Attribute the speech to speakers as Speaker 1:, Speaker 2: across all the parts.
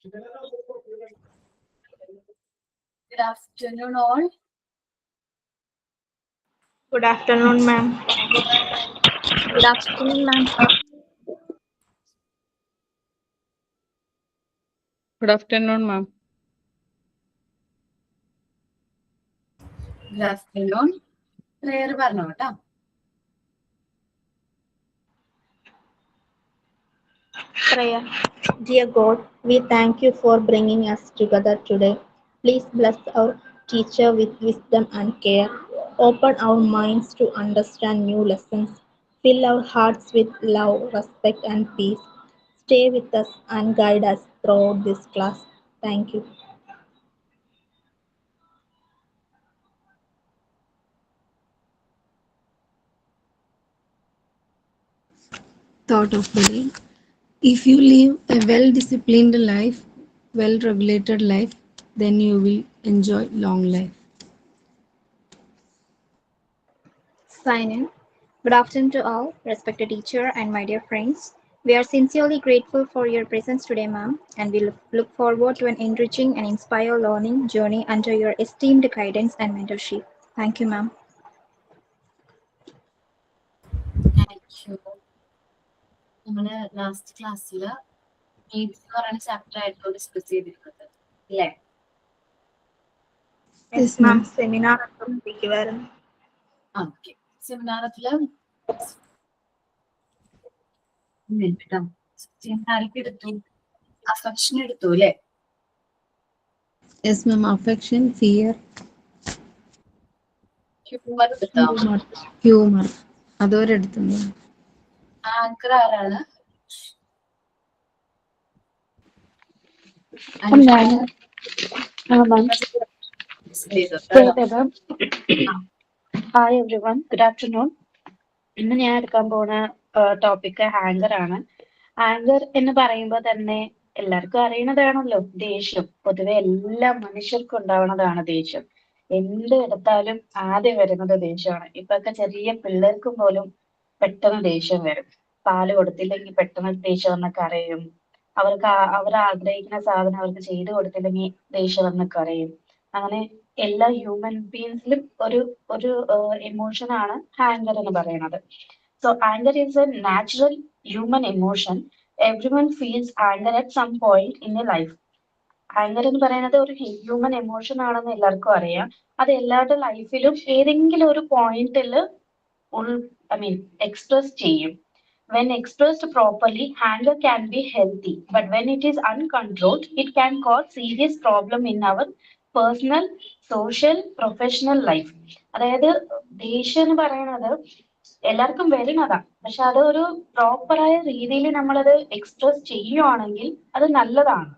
Speaker 1: Good afternoon, all.
Speaker 2: Good afternoon, ma'am.
Speaker 3: Good afternoon, ma'am.
Speaker 4: Good afternoon, ma'am.
Speaker 1: Good afternoon. Prayer പറഞ്ഞോ കേട്ടോ.
Speaker 2: Prayer. Dear God, we thank you for bringing us together today. Please bless our teacher with wisdom and care. Open our minds to understand new lessons. Fill our hearts with love, respect, and peace. Stay with us and guide us throughout this class. Thank you.
Speaker 5: Thought of the day. If you live a well-disciplined life, well-regulated life, then you will enjoy long life.
Speaker 3: Sign in. Good afternoon to all, respected teacher and my dear friends. We are sincerely grateful for your presence today, ma'am, and we look forward to an enriching and inspiring learning journey under your esteemed guidance and mentorship. Thank you, ma'am.
Speaker 1: Thank you. നമ്മള് last ക്ലാസ്സില് needs എന്ന് പറയുന്ന chapter ആയിരുന്നു discuss ചെയ്തിരുന്നത് അല്ലേ?
Speaker 2: Yes, ma'am. Seminar നടത്തിക്കുവായിരുന്നു.
Speaker 1: Okay. സെമിനാറില് ആരൊക്കെ എടുത്തു? Affection എടുത്തു അല്ലേ?
Speaker 5: Yes, ma'am. Affection, fear,
Speaker 1: humour എടുത്തോ?
Speaker 5: humor. അതോരെടുത്തുണ്ട്.
Speaker 1: ആങ്കർ ആരാണ്?
Speaker 6: Hi every one, good afternoon. ഇന്ന് ഞാൻ എടുക്കാൻ പോണ ടോപ്പിക് ആങ്കർ ആണ്. ആങ്കർ എന്ന് പറയുമ്പോൾ തന്നെ എല്ലാവർക്കും അറിയണതാണല്ലോ ദേഷ്യം. പൊതുവെ എല്ലാ മനുഷ്യർക്കും ഉണ്ടാവുന്നതാണ് ദേഷ്യം. എന്ത് എടുത്താലും ആദ്യം വരുന്നത് ദേഷ്യമാണ്. ഇപ്പൊക്കെ ചെറിയ പിള്ളേർക്കും പോലും പെട്ടെന്ന് ദേഷ്യം വരും. പാല് കൊടുത്തില്ലെങ്കിൽ പെട്ടെന്ന് ദേഷ്യം വന്ന് കരയും. അവർ ആഗ്രഹിക്കുന്ന സാധനം അവർക്ക് ചെയ്തു കൊടുത്തില്ലെങ്കിൽ ദേഷ്യം വന്ന് കരയും. അങ്ങനെ എല്ലാ ഹ്യൂമൻ ബീങ്സിലും ഒരു എമോഷൻ ആണ് ആങ്കർ എന്ന് പറയുന്നത്. So anger is a natural human emotion. Everyone feels anger at some point in a life. Anger എന്ന് പറയുന്നത് ഒരു ഹ്യൂമൻ എമോഷൻ ആണെന്ന് എല്ലാവർക്കും അറിയാം. അത് എല്ലാവരുടെ ലൈഫിലും ഏതെങ്കിലും ഒരു പോയിന്റിൽ express ചെയ്യും. When expressed properly, anger can be healthy, but when it is uncontrolled, it can cause serious problem in our personal, social, professional life. അതായത് ദേഷ്യം എന്ന് പറയുന്നത് എല്ലാവർക്കും വരുന്നതാ. പക്ഷെ അത് ഒരു പ്രോപ്പറായ രീതിയിൽ നമ്മളത് എക്സ്പ്രസ് ചെയ്യുവാണെങ്കിൽ അത് നല്ലതാണ്.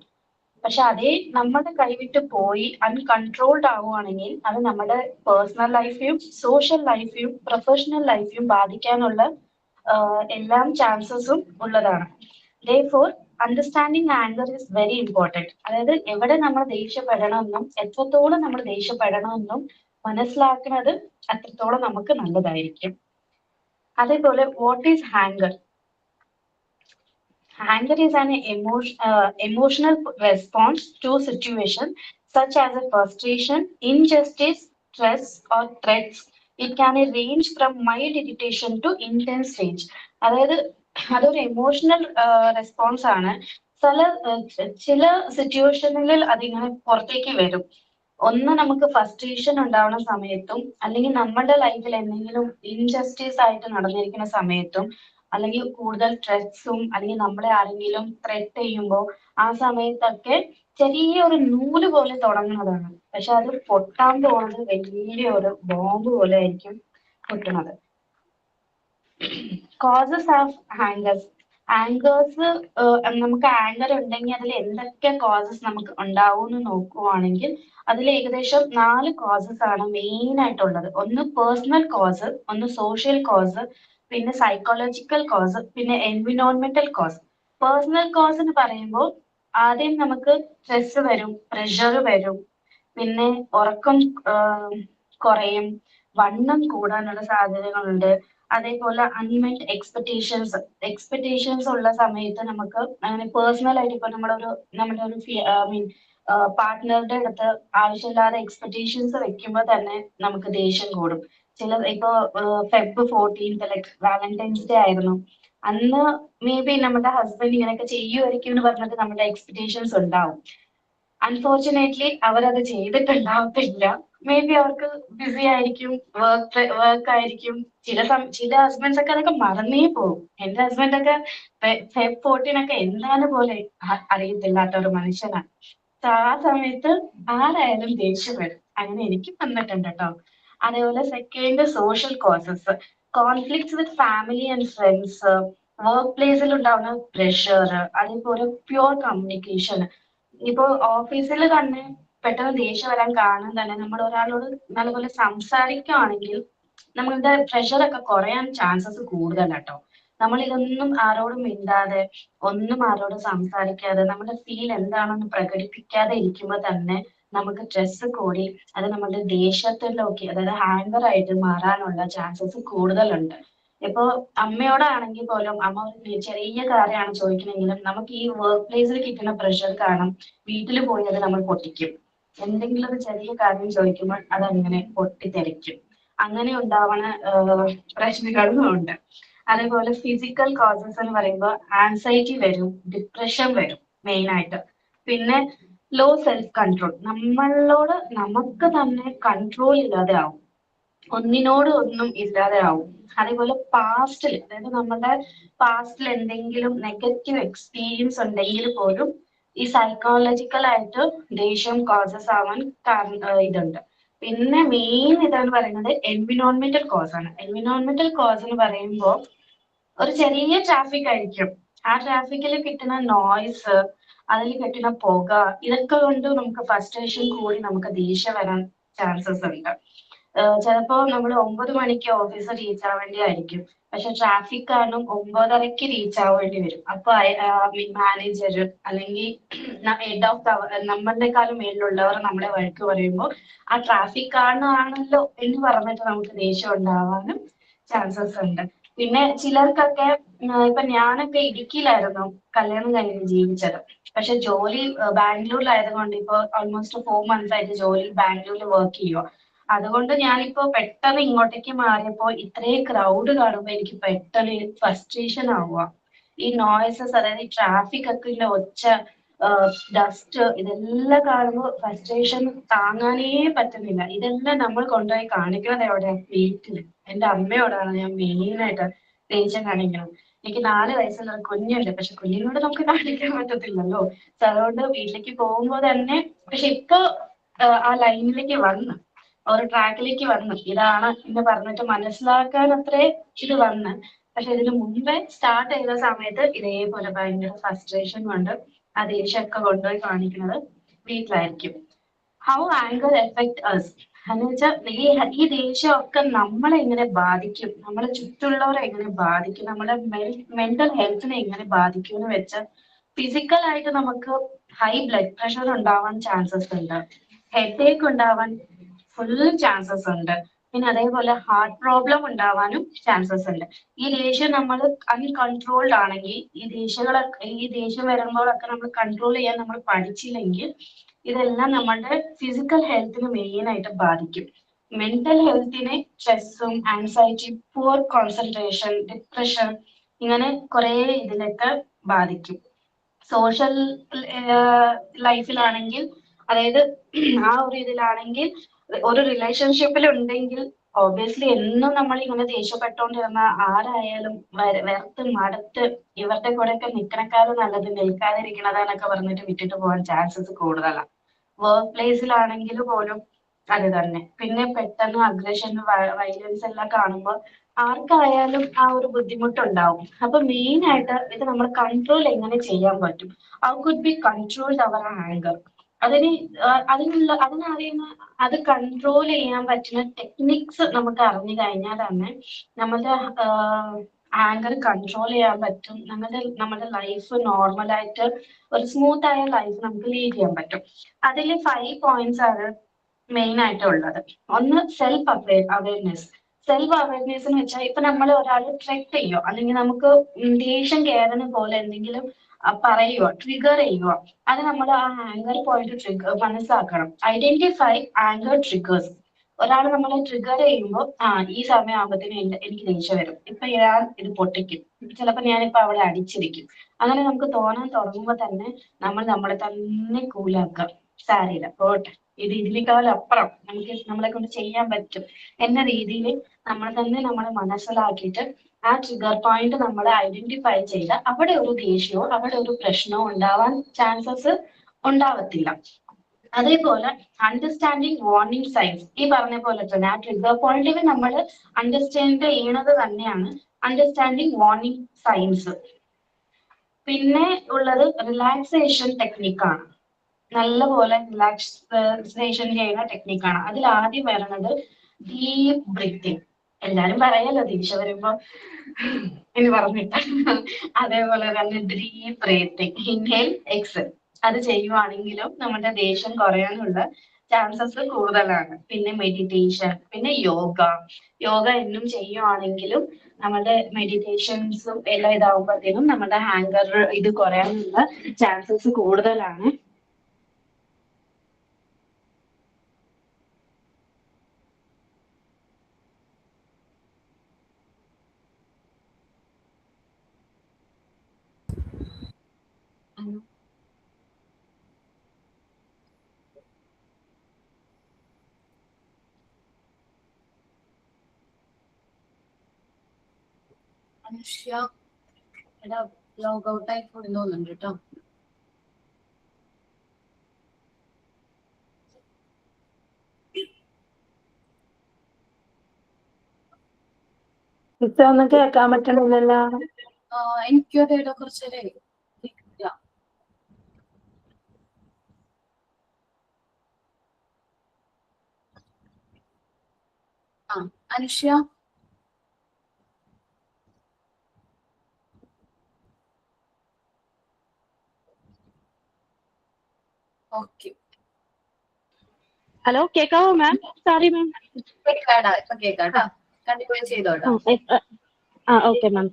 Speaker 6: പക്ഷെ അതേ നമ്മുടെ കൈവിട്ട് പോയി അൺകൺട്രോൾഡ് ആവുകയാണെങ്കിൽ അത് നമ്മുടെ പേഴ്സണൽ ലൈഫിലും സോഷ്യൽ ലൈഫിലും പ്രൊഫഷണൽ ലൈഫിലും ബാധിക്കാനുള്ള എല്ലാം ചാൻസസും ഉള്ളതാണ്. Therefore, understanding anger is very important. അതായത് എവിടെ നമ്മൾ ദേഷ്യപ്പെടണമെന്നും എത്രത്തോളം നമ്മൾ ദേഷ്യപ്പെടണമെന്നും മനസ്സിലാക്കുന്നത് അത്രത്തോളം നമുക്ക് നല്ലതായിരിക്കും. അതേപോലെ what is anchor? Anger is an emotional response to a situation such as a frustration, injustice, stress, or threats. It can range from mild irritation to intense rage. അതായത് അതൊരു എമോഷണൽ റെസ്പോൺസ് ആണ്. ചില സിറ്റുവേഷനിൽ അതിങ്ങനെ പുറത്തേക്ക് വരും. ഒന്ന് നമുക്ക് ഫ്രസ്ട്രേഷൻ ഉണ്ടാവുന്ന സമയത്തും അല്ലെങ്കിൽ നമ്മുടെ ലൈഫിൽ എന്തെങ്കിലും ഇൻജസ്റ്റിസ് ആയിട്ട് നടന്നിരിക്കുന്ന സമയത്തും അല്ലെങ്കിൽ കൂടുതൽ സ്ട്രെസ്സും അല്ലെങ്കിൽ നമ്മളെ ആരെങ്കിലും ത്രെറ്റ് ചെയ്യുമ്പോൾ ആ സമയത്തൊക്കെ ചെറിയൊരു നൂല് പോലെ തുടങ്ങുന്നതാണ്. പക്ഷെ അത് പൊട്ടാൻ പോകുന്നത് വലിയൊരു ബോംബ് പോലെ ആയിരിക്കും പൊട്ടുന്നത്. കോസസ് ഓഫ് ആങ്കേഴ്സ് നമുക്ക് ആങ്കർ ഉണ്ടെങ്കിൽ അതിൽ എന്തൊക്കെ കോസസ് നമുക്ക് ഉണ്ടാവും എന്ന് നോക്കുവാണെങ്കിൽ അതിൽ ഏകദേശം 4 കോസസ് ആണ് മെയിൻ ആയിട്ടുള്ളത്. ഒന്ന് പേഴ്സണൽ കോസ്, ഒന്ന് സോഷ്യൽ കോസ്, പിന്നെ സൈക്കോളജിക്കൽ കോസ്, പിന്നെ എൻവിറോൺമെന്റൽ കോസ്. പേഴ്സണൽ കോസ് എന്ന് പറയുമ്പോൾ ആദ്യം നമുക്ക് സ്ട്രെസ് വരും, പ്രഷർ വരും, പിന്നെ ഉറക്കം കുറയും, വണ്ണം കൂടാനുള്ള സാധ്യതകളുണ്ട്, അതേപോലെ അൺമെറ്റ് എക്സ്പെക്ടേഷൻസ് ഉള്ള സമയത്ത് നമുക്ക് അങ്ങനെ പേഴ്സണൽ ആയിട്ട് ഇപ്പൊ നമ്മുടെ ഒരു മീൻ പാർട്ട്ണറുടെ അടുത്ത് ആവശ്യമില്ലാതെ എക്സ്പെക്ടേഷൻസ് വെക്കുമ്പോൾ തന്നെ നമുക്ക് ദേഷ്യം കൂടും. ഇപ്പൊ Feb 14 ലൈക് വാലന്റൈൻസ് ഡേ ആയിരുന്നു. അന്ന് മേ ബി നമ്മുടെ ഹസ്ബൻഡ് ഇങ്ങനെയൊക്കെ ചെയ്യുമായിരിക്കും എന്ന് പറഞ്ഞിട്ട് നമ്മുടെ എക്സ്പെക്ടേഷൻസ് ഉണ്ടാവും. അൺഫോർച്ചുനേറ്റ്ലി അവരത് ചെയ്തിട്ടുണ്ടാവത്തില്ല. മേ ബി അവർക്ക് ബിസി ആയിരിക്കും, വർക്ക് ആയിരിക്കും. ചില ഹസ്ബൻഡ്സ് ഒക്കെ അതൊക്കെ മറന്നേ പോകും. എന്റെ ഹസ്ബൻഡ് ഒക്കെ Feb 14 ഒക്കെ എന്താണ് പോലെ അറിയത്തില്ലാത്ത ഒരു മനുഷ്യനാണ്. ആ സമയത്ത് ആരായാലും ദേഷ്യം വരും. അങ്ങനെ എനിക്ക് വന്നിട്ടുണ്ട് കേട്ടോ. അതേപോലെ second social causes, conflicts with family and friends, work പ്ലേസിൽ ഉണ്ടാവുന്ന പ്രഷർ, അതേപോലെ പ്യുവർ കമ്മ്യൂണിക്കേഷൻ. ഇപ്പൊ ഓഫീസിൽ തന്നെ പെട്ടെന്ന് ദേഷ്യം വരാൻ കാരണം തന്നെ നമ്മൾ ഒരാളോട് നല്ലപോലെ സംസാരിക്കുകയാണെങ്കിൽ നമ്മളുടെ പ്രഷറൊക്കെ കുറയാൻ ചാൻസസ് കൂടുതലാട്ടോ. നമ്മൾ ഇതൊന്നും ആരോടും മിണ്ടാതെ, ഒന്നും ആരോടും സംസാരിക്കാതെ, നമ്മുടെ ഫീൽ എന്താണെന്ന് പ്രകടിപ്പിക്കാതെ ഇരിക്കുമ്പോൾ തന്നെ നമുക്ക് സ്ട്രെസ് കൂടി അത് നമ്മുടെ ദേഷ്യത്തിലൊക്കെ, അതായത് ഹാങ്കർ ആയിട്ട് മാറാനുള്ള ചാൻസസ് കൂടുതലുണ്ട്. ഇപ്പൊ അമ്മയോടാണെങ്കിൽ പോലും അമ്മ ഒരു ചെറിയ കാര്യമാണ് ചോദിക്കണമെങ്കിലും നമുക്ക് ഈ വർക്ക് പ്ലേസിൽ കിട്ടുന്ന പ്രഷർ കാരണം വീട്ടിൽ പോയി അത് നമ്മൾ പൊട്ടിക്കും. എന്തെങ്കിലും ഒരു ചെറിയ കാര്യം ചോദിക്കുമ്പോൾ അതങ്ങനെ പൊട്ടിത്തെറിക്കും. അങ്ങനെ ഉണ്ടാവണ പ്രശ്നങ്ങളും ഉണ്ട്. അതേപോലെ ഫിസിക്കൽ കോസസ് എന്ന് പറയുമ്പോൾ ആൻസൈറ്റി വരും, ഡിപ്രഷൻ വരും മെയിൻ ആയിട്ട്. പിന്നെ ലോ സെൽഫ് കൺട്രോൾ, നമ്മളോട് നമുക്ക് തന്നെ കൺട്രോൾ ഇല്ലാതെ ആവും, ഒന്നും ഇല്ലാതെ ആവും. അതേപോലെ പാസ്റ്റിൽ, അതായത് നമ്മുടെ പാസ്റ്റിൽ എന്തെങ്കിലും നെഗറ്റീവ് എക്സ്പീരിയൻസ് ഉണ്ടെങ്കിൽ പോലും ഈ സൈക്കോളജിക്കൽ ആയിട്ട് ദേഷ്യം കോസസ് ആവാൻ ഇതുണ്ട്. പിന്നെ മെയിൻ ഇതെന്ന് പറയുന്നത് എൻവിറോൺമെന്റൽ കോസ് ആണ്. എൻവിറോൺമെന്റൽ കോസ് എന്ന് പറയുമ്പോൾ ഒരു ചെറിയ ട്രാഫിക് ആയിരിക്കും, ആ ട്രാഫിക്കിൽ കിട്ടുന്ന നോയ്സ്, അതിൽ കിട്ടുന്ന പുക, ഇതൊക്കെ കൊണ്ട് നമുക്ക് ഫ്രസ്ട്രേഷൻ കൂടി നമുക്ക് ദേഷ്യം വരാൻ ചാൻസസ് ഉണ്ട്. ചിലപ്പോ നമ്മൾ 9 മണിക്ക് ഓഫീസ് റീച്ച് ആവേണ്ടിയായിരിക്കും, പക്ഷെ ട്രാഫിക് കാരണം 9:30 റീച്ച് ആവേണ്ടി വരും. അപ്പൊ മാനേജർ അല്ലെങ്കിൽ ഹെഡ് ഓഫ് നമ്മളെക്കാളും മേളിലുള്ളവർ നമ്മളെ വഴക്ക് പറയുമ്പോൾ ആ ട്രാഫിക് കാരണമാണല്ലോ എന്ന് പറഞ്ഞിട്ട് നമുക്ക് ദേഷ്യം ഉണ്ടാവാനും ചാൻസസ് ഉണ്ട്. പിന്നെ ചിലർക്കൊക്കെ ഇപ്പൊ ഞാനൊക്കെ ഇടുക്കിയിലായിരുന്നു കല്യാണം കഴിഞ്ഞ് ജീവിച്ചത്. പക്ഷെ ജോലി ബാംഗ്ലൂരിലായതുകൊണ്ട് ഇപ്പൊ ഓൾമോസ്റ്റ് 4 months ആയിട്ട് ജോലി ബാംഗ്ലൂരിൽ വർക്ക് ചെയ്യുക. അതുകൊണ്ട് ഞാനിപ്പോ പെട്ടെന്ന് ഇങ്ങോട്ടേക്ക് മാറിയപ്പോ ഇത്രയും ക്രൗഡ് കാണുമ്പോൾ എനിക്ക് പെട്ടെന്ന് ഫ്രസ്ട്രേഷൻ ആവുക. ഈ നോയ്സസ്, അതായത് ഈ ട്രാഫിക് ഒക്കെ ഇല്ല, ഒച്ച, ഡസ്റ്റ്, ഇതെല്ലാം കാണുമ്പോൾ ഫ്രസ്ട്രേഷൻ താങ്ങാനേ പറ്റുന്നില്ല. ഇതെല്ലാം നമ്മൾ കൊണ്ടുപോയി കാണിക്കുന്നത് എവിടെ? വീട്ടിൽ എന്റെ അമ്മയോടാണ് ഞാൻ മെയിനായിട്ട് ദേഷ്യം കാണിക്കണം. എനിക്ക് 4 വയസ്സുള്ള ഒരു കുഞ്ഞുണ്ട്, പക്ഷെ കുഞ്ഞിനോട് നമുക്ക് കാണിക്കാൻ പറ്റത്തില്ലല്ലോ. അതുകൊണ്ട് വീട്ടിലേക്ക് പോകുമ്പോൾ തന്നെ, പക്ഷെ ഇപ്പൊ ആ ലൈനിലേക്ക് വന്ന്, ഒരു ട്രാക്കിലേക്ക് വന്ന്, ഇതാണ് എന്ന് പറഞ്ഞിട്ട് മനസ്സിലാക്കാൻ അത്രേ ഇത് വന്ന്. പക്ഷെ ഇതിന് മുമ്പേ സ്റ്റാർട്ട് ചെയ്ത സമയത്ത് ഇതേപോലെ ഭയങ്കര ഫ്രസ്ട്രേഷൻ കൊണ്ട് ആ ദേഷ്യമൊക്കെ കൊണ്ടുപോയി കാണിക്കുന്നത് വീട്ടിലായിരിക്കും. ഹൗ ആങ്കർ എഫക്ട് അസ് എന്ന് വെച്ചാൽ ഈ ദേഷ്യമൊക്കെ നമ്മളെ എങ്ങനെ ബാധിക്കും, നമ്മളെ ചുറ്റുള്ളവരെ എങ്ങനെ ബാധിക്കും, നമ്മുടെ മെന്റൽ ഹെൽത്തിനെ എങ്ങനെ ബാധിക്കും എന്ന് വെച്ചാൽ ഫിസിക്കൽ ആയിട്ട് നമുക്ക് ഹൈ ബ്ലഡ് പ്രഷർ ഉണ്ടാവാൻ ചാൻസസ് ഉണ്ട്, ഹെഡേക്ക് ഉണ്ടാവാൻ ഫുൾ ചാൻസസ് ഉണ്ട്. പിന്നെ അതേപോലെ ഹാർട്ട് പ്രോബ്ലം ഉണ്ടാവാനും ചാൻസസ് ഉണ്ട്. ഈ ദേഷ്യം നമ്മൾ അൺകൺട്രോൾഡ് ആണെങ്കിൽ, ഈ ദേഷ്യം വരുമ്പോഴൊക്കെ നമ്മൾ കൺട്രോൾ ചെയ്യാൻ നമ്മൾ പഠിച്ചില്ലെങ്കിൽ ഇതെല്ലാം നമ്മളുടെ ഫിസിക്കൽ ഹെൽത്തിനെ മെയിൻ ആയിട്ട് ബാധിക്കും. മെന്റൽ ഹെൽത്തിനെ സ്ട്രെസ്സും ആൻസൈറ്റി, പുവർ കോൺസെൻട്രേഷൻ, ഡിപ്രഷൻ, ഇങ്ങനെ കുറെ ഇതിലൊക്കെ ബാധിക്കും. സോഷ്യൽ ലൈഫിലാണെങ്കിൽ, അതായത് ആ ഒരു ഇതിലാണെങ്കിൽ, ഒരു റിലേഷൻഷിപ്പിൽ ഉണ്ടെങ്കിൽ ഒബിയസ്ലി എന്നും നമ്മൾ ഇങ്ങനെ ദേഷ്യപ്പെട്ടുകൊണ്ടിരുന്ന ആരായാലും വെറുത്ത് മടുത്ത് ഇവരുടെ കൂടെ ഒക്കെ നിൽക്കണക്കാളും നല്ലത് നിൽക്കാതിരിക്കണതാന്നൊക്കെ പറഞ്ഞിട്ട് വിട്ടിട്ട് പോകാൻ ചാൻസസ് കൂടുതലാണ്. വർക്ക് പ്ലേസിലാണെങ്കിൽ പോലും അത് തന്നെ. പിന്നെ പെട്ടെന്ന് അഗ്രഷൻ, വയലൻസ് എല്ലാം കാണുമ്പോൾ ആർക്കായാലും ആ ഒരു ബുദ്ധിമുട്ടുണ്ടാവും. അപ്പൊ മെയിൻ ആയിട്ട് ഇത് നമ്മൾ കൺട്രോൾ എങ്ങനെ ചെയ്യാൻ പറ്റും? How could be controlled our anger? അതിനറിയുന്ന, അത് കൺട്രോൾ ചെയ്യാൻ പറ്റുന്ന ടെക്നിക്സ് നമുക്ക് അറിഞ്ഞു കഴിഞ്ഞാൽ തന്നെ നമ്മുടെ ആങ്കർ കൺട്രോൾ ചെയ്യാൻ പറ്റും. നമ്മുടെ ലൈഫ് നോർമലായിട്ട് ഒരു സ്മൂത്ത് ആയ ലൈഫ് നമുക്ക് ലീഡ് ചെയ്യാൻ പറ്റും. അതിൽ 5 points ആണ് മെയിൻ ആയിട്ട് ഉള്ളത്. ഒന്ന് സെൽഫ് അവയർനെസ്. സെൽഫ് അവയർനെസ് എന്ന് വെച്ചാൽ ഇപ്പൊ നമ്മൾ ഒരാൾ ട്രെറ്റ് ചെയ്യോ അല്ലെങ്കിൽ നമുക്ക് ദേഷ്യം കയറുന്ന പോലെ എന്തെങ്കിലും പറയുക ട്രിഗർ ചെയ്യുക, അത് നമ്മൾ ആ ആങ്കർ പോയിന്റ് മനസ്സിലാക്കണം. Identify anchor triggers. ഒരാൾ നമ്മളെ ട്രിഗർ ചെയ്യുമ്പോൾ ഈ സമയം ആകുമ്പോഴത്തേനും എനിക്ക് ദേഷ്യം വരും, ഇപ്പൊ ഞാൻ ഇത് പൊട്ടിക്കും, ചിലപ്പോ ഞാനിപ്പോ അവളെ അടിച്ചിരിക്കും. അങ്ങനെ നമുക്ക് തോന്നാൻ തുടങ്ങുമ്പോൾ തന്നെ നമ്മൾ നമ്മളെ തന്നെ കൂലാക്കുക. സാരിയില്ല, പോട്ടെ, ഇത് ഇതിനേക്കാളും അപ്പുറം നമ്മളെ കൊണ്ട് ചെയ്യാൻ പറ്റും എന്ന രീതിയിൽ നമ്മൾ തന്നെ നമ്മളെ മനസ്സിലാക്കിയിട്ട് ആ ട്രിഗർ പോയിന്റ് നമ്മൾ ഐഡന്റിഫൈ ചെയ്ത് അവിടെ ഒരു ദേഷ്യമോ അവിടെ ഒരു പ്രശ്നമോ ഉണ്ടാവാൻ ചാൻസസ് ഉണ്ടാവത്തില്ല. അതേപോലെ അണ്ടർസ്റ്റാൻഡിങ് വാർണിംഗ് സൈൻസ്, ഈ പറഞ്ഞ പോലെ തന്നെ ആ ട്രിഗർ പോയിന്റിൽ നമ്മൾ അണ്ടർസ്റ്റാൻഡ് ചെയ്യണത് തന്നെയാണ് അണ്ടർസ്റ്റാൻഡിങ് വാർണിംഗ് സൈൻസ്. പിന്നെ ഉള്ളത് റിലാക്സേഷൻ ടെക്നിക്കാണ്. നല്ലപോലെ റിലാക്സേഷൻ ചെയ്യുന്ന ടെക്നിക്കാണ്. അതിൽ ആദ്യം വരുന്നത് ഡീപ് ബ്രീത്തിങ്. എല്ലാരും പറയല്ലോ ദേഷ്യം വരുമ്പോ ഇനി പറഞ്ഞിട്ട്, അതേപോലെ തന്നെ ഡീപ് ബ്രീത്തിങ്, ഇൻഹേൽ എക്സൽ, അത് ചെയ്യുവാണെങ്കിലും നമ്മുടെ ദേഷ്യം കുറയാനുള്ള ചാൻസസ് കൂടുതലാണ്. പിന്നെ മെഡിറ്റേഷൻ, പിന്നെ യോഗ എന്നും ചെയ്യുവാണെങ്കിലും നമ്മുടെ മെഡിറ്റേഷൻസും എല്ലാം ഇതാവുമ്പോഴത്തേനും നമ്മുടെ ഹാങ്കർ ഇത് കുറയാനുള്ള ചാൻസസ് കൂടുതലാണ്.
Speaker 1: അനുഷ്യ എടാ ലോഗ് ഔട്ട് ആയി തോന്നുന്നുണ്ട് കേട്ടോ.
Speaker 6: ഒന്നും കേൾക്കാൻ പറ്റണില്ലല്ലോ.
Speaker 1: എനിക്കും അതേടോ കുറച്ചേരെ കേൾക്കില്ല. അനുഷ്യ ഓക്കെ.
Speaker 7: ഹലോ, കേക്കാവോ മാം? Sorry ma'am.
Speaker 1: കേക്കാടാ, ഇപ്പൊ കേക്കാട്ടോ. കണ്ടിന്യൂ ചെയ്തോട്ടോ.
Speaker 7: Okay ma'am.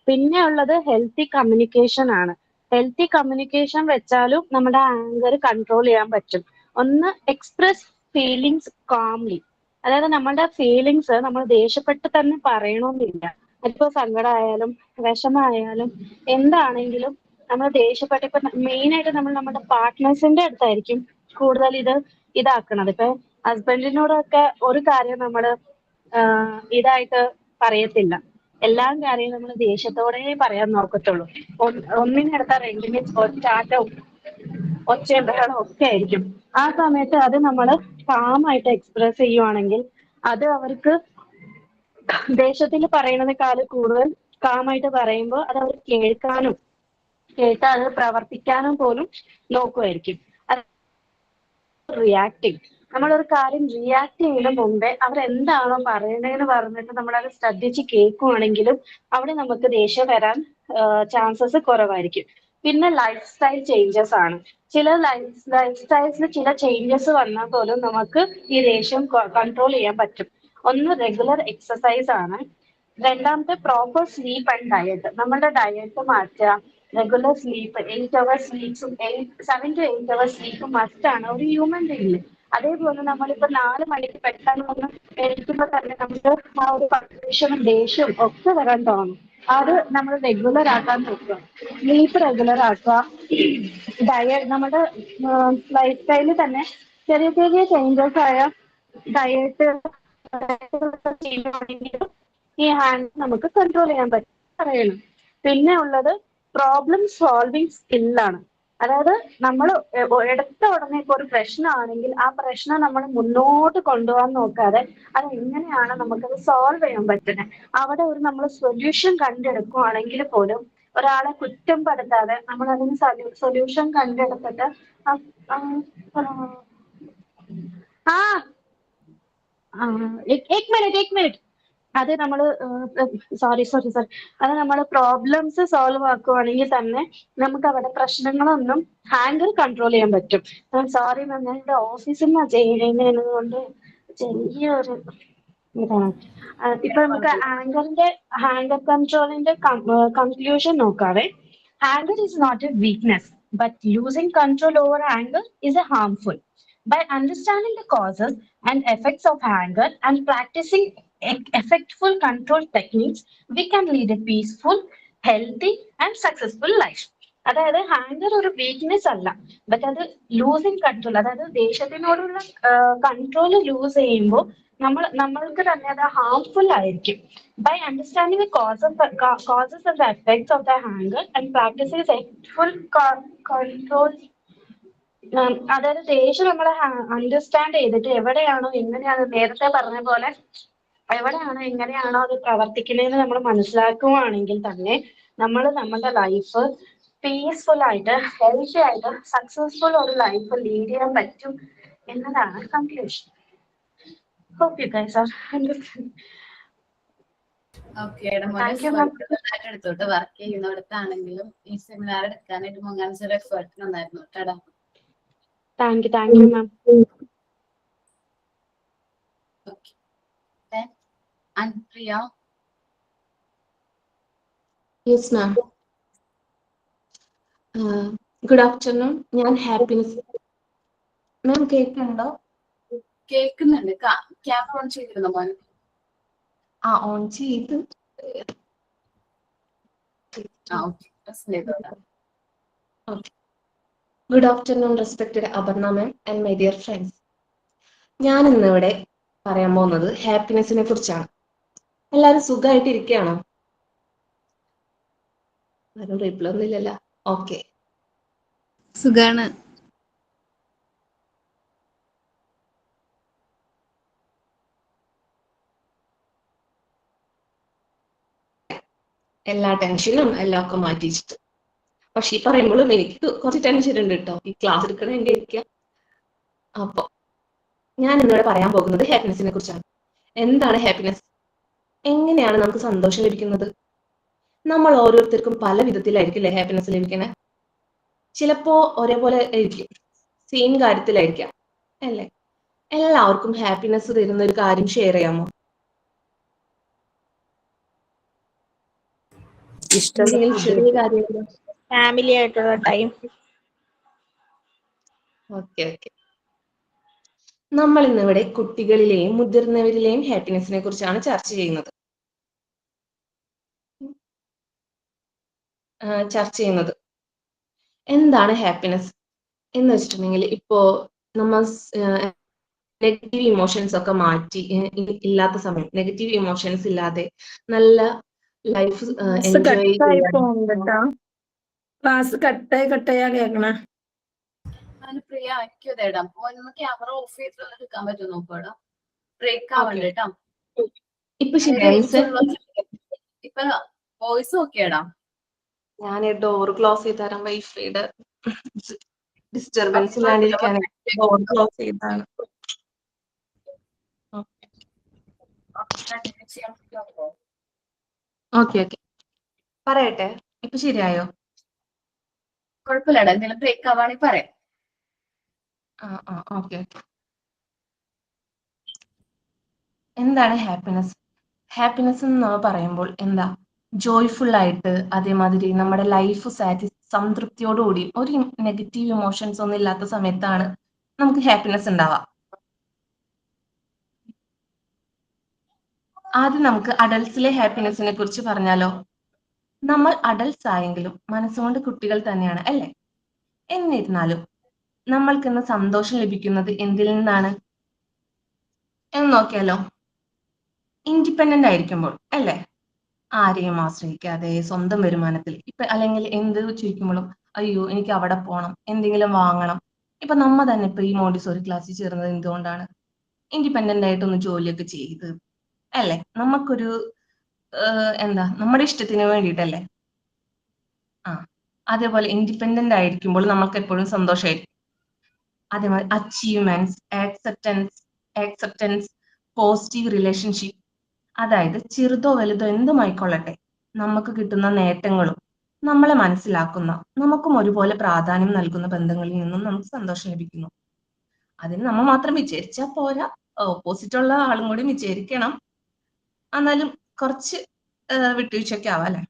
Speaker 7: പിന്നെ ഉള്ളത് ഹെൽത്തി കമ്മ്യൂണിക്കേഷൻ ആണ്. ഹെൽത്തി കമ്മ്യൂണിക്കേഷൻ വെച്ചാലും നമ്മുടെ ആങ്കർ കൺട്രോൾ ചെയ്യാൻ പറ്റും. ഒന്ന്, എക്സ്പ്രസ് ഫീലിങ്സ് കാംലി. അതായത് നമ്മുടെ ഫീലിങ്സ് നമ്മൾ ദേഷ്യപ്പെട്ട് തന്നെ പറയണമെന്നില്ല. അതിപ്പോ സങ്കടമായാലും വിഷമമായാലും എന്താണെങ്കിലും നമ്മൾ ദേഷ്യപ്പെട്ട്, ഇപ്പൊ മെയിൻ ആയിട്ട് നമ്മൾ നമ്മുടെ പാർട്ട്നേഴ്സിന്റെ അടുത്തായിരിക്കും കൂടുതൽ ഇതാക്കണത്. ഇപ്പൊ ഹസ്ബൻഡിനോടൊക്കെ ഒരു കാര്യം നമ്മള് ഇതായിട്ട് പറയത്തില്ല. എല്ലാ കാര്യവും നമ്മൾ ദേഷ്യത്തോടെ പറയാൻ നോക്കത്തുള്ളൂ. ഒന്നിനെടുത്ത രണ്ടിന് ചാറ്റവും ഒച്ചയും ബഹളവും ഒക്കെ ആയിരിക്കും. ആ സമയത്ത് അത് നമ്മൾ കാമായിട്ട് എക്സ്പ്രസ് ചെയ്യുവാണെങ്കിൽ അത് അവർക്ക് ദേഷ്യത്തിൽ പറയുന്നതിനേക്കാൾ കൂടുതൽ കാമായിട്ട് പറയുമ്പോൾ അത് അവർ കേട്ട് അത് പ്രവർത്തിക്കാനും പോലും നോക്കുമായിരിക്കും. റിയാക്ടിങ്, നമ്മളൊരു കാര്യം റിയാക്ട് ചെയ്യുന്നതിന് മുമ്പേ അവരെന്താണോ പറയണതെന്ന് പറഞ്ഞിട്ട് നമ്മളത് ശ്രദ്ധിച്ച് കേൾക്കുവാണെങ്കിലും അവിടെ നമുക്ക് ദേഷ്യം വരാൻ ചാൻസസ് കുറവായിരിക്കും. പിന്നെ ലൈഫ് സ്റ്റൈൽ ചേഞ്ചസ് ആണ്. ചില ലൈഫ് സ്റ്റൈൽസിൽ ചില ചേഞ്ചസ് വന്നാൽ പോലും നമുക്ക് ഈ ദേഷ്യം കൺട്രോൾ ചെയ്യാൻ പറ്റും. ഒന്ന്, റെഗുലർ എക്സസൈസ് ആണ്. രണ്ടാമത്തെ, പ്രോപ്പർ സ്ലീപ്പ് ആൻഡ് ഡയറ്റ്. നമ്മുടെ ഡയറ്റ് മാറ്റുക. Regular sleep, 8 hours സ്ലീപ്സും 7 to 8 hours sleep must ആണ് ഒരു ഹ്യൂമൻ ബീയിങ്ങിൽ. അതേപോലെ നമ്മളിപ്പോ 4 മണിക്ക് പെട്ടെന്ന് ഒന്ന് എഴുതുമ്പോൾ തന്നെ നമുക്ക് ആ ഒരു കൺഫ്യൂഷനും ദേഷ്യവും ഒക്കെ വരാൻ തോന്നും. അത് നമ്മൾ റെഗുലർ ആക്കാൻ നോക്കുക. സ്ലീപ്പ് റെഗുലർ ആക്കുക. നമ്മുടെ ലൈഫ് സ്റ്റൈലിൽ തന്നെ ചെറിയ ചെറിയ ചേഞ്ചസ് ആയ ഡയറ്റ് ചെയ്യുകയാണെങ്കിലും ഈ ഹാൻഡ് നമുക്ക് കൺട്രോൾ ചെയ്യാൻ പറ്റും പറയണം. പിന്നെ ഉള്ളത് പ്രോബ്ലം സോൾവിങ് സ്കില്ലാണ്. അതായത് നമ്മൾ എടുത്ത ഉടനെ ഇപ്പോൾ ഒരു പ്രശ്നമാണെങ്കിൽ ആ പ്രശ്നം നമ്മൾ മുന്നോട്ട് കൊണ്ടുപോകാൻ നോക്കാതെ അത് എങ്ങനെയാണ് നമുക്കത് സോൾവ് ചെയ്യാൻ പറ്റുന്നത്, അവിടെ ഒരു നമ്മൾ സൊല്യൂഷൻ കണ്ടെടുക്കുകയാണെങ്കിൽ പോലും ഒരാളെ കുറ്റം പെടുത്താതെ നമ്മൾ അതിന് സൊല്യൂഷൻ കണ്ടെടുത്തിട്ട് एक मिनट അത് നമ്മൾ സോറി അത് നമ്മൾ പ്രോബ്ലംസ് സോൾവ് ആക്കുവാണെങ്കിൽ തന്നെ നമുക്ക് അവിടെ പ്രശ്നങ്ങളൊന്നും ഹാൻഡിൽ കൺട്രോൾ ചെയ്യാൻ പറ്റും. സോറി മാം, ഞാൻ ഇവിടെ ഓഫീസിൽ നിന്നാണ് ചെയ്യുന്നത് കൊണ്ട് ചെറിയൊരു ഇതാണ്. ഇപ്പൊ നമുക്ക് ഹാങ്കർ കൺട്രോളിന്റെ കൺക്ലൂഷൻ നോക്കാവേ. Anger is not a weakness, but losing control over anger is a harmful. By understanding the causes and effects of anger and practicing effectful control techniques, we can lead a peaceful, healthy, and successful life. അതായത് hunger ഒരു weakness അല്ല, but അത് losing control, അതായത് ദേഷ്യത്തിനോടുള്ള control loose ചെയ്യുമ്പോൾ നമ്മൾക്ക് തന്നെ അത് harmful ആയിരിക്കും. By understanding the causes and the effects of the anger and practicing effectful control, അതായത് ദേഷ്യം നമ്മൾ അണ്ടർസ്റ്റാൻഡ് ചെയ്തിട്ട് എവിടെയാണോ എങ്ങനെയാണോ നേരത്തെ പറഞ്ഞ പോലെ എവിടെയാണോ എങ്ങനെയാണോ അത് പ്രവർത്തിക്കുന്നതെന്ന് നമ്മൾ മനസ്സിലാക്കുകയാണെങ്കിൽ തന്നെ നമ്മൾ നമ്മുടെ ലൈഫ് പീസ്ഫുൾ ആയിട്ട് ഹെൽത്തി ആയിട്ട് സക്സസ്ഫുൾ ഒരു ലൈഫ് ലീഡ് ചെയ്യാൻ പറ്റും എന്നതാണ് conclusion. Hope you guys are understanding.
Speaker 1: Okay
Speaker 7: Thank you, ma'am.
Speaker 1: എടുത്തോട്ട് വർക്ക് ചെയ്യുന്നിടത്താണെങ്കിലും ഈ സെമിനാർ എടുക്കാനായിട്ട് മുങ്ങാൻസൊരു എഫേർട്ട് നന്നായിരുന്നു കേട്ടോ.
Speaker 7: Thank you, ma'am.
Speaker 1: Okay, Anupriya.
Speaker 8: Yes ma'am. Good afternoon. ഞാൻ ഹാപ്പിനെസ്. മാം കേൾക്കുന്നുണ്ടോ?
Speaker 1: കേൾക്കുന്നുണ്ട്. ക്യാമറ ഓൺ ചെയ്തിരുന്നോ മോൻ?
Speaker 8: ഓൺ ചെയ്ത്. Good afternoon respected Aparna ma'am and my dear friends. ഞാൻ ഇന്നിവിടെ പറയാൻ പോകുന്നത് ഹാപ്പിനെസിനെ കുറിച്ചാണ്. എല്ലാവരും സുഖമായിട്ട് ഇരിക്കുകയാണോ? ആരും റിപ്ലൈ ഒന്നും ഇല്ലല്ലോ. ഓക്കെ,
Speaker 5: സുഖാണ്.
Speaker 8: എല്ലാ ടെൻഷനും എല്ലാം ഒക്കെ മാറ്റിച്ചിട്ട്. പക്ഷെ ഈ പറയുമ്പോഴും എനിക്ക് കുറച്ച് ടെൻഷൻ ഉണ്ട് കേട്ടോ. ഈ ക്ലാസ് എടുക്കണ എന്റെ ഇരിക്കുക. അപ്പൊ ഞാൻ ഇന്നിവിടെ പറയാൻ പോകുന്നത് ഹാപ്പിനെസിനെ കുറിച്ചാണ്. എന്താണ് ഹാപ്പിനെസ്? എങ്ങനെയാണ് നമുക്ക് സന്തോഷം ലഭിക്കുന്നത്? നമ്മൾ ഓരോരുത്തർക്കും പല വിധത്തിലായിരിക്കും ഹാപ്പിനെസ് ലഭിക്കുന്നത്. ചിലപ്പോ ഒരേപോലെ ആയിരിക്കും, സെയിം കാര്യത്തിലായിരിക്കാം അല്ലേ? എല്ലാവർക്കും ഹാപ്പിനെസ് തരുന്ന ഒരു കാര്യം ഷെയർ ചെയ്യാമോ? ചെറിയ കാര്യങ്ങൾ.
Speaker 2: ഫാമിലി ആയിട്ടുള്ള ടൈം.
Speaker 8: Okay okay. നമ്മൾ ഇന്നിവിടെ കുട്ടികളിലെയും മുതിർന്നവരിലെയും ഹാപ്പിനെസിനെ കുറിച്ചാണ് ചർച്ച ചെയ്യുന്നത്. എന്താണ് ഹാപ്പിനെസ് എന്ന് വെച്ചിട്ടുണ്ടെങ്കിൽ, ഇപ്പോ നമ്മൾ നെഗറ്റീവ് ഇമോഷൻസ് ഒക്കെ മാറ്റി ഇല്ലാത്ത സമയം, നെഗറ്റീവ് ഇമോഷൻസ് ഇല്ലാതെ നല്ല ലൈഫ് എൻജോയ് ചെയ്യാൻ.
Speaker 9: ക്ലാസ് കട്ടായാ കേൾക്കണ.
Speaker 1: അനുപ്രിയ എനിക്ക് തേടാം. ഒന്ന് ക്യാമറ ഓഫ് ചെയ്തിട്ടുള്ള എടുക്കാൻ പറ്റുമോ നോക്കോടാ. ബ്രേക്ക് ആവണ്ട കേട്ടോ.
Speaker 8: ഇപ്പൊ ശരിയായി സർ?
Speaker 1: ഇപ്പൊ വോയിസ് ഓക്കെയാടാ.
Speaker 8: ഞാൻ ഡോർ ക്ലോസ് ചെയ്ത് തരാം. വൈഫൈയുടെ ഡിസ്റ്റർബൻസ് ഇല്ലാണ്ടിരിക്കാൻ ഡോർ ക്ലോസ് ചെയ്താണ്. ഓക്കെ ഓക്കെ, പറയട്ടെ. ഇപ്പൊ ശരിയായോ?
Speaker 1: കുഴപ്പമില്ലടാ, എന്തെങ്കിലും ബ്രേക്ക് ആവാണെങ്കിൽ പറയാം.
Speaker 8: ഓക്കെ. എന്താണ് ഹാപ്പിനെസ്? ഹാപ്പിനെസ് എന്ന് പറയുമ്പോൾ എന്താ? ജോയ്ഫുൾ ആയിട്ട്, അതേമാതിരി നമ്മുടെ ലൈഫ് സംതൃപ്തിയോടുകൂടി, ഒരു നെഗറ്റീവ് ഇമോഷൻസ് ഒന്നും ഇല്ലാത്ത സമയത്താണ് നമുക്ക് ഹാപ്പിനെസ് ഉണ്ടാവുക. ആദ്യം നമുക്ക് അഡൽട്സിലെ ഹാപ്പിനെസിനെ കുറിച്ച് പറഞ്ഞാലോ? നമ്മൾ അഡൽട്സ് ആയെങ്കിലും മനസ്സുകൊണ്ട് കുട്ടികൾ തന്നെയാണ് അല്ലേ? എന്നിരുന്നാലും നമ്മൾക്കിന്ന് സന്തോഷം ലഭിക്കുന്നത് എന്തിൽ നിന്നാണ് എന്ന് നോക്കിയാലോ? ഇൻഡിപെൻഡന്റ് ആയിരിക്കുമ്പോൾ അല്ലേ? ആരെയും ആശ്രയിക്കാതെ സ്വന്തം വരുമാനത്തിൽ അല്ലെങ്കിൽ എന്ത് ചോദിക്കുമ്പോഴും അയ്യോ എനിക്ക് അവിടെ പോകണം, എന്തെങ്കിലും വാങ്ങണം. ഇപ്പൊ നമ്മ തന്നെ ഇപ്പൊ ഈ മോണ്ടിസോറി ക്ലാസ്സിൽ ചേർന്നത് എന്തുകൊണ്ടാണ്? ഇൻഡിപെൻഡന്റ് ആയിട്ടൊന്ന് ജോലിയൊക്കെ ചെയ്ത് അല്ലേ? നമുക്കൊരു എന്താ നമ്മുടെ ഇഷ്ടത്തിന് വേണ്ടിയിട്ടല്ലേ? അതേപോലെ ഇൻഡിപെൻഡന്റ് ആയിരിക്കുമ്പോൾ നമ്മൾക്ക് എപ്പോഴും സന്തോഷമായിരിക്കും. അതേമാതിരി അച്ചീവ്മെന്റ്സ്, ആക്സെപ്റ്റൻസ്, പോസിറ്റീവ് റിലേഷൻഷിപ്പ്, അതായത് ചെറുതോ വലുതോ എന്തുമായിക്കൊള്ളട്ടെ, നമുക്ക് കിട്ടുന്ന നേട്ടങ്ങളും നമ്മളെ മനസ്സിലാക്കുന്ന, നമുക്കും ഒരുപോലെ പ്രാധാന്യം നൽകുന്ന ബന്ധങ്ങളിൽ നിന്നും നമുക്ക് സന്തോഷം ലഭിക്കുന്നു. അതിന് നമ്മൾ മാത്രം വിചാരിച്ചാൽ പോരാ, ഓപ്പോസിറ്റ് ഉള്ള ആളും കൂടി വിചാരിക്കണം. എന്നാലും കുറച്ച് വിട്ടുവീഴ്ചയൊക്കെ ആവാം അല്ലെ.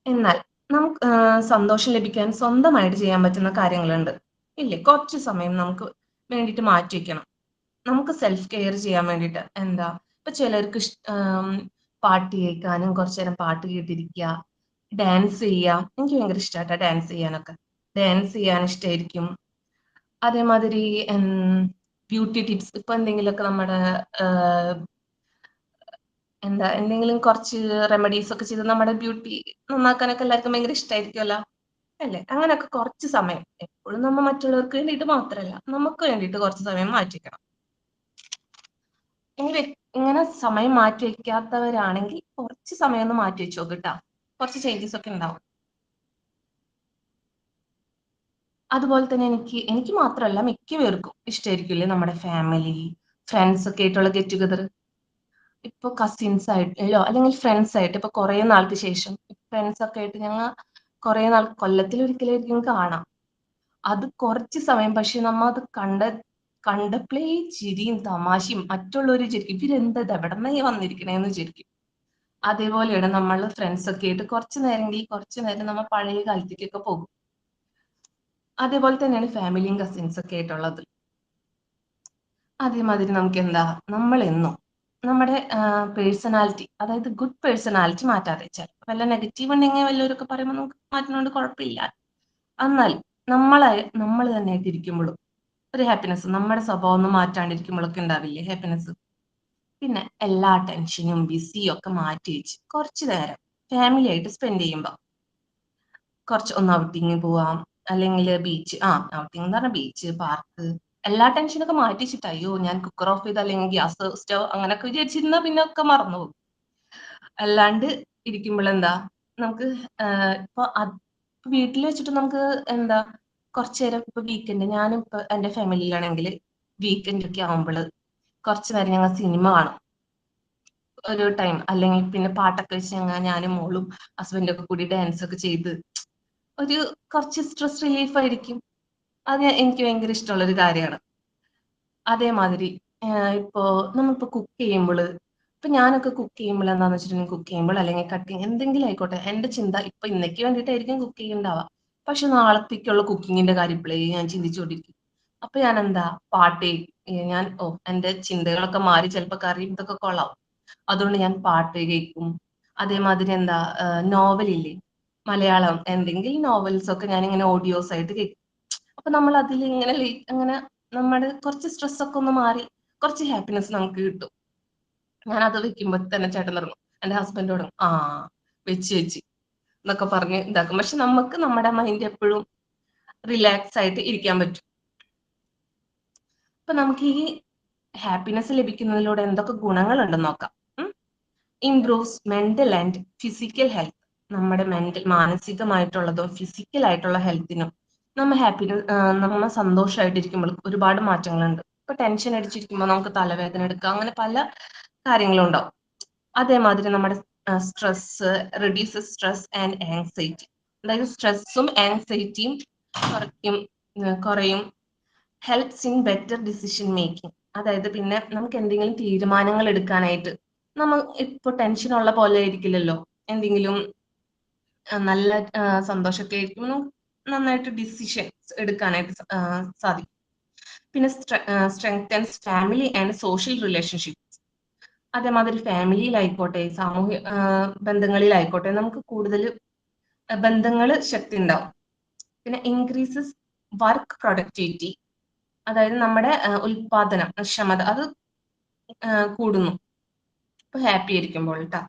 Speaker 8: എന്നാൽ നമുക്ക് സന്തോഷം ലഭിക്കാൻ സ്വന്തമായിട്ട് ചെയ്യാൻ പറ്റുന്ന കാര്യങ്ങളുണ്ട് ഇല്ലേ? കുറച്ച് സമയം നമുക്ക് വേണ്ടിയിട്ട് മാറ്റി വെക്കണം. നമുക്ക് സെൽഫ് കെയർ ചെയ്യാൻ വേണ്ടിയിട്ട് എന്താ, ഇപ്പൊ ചിലർക്ക് പാട്ട് കേൾക്കാനും കുറച്ചു നേരം പാട്ട് കേട്ടിരിക്കുക, ഡാൻസ് ചെയ്യാം. എനിക്ക് ഭയങ്കര ഇഷ്ടമായിട്ടാ ഡാൻസ് ചെയ്യാനൊക്കെ. ഡാൻസ് ചെയ്യാൻ ഇഷ്ടമായിരിക്കും. അതേമാതിരി ബ്യൂട്ടി ടിപ്സ്, ഇപ്പൊ എന്തെങ്കിലുമൊക്കെ നമ്മുടെ എന്താ എന്തെങ്കിലും കുറച്ച് റെമഡീസ് ഒക്കെ ചെയ്ത് നമ്മുടെ ബ്യൂട്ടി നന്നാക്കാനൊക്കെ എല്ലാവർക്കും ഭയങ്കര ഇഷ്ടമായിരിക്കുമല്ലോ അല്ലേ? അങ്ങനെയൊക്കെ കുറച്ച് സമയം, എപ്പോഴും നമ്മൾ മറ്റുള്ളവർക്ക് വേണ്ടിയിട്ട് മാത്രമല്ല, നമുക്ക് വേണ്ടിയിട്ട് കുറച്ച് സമയം മാറ്റിക്കണം. ഇങ്ങനെ സമയം മാറ്റി വെക്കാത്തവരാണെങ്കിൽ കുറച്ച് സമയം ഒന്ന് മാറ്റി വെച്ചോ കേട്ടാ, കുറച്ച് ചേഞ്ചസ് ഒക്കെ ഉണ്ടാവും. അതുപോലെ തന്നെ എനിക്ക് മാത്രമല്ല മിക്ക പേർക്കും ഇഷ്ടമായിരിക്കില്ലേ നമ്മുടെ ഫാമിലി ഫ്രണ്ട്സ് ഒക്കെ ആയിട്ടുള്ള ഗെറ്റ് ടുഗദർ. ഇപ്പൊ കസിൻസ് ആയിട്ടോ അല്ലെങ്കിൽ ഫ്രണ്ട്സ് ആയിട്ട് ഇപ്പൊ കുറെ നാൾക്ക് ശേഷം ഫ്രണ്ട്സ് ഒക്കെ ആയിട്ട് ഞങ്ങൾ കുറെ നാൾ കൊല്ലത്തിൽ ഒരിക്കലായിരിക്കും കാണാം. അത് കുറച്ച് സമയം, പക്ഷെ നമ്മ അത് കണ്ടപ്പോഴേ ചിരിയും തമാശയും മറ്റുള്ളവർ വിചാരിക്കും ഇവരെന്താ എവിടെന്നായി വന്നിരിക്കണേന്ന് വിചാരിക്കും. അതേപോലെയാണ് നമ്മൾ ഫ്രണ്ട്സ് ഒക്കെ ആയിട്ട് കുറച്ചു നേരം നമ്മൾ പഴയ കാലത്തേക്കൊക്കെ പോകും. അതേപോലെ തന്നെയാണ് ഫാമിലിയും കസിൻസ് ഒക്കെ ആയിട്ടുള്ളത്. അതേമാതിരി നമുക്ക് എന്താ, നമ്മൾ എന്നും നമ്മുടെ പേഴ്സണാലിറ്റി, അതായത് ഗുഡ് പേഴ്സണാലിറ്റി മാറ്റാതെ, ചിലപ്പോൾ വല്ല നെഗറ്റീവ് ഉണ്ടെങ്കിൽ വല്ലവരൊക്കെ പറയുമ്പോൾ നമുക്ക് മാറ്റുന്നതുകൊണ്ട് കുഴപ്പമില്ല. എന്നാലും നമ്മൾ തന്നെ ആയിട്ട് ഇരിക്കുമ്പോഴും ഒരു ഹാപ്പിനെസ്, നമ്മുടെ സ്വഭാവം ഒന്നും മാറ്റാണ്ടിരിക്കുമ്പോഴൊക്കെ ഉണ്ടാവില്ലേ ഹാപ്പിനെസ്. പിന്നെ എല്ലാ ടെൻഷനും ബിസിയും ഒക്കെ മാറ്റി വെച്ച് കുറച്ചു നേരം ഫാമിലി ആയിട്ട് സ്പെൻഡ് ചെയ്യുമ്പോൾ കുറച്ച് ഒന്ന് ഔട്ടിങ് പോവാം, അല്ലെങ്കിൽ ഔട്ടിങ് എന്ന് പറഞ്ഞാൽ ബീച്ച്, പാർക്ക്, എല്ലാ ടെൻഷനൊക്കെ മാറ്റി വെച്ചിട്ട് അയ്യോ ഞാൻ കുക്കർ ഓഫ് ചെയ്ത് അല്ലെങ്കിൽ ഗ്യാസ് സ്റ്റവ് അങ്ങനെയൊക്കെ വിചാരിച്ചിരുന്ന പിന്നെ ഒക്കെ മറന്നുപോകും. അല്ലാണ്ട് ഇരിക്കുമ്പോഴെന്താ നമുക്ക് ഇപ്പൊ വീട്ടിൽ വെച്ചിട്ട് നമുക്ക് എന്താ കുറച്ചു നേരം, ഇപ്പൊ വീക്കെൻഡ് ഞാനിപ്പോ എന്റെ ഫാമിലിയിലാണെങ്കിൽ വീക്കെൻഡ് ഒക്കെ ആവുമ്പോൾ കുറച്ചു നേരം ഞങ്ങൾ സിനിമ കാണും ഒരു ടൈം, അല്ലെങ്കിൽ പിന്നെ പാട്ടൊക്കെ വെച്ച് ഞാനും മോളും ഹസ്ബൻഡും ഒക്കെ കൂടി ഡാൻസ് ഒക്കെ ചെയ്ത് ഒരു കുറച്ച് സ്ട്രെസ് റിലീഫ് ആയിരിക്കും. അത് എനിക്ക് ഭയങ്കര ഇഷ്ടമുള്ള ഒരു കാര്യമാണ്. അതേമാതിരി ഇപ്പോ നമ്മളിപ്പോ കുക്ക് ചെയ്യുമ്പോൾ, ഇപ്പൊ ഞാനൊക്കെ കുക്ക് ചെയ്യുമ്പോൾ എന്താന്ന് വെച്ചിട്ടുണ്ടെങ്കിൽ, കുക്ക് ചെയ്യുമ്പോൾ അല്ലെങ്കിൽ കട്ടിങ് എന്തെങ്കിലും ആയിക്കോട്ടെ, എന്റെ ചിന്ത ഇപ്പൊ ഇന്നേക്ക് വേണ്ടിയിട്ടായിരിക്കും കുക്ക് ചെയ്യുന്നുണ്ടാവുക, പക്ഷെ നാളത്തേക്കുള്ള കുക്കിങ്ങിന്റെ കാര്യം ഇപ്പോഴേ ഞാൻ ചിന്തിച്ചുകൊണ്ടിരിക്കും. അപ്പൊ ഞാൻ എന്താ പാട്ട് എന്റെ ചിന്തകളൊക്കെ മാറി ചിലപ്പോൾ കറി ഇതൊക്കെ കൊള്ളാവും, അതുകൊണ്ട് ഞാൻ പാട്ട് കേൾക്കും. അതേമാതിരി എന്താ നോവലില്ലേ മലയാളം എന്തെങ്കിലും നോവൽസ് ഒക്കെ ഞാൻ ഇങ്ങനെ ഓഡിയോസ് ആയിട്ട് കേൾക്കും. അപ്പൊ നമ്മൾ അതിൽ ഇങ്ങനെ അങ്ങനെ നമ്മുടെ കുറച്ച് സ്ട്രെസ് ഒക്കെ ഒന്ന് മാറി കുറച്ച് ഹാപ്പിനെസ് നമുക്ക് കിട്ടും. ഞാൻ അത് വെക്കുമ്പോ തന്നെ ചേട്ടൻ തുടങ്ങും, എന്റെ ഹസ്ബൻഡ് തുടങ്ങും വെച്ച് എന്നൊക്കെ പറഞ്ഞ് ഇതാക്കും. പക്ഷെ നമുക്ക് നമ്മുടെ മൈൻഡ് എപ്പോഴും റിലാക്സ് ആയിട്ട് ഇരിക്കാൻ പറ്റും. അപ്പൊ നമുക്ക് ഈ ഹാപ്പിനെസ് ലഭിക്കുന്നതിലൂടെ എന്തൊക്കെ ഗുണങ്ങളുണ്ടെന്ന് നോക്കാം. Improves mental and physical health. നമ്മുടെ മാനസികമായിട്ടുള്ളതും ഫിസിക്കൽ ആയിട്ടുള്ള ഹെൽത്തിനും നമ്മ സന്തോഷമായിട്ടിരിക്കുമ്പോൾ ഒരുപാട് മാറ്റങ്ങളുണ്ട്. ഇപ്പൊ ടെൻഷൻ അടിച്ചിരിക്കുമ്പോൾ നമുക്ക് തലവേദന എടുക്കുക, അങ്ങനെ പല കാര്യങ്ങളും ഉണ്ടാവും. അതേമാതിരി നമ്മുടെ stress reduces stress and anxiety, അതായത് സ്ട്രെസ്സും ആങ്സൈറ്റിയും കുറയും. Helps in better decision making, അതായത് പിന്നെ നമുക്ക് എന്തെങ്കിലും തീരുമാനങ്ങൾ എടുക്കാനായിട്ട്, നമ്മൾ ഇപ്പൊ ടെൻഷൻ ഉള്ള പോലെ ആയിരിക്കില്ലല്ലോ, എന്തെങ്കിലും നല്ല സന്തോഷമൊക്കെ ആയിരിക്കും നന്നായിട്ട് ഡിസിഷൻസ് എടുക്കാനായിട്ട് സാധിക്കും. പിന്നെ strengthens family and social relationships. അതേമാതിരി ഫാമിലിയിലായിക്കോട്ടെ സാമൂഹ്യ ബന്ധങ്ങളിലായിക്കോട്ടെ നമുക്ക് കൂടുതൽ ബന്ധങ്ങൾ ശക്തി ഉണ്ടാവും. പിന്നെ ഇൻക്രീസസ് വർക്ക് പ്രൊഡക്ടിവിറ്റി, അതായത് നമ്മുടെ ഉൽപാദന ക്ഷമത അത് കൂടുന്നു ഇപ്പൊ ഹാപ്പി ആയിരിക്കുമ്പോൾ കേട്ടോ.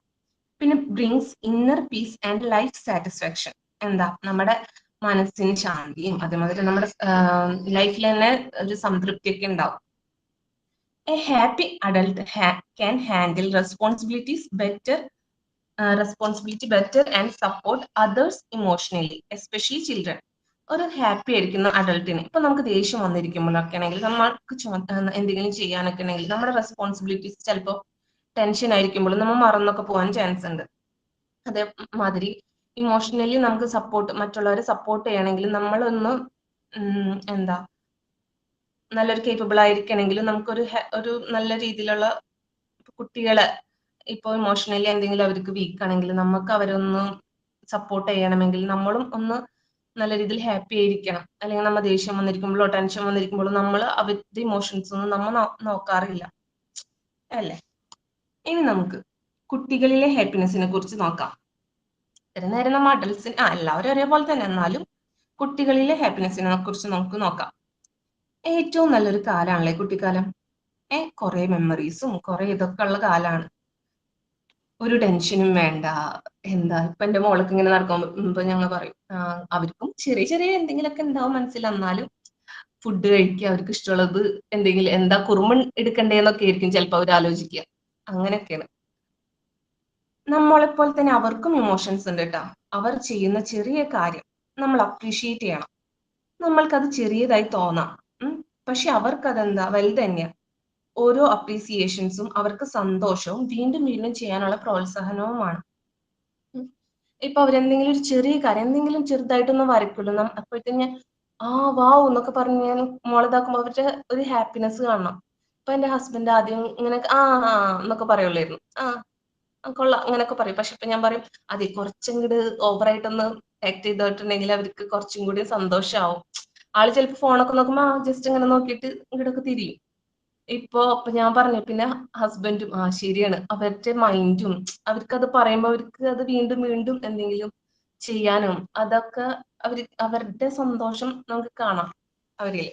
Speaker 8: പിന്നെ brings inner piece and life satisfaction, എന്താ നമ്മുടെ മനസ്സിന് ശാന്തിയും അതേമാതിരി നമ്മുടെ ലൈഫിൽ തന്നെ ഒരു സംതൃപ്തിയൊക്കെ ഉണ്ടാവും. A happy adult can handle responsibility better and support others emotionally, especially children. ഒരു ഹാപ്പി ആയിരിക്കുന്ന അഡൾട്ടിന് ഇപ്പൊ നമുക്ക് ദേഷ്യം വന്നിരിക്കുമ്പോഴൊക്കെ ആണെങ്കിൽ, നമ്മൾക്ക് എന്തെങ്കിലും ചെയ്യാനൊക്കെ ആണെങ്കിൽ നമ്മുടെ റെസ്പോൺസിബിലിറ്റീസ് ചിലപ്പോൾ ടെൻഷൻ ആയിരിക്കുമ്പോൾ നമ്മൾ മറന്നൊക്കെ പോകാൻ ചാൻസ് ഉണ്ട്. അതേമാതിരി ഇമോഷണലി നമുക്ക് മറ്റുള്ളവരെ സപ്പോർട്ട് ചെയ്യണമെങ്കിൽ നമ്മളൊന്ന് നല്ലൊരു കേപ്പബിൾ ആയിരിക്കണമെങ്കിൽ നമുക്കൊരു നല്ല രീതിയിലുള്ള കുട്ടികളെ ഇപ്പോൾ ഇമോഷണലി എന്തെങ്കിലും അവർക്ക് വീക്ക് ആണെങ്കിൽ നമുക്ക് അവരൊന്ന് സപ്പോർട്ട് ചെയ്യണമെങ്കിൽ നമ്മളും ഒന്ന് നല്ല രീതിയിൽ ഹാപ്പി ആയിരിക്കണം. അല്ലെങ്കിൽ നമ്മൾ ദേഷ്യം വന്നിരിക്കുമ്പോഴോ ടെൻഷൻ വന്നിരിക്കുമ്പോഴോ നമ്മൾ അവരുടെ ഇമോഷൻസ് ഒന്നും നമ്മൾ നോക്കാറില്ല അല്ലേ. ഇനി നമുക്ക് കുട്ടികളിലെ ഹാപ്പിനെസിനെ കുറിച്ച് നോക്കാം. ഇത്ര നേരം നമ്മൾ അഡൽസിന് എല്ലാവരും ഒരേപോലെ തന്നെ, എന്നാലും കുട്ടികളിലെ ഹാപ്പിനെസിനെ കുറിച്ച് നമുക്ക് നോക്കാം. ഏറ്റവും നല്ലൊരു കാലാണല്ലേ കുട്ടിക്കാലം. കുറെ മെമ്മറീസും കുറെ ഇതൊക്കെ ഉള്ള കാലാണ്. ഒരു ടെൻഷനും വേണ്ട. എന്താ ഇപ്പൊ എന്റെ മോൾക്ക് ഇങ്ങനെ നടക്കുമ്പോ ഞങ്ങൾ പറയും അവർക്കും ചെറിയ ചെറിയ എന്തെങ്കിലുമൊക്കെ ഉണ്ടാവും മനസ്സിൽ, എന്നാലും ഫുഡ് കഴിക്കുക, അവർക്ക് ഇഷ്ടമുള്ളത് എന്തെങ്കിലും, എന്താ കുറുമൺ എടുക്കണ്ടേന്നൊക്കെ ആയിരിക്കും ചിലപ്പോൾ അവർ ആലോചിക്കുക. അങ്ങനെയൊക്കെയാണ്. നമ്മളെപ്പോലെ തന്നെ അവർക്കും ഇമോഷൻസ് ഉണ്ട് കേട്ടോ. അവർ ചെയ്യുന്ന ചെറിയ കാര്യം നമ്മൾ അപ്രീഷിയേറ്റ് ചെയ്യണം. നമ്മൾക്കത് ചെറിയതായി തോന്നാം, പക്ഷെ അവർക്കതെന്താ വലുത് തന്നെയാ. ഓരോ അപ്രീസിയേഷൻസും അവർക്ക് സന്തോഷവും വീണ്ടും വീണ്ടും ചെയ്യാനുള്ള പ്രോത്സാഹനവുമാണ്. ഇപ്പൊ അവരെന്തെങ്കിലും ഒരു ചെറിയ കാര്യം, എന്തെങ്കിലും ചെറുതായിട്ടൊന്ന് വരയ്ക്കുള്ളൂ, അപ്പോഴത്തേന് വാവ് എന്നൊക്കെ പറഞ്ഞ് ഞാൻ മോളിതാക്കുമ്പോൾ അവരുടെ ഒരു ഹാപ്പിനെസ് കാണണം. ഇപ്പൊ എന്റെ ഹസ്ബൻഡ് ആദ്യം ഇങ്ങനെ എന്നൊക്കെ പറയുള്ളായിരുന്നു. കൊള്ളാം അങ്ങനെയൊക്കെ പറയും. പക്ഷെ ഇപ്പൊ ഞാൻ പറയും അതെ കുറച്ചങ്ങോട്ട് ഓവറായിട്ടൊന്ന് ആക്ട് ചെയ്തിട്ടുണ്ടെങ്കിൽ അവർക്ക് കുറച്ചും കൂടി സന്തോഷമാവും. ആള് ചിലപ്പോൾ ഫോണൊക്കെ നോക്കുമ്പോ ജസ്റ്റ് ഇങ്ങനെ നോക്കിയിട്ട് ഇങ്ങോട്ടൊക്കെ തിരിയും. അപ്പൊ ഞാൻ പറഞ്ഞു, പിന്നെ ഹസ്ബൻഡും ശരിയാണ്, അവരുടെ മൈൻഡും അവർക്കത് പറയുമ്പോൾ അവർക്ക് അത് വീണ്ടും വീണ്ടും എന്തെങ്കിലും ചെയ്യാനും അതൊക്കെ അവരുടെ സന്തോഷം നമുക്ക് കാണാം അവരിൽ.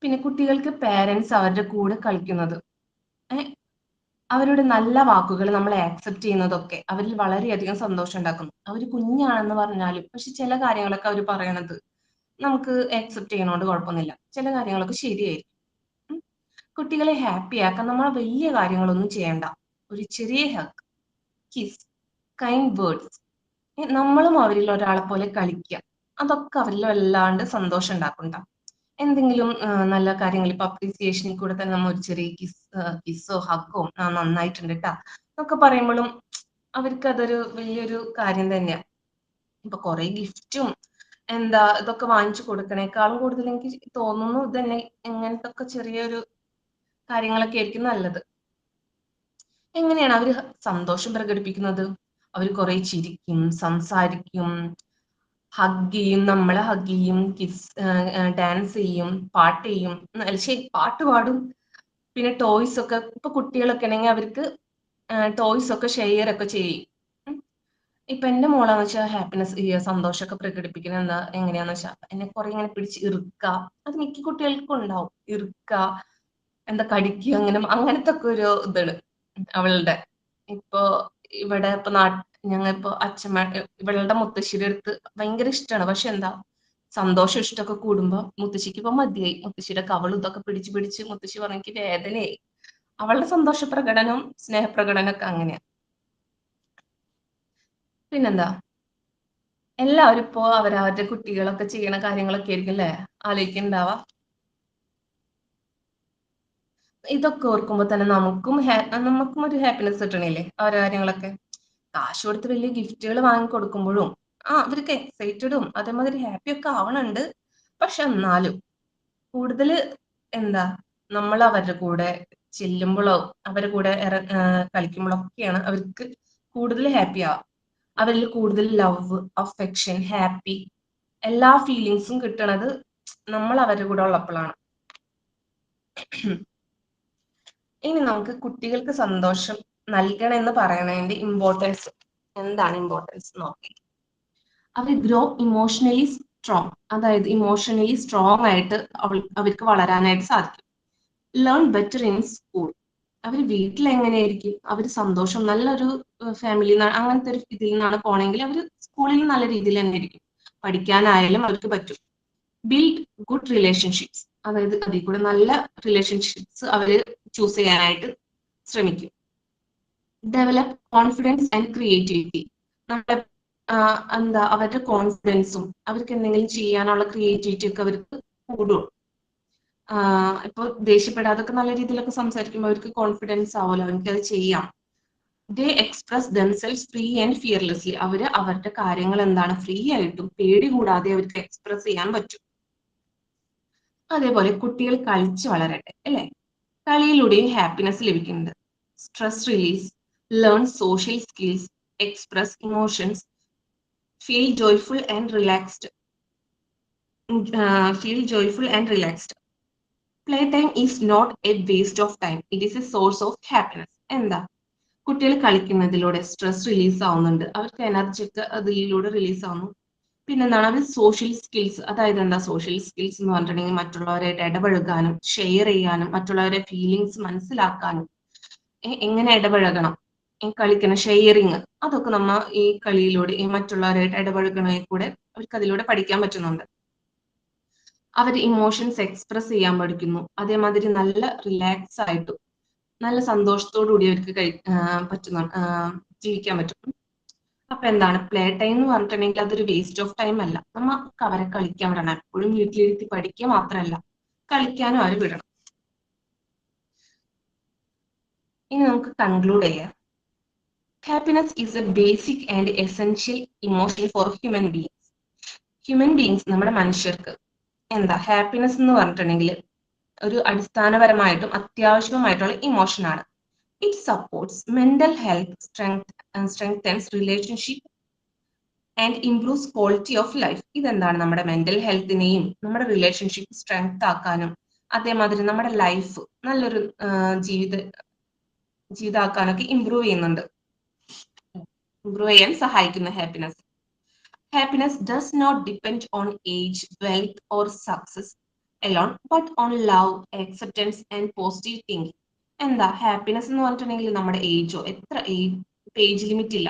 Speaker 8: പിന്നെ കുട്ടികൾക്ക് പേരൻസ് അവരുടെ കൂടെ കളിക്കുന്നത്, അവരുടെ നല്ല വാക്കുകൾ നമ്മൾ ആക്സെപ്റ്റ് ചെയ്യുന്നതൊക്കെ അവരിൽ വളരെയധികം സന്തോഷം ഉണ്ടാക്കുന്നു. അവർ കുഞ്ഞാണെന്ന് പറഞ്ഞാലും പക്ഷെ ചില കാര്യങ്ങളൊക്കെ അവർ പറയണത് നമുക്ക് ആക്സെപ്റ്റ് ചെയ്യണോണ്ട് കുഴപ്പമൊന്നുമില്ല. ചില കാര്യങ്ങളൊക്കെ ശരിയായിരിക്കും. കുട്ടികളെ ഹാപ്പി ആക്കാൻ നമ്മൾ വലിയ കാര്യങ്ങളൊന്നും ചെയ്യണ്ട. ഒരു ചെറിയ ഹഗ്, കിസ്, കൈൻഡ് വേർഡ്സ്, നമ്മളും അവരിൽ ഒരാളെ പോലെ കളിക്കുക, അതൊക്കെ അവരിൽ വല്ലാണ്ട് സന്തോഷം ഉണ്ടാക്കണ്ട. എന്തെങ്കിലും നല്ല കാര്യങ്ങൾ ഇപ്പൊ അപ്രീസിയേഷനിൽ കൂടെ തന്നെ നമ്മൾ ഒരു ചെറിയ കിസ്സോ ഹഗ്ഗോ നന്നായിട്ടുണ്ട് കേട്ടാ എന്നൊക്കെ പറയുമ്പോഴും അവർക്ക് അതൊരു വലിയൊരു കാര്യം തന്നെയാ. ഇപ്പൊ കുറെ ഗിഫ്റ്റും ഇതൊക്കെ വാങ്ങിച്ചു കൊടുക്കണേക്കാളും കൂടുതൽ എനിക്ക് തോന്നുന്നു ഇതന്നെ ഇങ്ങനത്തെ ഒക്കെ ചെറിയൊരു കാര്യങ്ങളൊക്കെ ആയിരിക്കും നല്ലത്. എങ്ങനെയാണ് അവര് സന്തോഷം പ്രകടിപ്പിക്കുന്നത്? അവർ കുറെ ചിരിക്കും, സംസാരിക്കും, ഹഗ് ചെയ്യും, നമ്മളെ ഹഗ് ചെയ്യും, ഡാൻസ് ചെയ്യും, പാട്ട് ചെയ്യും, പാട്ട് പാടും. പിന്നെ ടോയ്സ് ഒക്കെ, ഇപ്പൊ കുട്ടികളൊക്കെ ആണെങ്കിൽ അവർക്ക് ടോയ്സ് ഒക്കെ ഷെയർ ഒക്കെ ചെയ്യും. ഇപ്പൊ എന്റെ മോളാന്ന് വെച്ചാൽ ഹാപ്പിനെസ് സന്തോഷമൊക്കെ പ്രകടിപ്പിക്കുന്നത് എങ്ങനെയാന്ന് വെച്ചാൽ എന്നെ കുറെ ഇങ്ങനെ പിടിച്ച് ഇറുക്ക, അത് മിക്ക കുട്ടികൾക്കും ഉണ്ടാവും, ഇറുക്ക, കടിക്കുക, അങ്ങനത്തെ ഒക്കെ ഒരു ഇതാണ് അവളുടെ. ഇപ്പൊ ഇവിടെ ഇപ്പൊ ഞങ്ങളിപ്പോ അച്ഛമ്മ ഇവളുടെ മുത്തശ്ശിയുടെ അടുത്ത് ഭയങ്കര ഇഷ്ടമാണ്. പക്ഷെ സന്തോഷം ഇഷ്ടമൊക്കെ കൂടുമ്പോ മുത്തശ്ശിക്ക് ഇപ്പൊ മതിയായി. മുത്തശ്ശിയുടെ കവളും ഇതൊക്കെ പിടിച്ച് പിടിച്ച് മുത്തശ്ശി പറഞ്ഞെനിക്ക് വേദനയായി. അവളുടെ സന്തോഷ പ്രകടനവും സ്നേഹപ്രകടനവും ഒക്കെ അങ്ങനെയാ. പിന്നെന്താ, എല്ലാവരും ഇപ്പോ അവരവരുടെ കുട്ടികളൊക്കെ ചെയ്യണ കാര്യങ്ങളൊക്കെ ആയിരിക്കും അല്ലെ ആലോചിക്കുന്നുണ്ടാവാ. ഇതൊക്കെ ഓർക്കുമ്പോ തന്നെ നമുക്കും ഒരു ഹാപ്പിനെസ് കിട്ടണില്ലേ ഓരോ കാര്യങ്ങളൊക്കെ. കാശ് കൊടുത്ത് വലിയ ഗിഫ്റ്റുകൾ വാങ്ങിക്കൊടുക്കുമ്പോഴും അവർക്ക് എക്സൈറ്റഡും അതേമാതിരി ഹാപ്പി ഒക്കെ ആവണുണ്ട്. പക്ഷെ എന്നാലും കൂടുതൽ നമ്മൾ അവരുടെ കൂടെ ചെല്ലുമ്പോഴോ അവരുടെ കൂടെ കളിക്കുമ്പോഴൊക്കെയാണ് അവർക്ക് കൂടുതൽ ഹാപ്പി ആവുക. അവരിൽ കൂടുതൽ ലവ്, അഫെക്ഷൻ, ഹാപ്പി എല്ലാ ഫീലിങ്സും കിട്ടണത് നമ്മൾ അവരുടെ കൂടെ ഉള്ളപ്പോഴാണ്. ഇനി നമുക്ക് കുട്ടികൾക്ക് സന്തോഷം നൽകണമെന്ന് പറയണതിന്റെ ഇമ്പോർട്ടൻസ് എന്താണ് നോക്കി. അവർ ഗ്രോ ഇമോഷണലി സ്ട്രോങ്, അതായത് ഇമോഷണലി സ്ട്രോങ് ആയിട്ട് അവർക്ക് വളരാനായിട്ട് സാധിക്കും. ലേൺ ബെറ്റർ ഇൻ സ്കൂൾ, അവർ വീട്ടിൽ എങ്ങനെയായിരിക്കും അവർ സന്തോഷം നല്ലൊരു ഫാമിലി അങ്ങനത്തെ ഒരു ഇതിൽ നിന്നാണ് പോണെങ്കിൽ അവർ സ്കൂളിൽ നല്ല രീതിയിൽ തന്നെ ഇരിക്കും. പഠിക്കാനായാലും അവർക്ക് പറ്റും. ബിൽഡ് ഗുഡ് റിലേഷൻഷിപ്സ്, അതായത് അതിൽ കൂടെ നല്ല റിലേഷൻഷിപ്സ് അവര് ചൂസ് ചെയ്യാനായിട്ട് ശ്രമിക്കും. ഡെവലപ്പ് കോൺഫിഡൻസ് ആൻഡ് ക്രിയേറ്റിവിറ്റി, നമ്മുടെ അവരുടെ കോൺഫിഡൻസും അവർക്ക് എന്തെങ്കിലും ചെയ്യാനുള്ള ക്രിയേറ്റിവിറ്റി ഒക്കെ അവർക്ക് കൂടും. ഇപ്പൊ ദേഷ്യപ്പെടാതൊക്കെ നല്ല രീതിയിലൊക്കെ സംസാരിക്കുമ്പോൾ അവർക്ക് കോൺഫിഡൻസ് ആവുമല്ലോ, അവർക്ക് അത് ചെയ്യാം. They express themselves free and fearlessly, അവരുടെ കാര്യങ്ങൾ ഫ്രീ ആയിട്ടും പേടി കൂടാതെ അവർക്ക് എക്സ്പ്രസ് ചെയ്യാൻ പറ്റും. അതേപോലെ കുട്ടികൾ കളിച്ച് വളരട്ടെ അല്ലെ. കളിയിലൂടെയും ഹാപ്പിനെസ് ലഭിക്കുന്നുണ്ട്. Stress release, learn social skills, express emotions, feel joyful and relaxed. Play time is not a waste of time, it is a source of happiness. എന്താ? കുട്ടികൾ കളിക്കുന്നതിലൂടെ സ്ട്രെസ് റിലീസ് ആവുന്നുണ്ട്, അവർക്ക് എനർജി ഒക്കെ അതിലൂടെ റിലീസ് ആവുന്നു. പിന്നെന്താണ് അവർ സോഷ്യൽ സ്കിൽസ്, അതായത് എന്താ സോഷ്യൽ സ്കിൽസ് എന്ന് പറഞ്ഞിട്ടുണ്ടെങ്കിൽ മറ്റുള്ളവരായിട്ട് ഇടപഴകാനും ഷെയർ ചെയ്യാനും മറ്റുള്ളവരുടെ ഫീലിങ്സ് മനസ്സിലാക്കാനും എങ്ങനെ ഇടപഴകണം, കളിക്കുന്ന ഷെയറിങ്, അതൊക്കെ നമ്മ ഈ കളിയിലൂടെ ഈ മറ്റുള്ളവരായിട്ട് ഇടപഴകണയിൽ കൂടെ അവർക്ക് അതിലൂടെ പഠിക്കാൻ പറ്റുന്നുണ്ട്. അവർ ഇമോഷൻസ് എക്സ്പ്രസ് ചെയ്യാൻ പഠിക്കുന്നു. അതേമാതിരി നല്ല റിലാക്സ് ആയിട്ടും നല്ല സന്തോഷത്തോടു കൂടി അവർക്ക് ജീവിക്കാൻ പറ്റും. അപ്പൊ എന്താണ് പ്ലേ ടൈം എന്ന് പറഞ്ഞിട്ടുണ്ടെങ്കിൽ അതൊരു വേസ്റ്റ് ഓഫ് ടൈം അല്ല, നമുക്ക് അവരെ കളിക്കാൻ വിടണം. എപ്പോഴും വീട്ടിലിരുത്തി പഠിക്കുക മാത്രമല്ല, കളിക്കാനും അവര് വിടണം. ഇനി നമുക്ക് കൺക്ലൂഡ് ചെയ്യാം. Happiness is a basic and essential emotion for human beings. നമ്മുടെ മനുഷ്യർക്ക് എന്താ ഹാപ്പിനെസ് എന്ന് പറഞ്ഞിട്ടുണ്ടെങ്കിൽ ഒരു അടിസ്ഥാനപരമായിട്ടും അത്യാവശ്യമായിട്ടുള്ള ഇമോഷനാണ്. It supports mental health, strengthens relationship and improves quality of life. ഇതെന്താണ് നമ്മുടെ മെന്റൽ ഹെൽത്തിനെയും നമ്മുടെ റിലേഷൻഷിപ്പ് സ്ട്രെങ്ത് ആക്കാനും അതേമാതിരി നമ്മുടെ ലൈഫ് നല്ലൊരു ജീവിതമാക്കാനൊക്കെ ഇംപ്രൂവ് ചെയ്യാൻ സഹായിക്കുന്ന happiness. Happiness does not depend on age, wealth or success alone, but on love, acceptance and positive thinking. എന്താ ഹാപ്പിനെസ് എന്ന് പറഞ്ഞിട്ടുണ്ടെങ്കിൽ നമ്മുടെ ഏജോ എത്ര ഏജ് ലിമിറ്റ് ഇല്ല,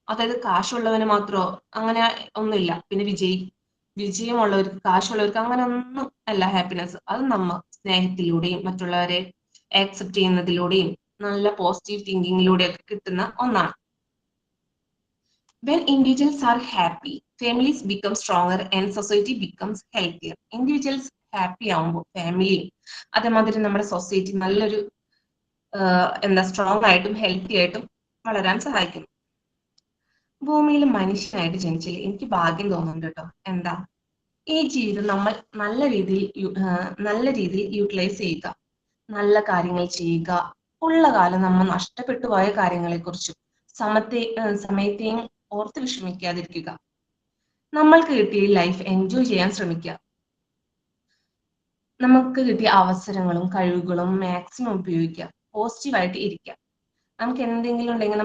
Speaker 8: അതായത് കാശുള്ളവന് മാത്രമോ അങ്ങനെ ഒന്നുമില്ല. പിന്നെ വിജയമുള്ളവർക്ക് കാശുള്ളവർക്ക് അങ്ങനെ ഒന്നും അല്ല ഹാപ്പിനെസ്. അത് നമ്മ സ്നേഹത്തിലൂടെയും മറ്റുള്ളവരെ ആക്സെപ്റ്റ് ചെയ്യുന്നതിലൂടെയും നല്ല പോസിറ്റീവ് തിങ്കിങ്ങിലൂടെയൊക്കെ കിട്ടുന്ന ഒന്നാണ്. When individuals are happy, families become stronger and society becomes healthier. Individuals happy ആവുമ്പോൾ ഫാമിലിയും അതേമാതിരി നമ്മുടെ സൊസൈറ്റി നല്ലൊരു സ്ട്രോങ് ആയിട്ടും ഹെൽത്തി ആയിട്ടും വളരാൻ സഹായിക്കുന്നു. ഭൂമിയിൽ മനുഷ്യനായിട്ട് ജനിച്ചില്ല എനിക്ക് ഭാഗ്യം തോന്നുന്നുണ്ട് കേട്ടോ. എന്താ ഈ ജീവിതം നമ്മൾ നല്ല രീതിയിൽ യൂട്ടിലൈസ് ചെയ്യുക, നല്ല കാര്യങ്ങൾ ചെയ്യുക, ഉള്ള കാലം നമ്മൾ നഷ്ടപ്പെട്ടു പോയ കാര്യങ്ങളെ കുറിച്ചും സമയത്തെയും ഓർത്ത് വിഷമിക്കാതിരിക്കുക. നമ്മൾക്ക് കിട്ടിയ ലൈഫ് എൻജോയ് ചെയ്യാൻ ശ്രമിക്കുക. നമുക്ക് കിട്ടിയ അവസരങ്ങളും കഴിവുകളും മാക്സിമം ഉപയോഗിക്കുക, പോസിറ്റീവായിട്ട് ഇരിക്കുക. നമുക്ക് എന്തെങ്കിലും ഉണ്ടെങ്കിൽ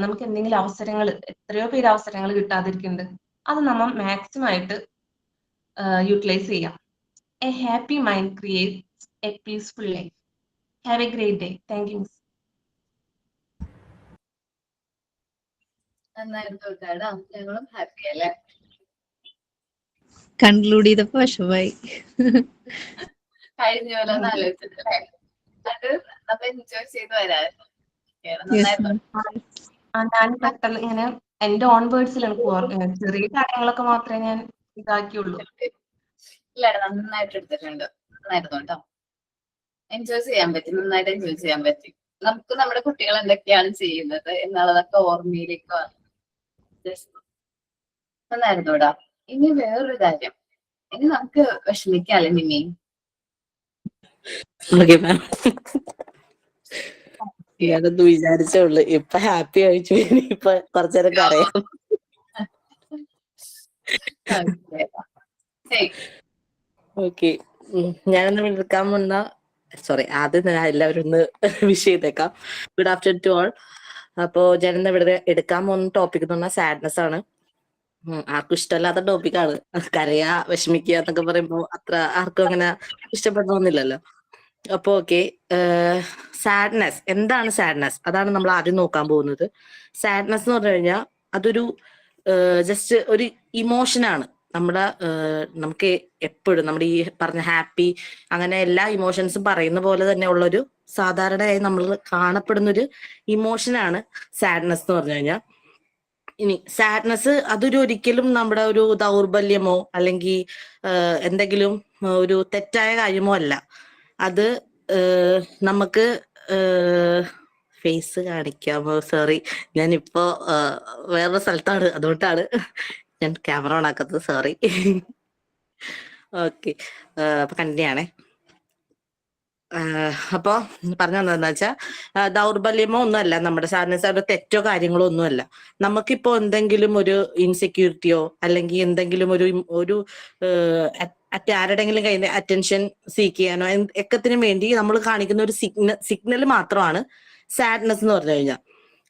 Speaker 8: നമുക്ക് എന്തെങ്കിലും അവസരങ്ങൾ, എത്രയോ പേര് അവസരങ്ങൾ കിട്ടാതിരിക്കുന്നുണ്ട്, അത് നമ്മൾ മാക്സിമം ആയിട്ട് യൂട്ടിലൈസ് ചെയ്യാം. A happy mind creates A peaceful life. Have A great day. Thank you.
Speaker 1: നന്നായിരുന്നു കേട്ടോ, ഞങ്ങളും ഹാപ്പി അല്ലേ.
Speaker 5: കൺക്ലൂഡ് ചെയ്തപ്പോ വിഷമായി.
Speaker 1: കഴിഞ്ഞ പോലെ ഒന്ന് ആലോചിച്ചിട്ടല്ലേ, അത് നമ്മൾ എൻജോയ് ചെയ്ത് വരായിരുന്നു.
Speaker 8: ഞാൻ പെട്ടെന്ന് ഇങ്ങനെ എന്റെ ഓൺ വേർഡ്സിലാണ് ചെറിയ കാര്യങ്ങളൊക്കെ മാത്രമേ ഞാൻ ഇതാക്കിയുള്ളൂ.
Speaker 1: ഇല്ല, നന്നായിട്ട് എടുത്തിട്ടുണ്ട്, നന്നായിരുന്നു കേട്ടോ. എൻജോയ് ചെയ്യാൻ പറ്റി, നന്നായിട്ട് എൻജോയ് ചെയ്യാൻ പറ്റി. നമുക്ക് നമ്മുടെ കുട്ടികൾ എന്തൊക്കെയാണ് ചെയ്യുന്നത് എന്നുള്ളതൊക്കെ ഓർമ്മയിലേക്ക് വന്നു. നന്നായിരുന്നു കേട്ടോ. ഇനി വേറൊരു കാര്യം, ഇനി നമുക്ക് വിഷമിക്കാല്ലേ നിമ്മി?
Speaker 10: ഞാനൊന്ന് വിചാരിച്ചുള്ളു, ഇപ്പൊ ഹാപ്പി ആയിച്ചു, ഇപ്പൊ കുറച്ചേരം കരയാം. ഓക്കെ, ഞാനൊന്ന് എടുക്കാൻ വന്ന ആദ്യം ഞാൻ എല്ലാവരും ഒന്ന് വിഷ് ചെയ്തേക്കാം. Good afternoon to all. അപ്പോ ഞാനിന്ന് ഇവിടെ എടുക്കാൻ പോകുന്ന ടോപ്പിക് എന്ന് പറഞ്ഞാൽ സാഡ്നെസ് ആണ്. ആർക്കും ഇഷ്ടമല്ലാത്ത ടോപ്പിക്കാണ്. കരയാ വിഷമിക്കുക എന്നൊക്കെ പറയുമ്പോൾ അത്ര ആർക്കും അങ്ങനെ ഇഷ്ടപ്പെടുന്നൊന്നുമില്ലല്ലോ. അപ്പൊ ഓക്കെ, സാഡ്നെസ് എന്താണ്? സാഡ്നെസ് അതാണ് നമ്മൾ ആദ്യം നോക്കാൻ പോകുന്നത്. സാഡ്നെസ് എന്ന് പറഞ്ഞു കഴിഞ്ഞാൽ അതൊരു ജസ്റ്റ് ഒരു ഇമോഷനാണ്. നമുക്ക് എപ്പോഴും നമ്മുടെ ഈ പറഞ്ഞ ഹാപ്പി അങ്ങനെ എല്ലാ ഇമോഷൻസും പറയുന്ന പോലെ തന്നെ ഉള്ളൊരു സാധാരണയായി നമ്മൾ കാണപ്പെടുന്ന ഒരു ഇമോഷനാണ് സാഡ്നെസ് എന്ന് പറഞ്ഞു കഴിഞ്ഞാൽ. ഇനി സാഡ്നെസ് അതൊരു ഒരിക്കലും നമ്മുടെ ഒരു ദൗർബല്യമോ അല്ലെങ്കിൽ എന്തെങ്കിലും ഒരു തെറ്റായ കാര്യമോ അല്ല. അത് നമുക്ക് ഫേസ് കാണിക്കാമോ? സോറി, ഞാനിപ്പോ വേറൊരു സ്ഥലത്താണ്, അതുകൊണ്ടാണ് ഞാൻ ക്യാമറ ഓൺ ആക്കുന്നത്. സോറി. ഓക്കെ, അപ്പൊ കണ്ടിന്യൂ ആണേ. അപ്പോ പറഞ്ഞു തന്നതെന്ന് വെച്ചാൽ ദൗർബല്യമോ ഒന്നുമല്ല, നമ്മുടെ സാഡ്നെസ് അവിടെ തെറ്റോ കാര്യങ്ങളോ ഒന്നുമല്ല. നമുക്കിപ്പോ എന്തെങ്കിലും ഒരു ഇൻസെക്യൂരിറ്റിയോ അല്ലെങ്കിൽ എന്തെങ്കിലും ഒരു ആരുടെങ്കിലും കയ്യിൽ അറ്റൻഷൻ സീക്ക് ചെയ്യാനോ ഒക്കത്തിനും വേണ്ടി നമ്മൾ കാണിക്കുന്ന ഒരു സിഗ്നൽ മാത്രമാണ് സാഡ്നെസ് എന്ന് പറഞ്ഞു കഴിഞ്ഞാൽ.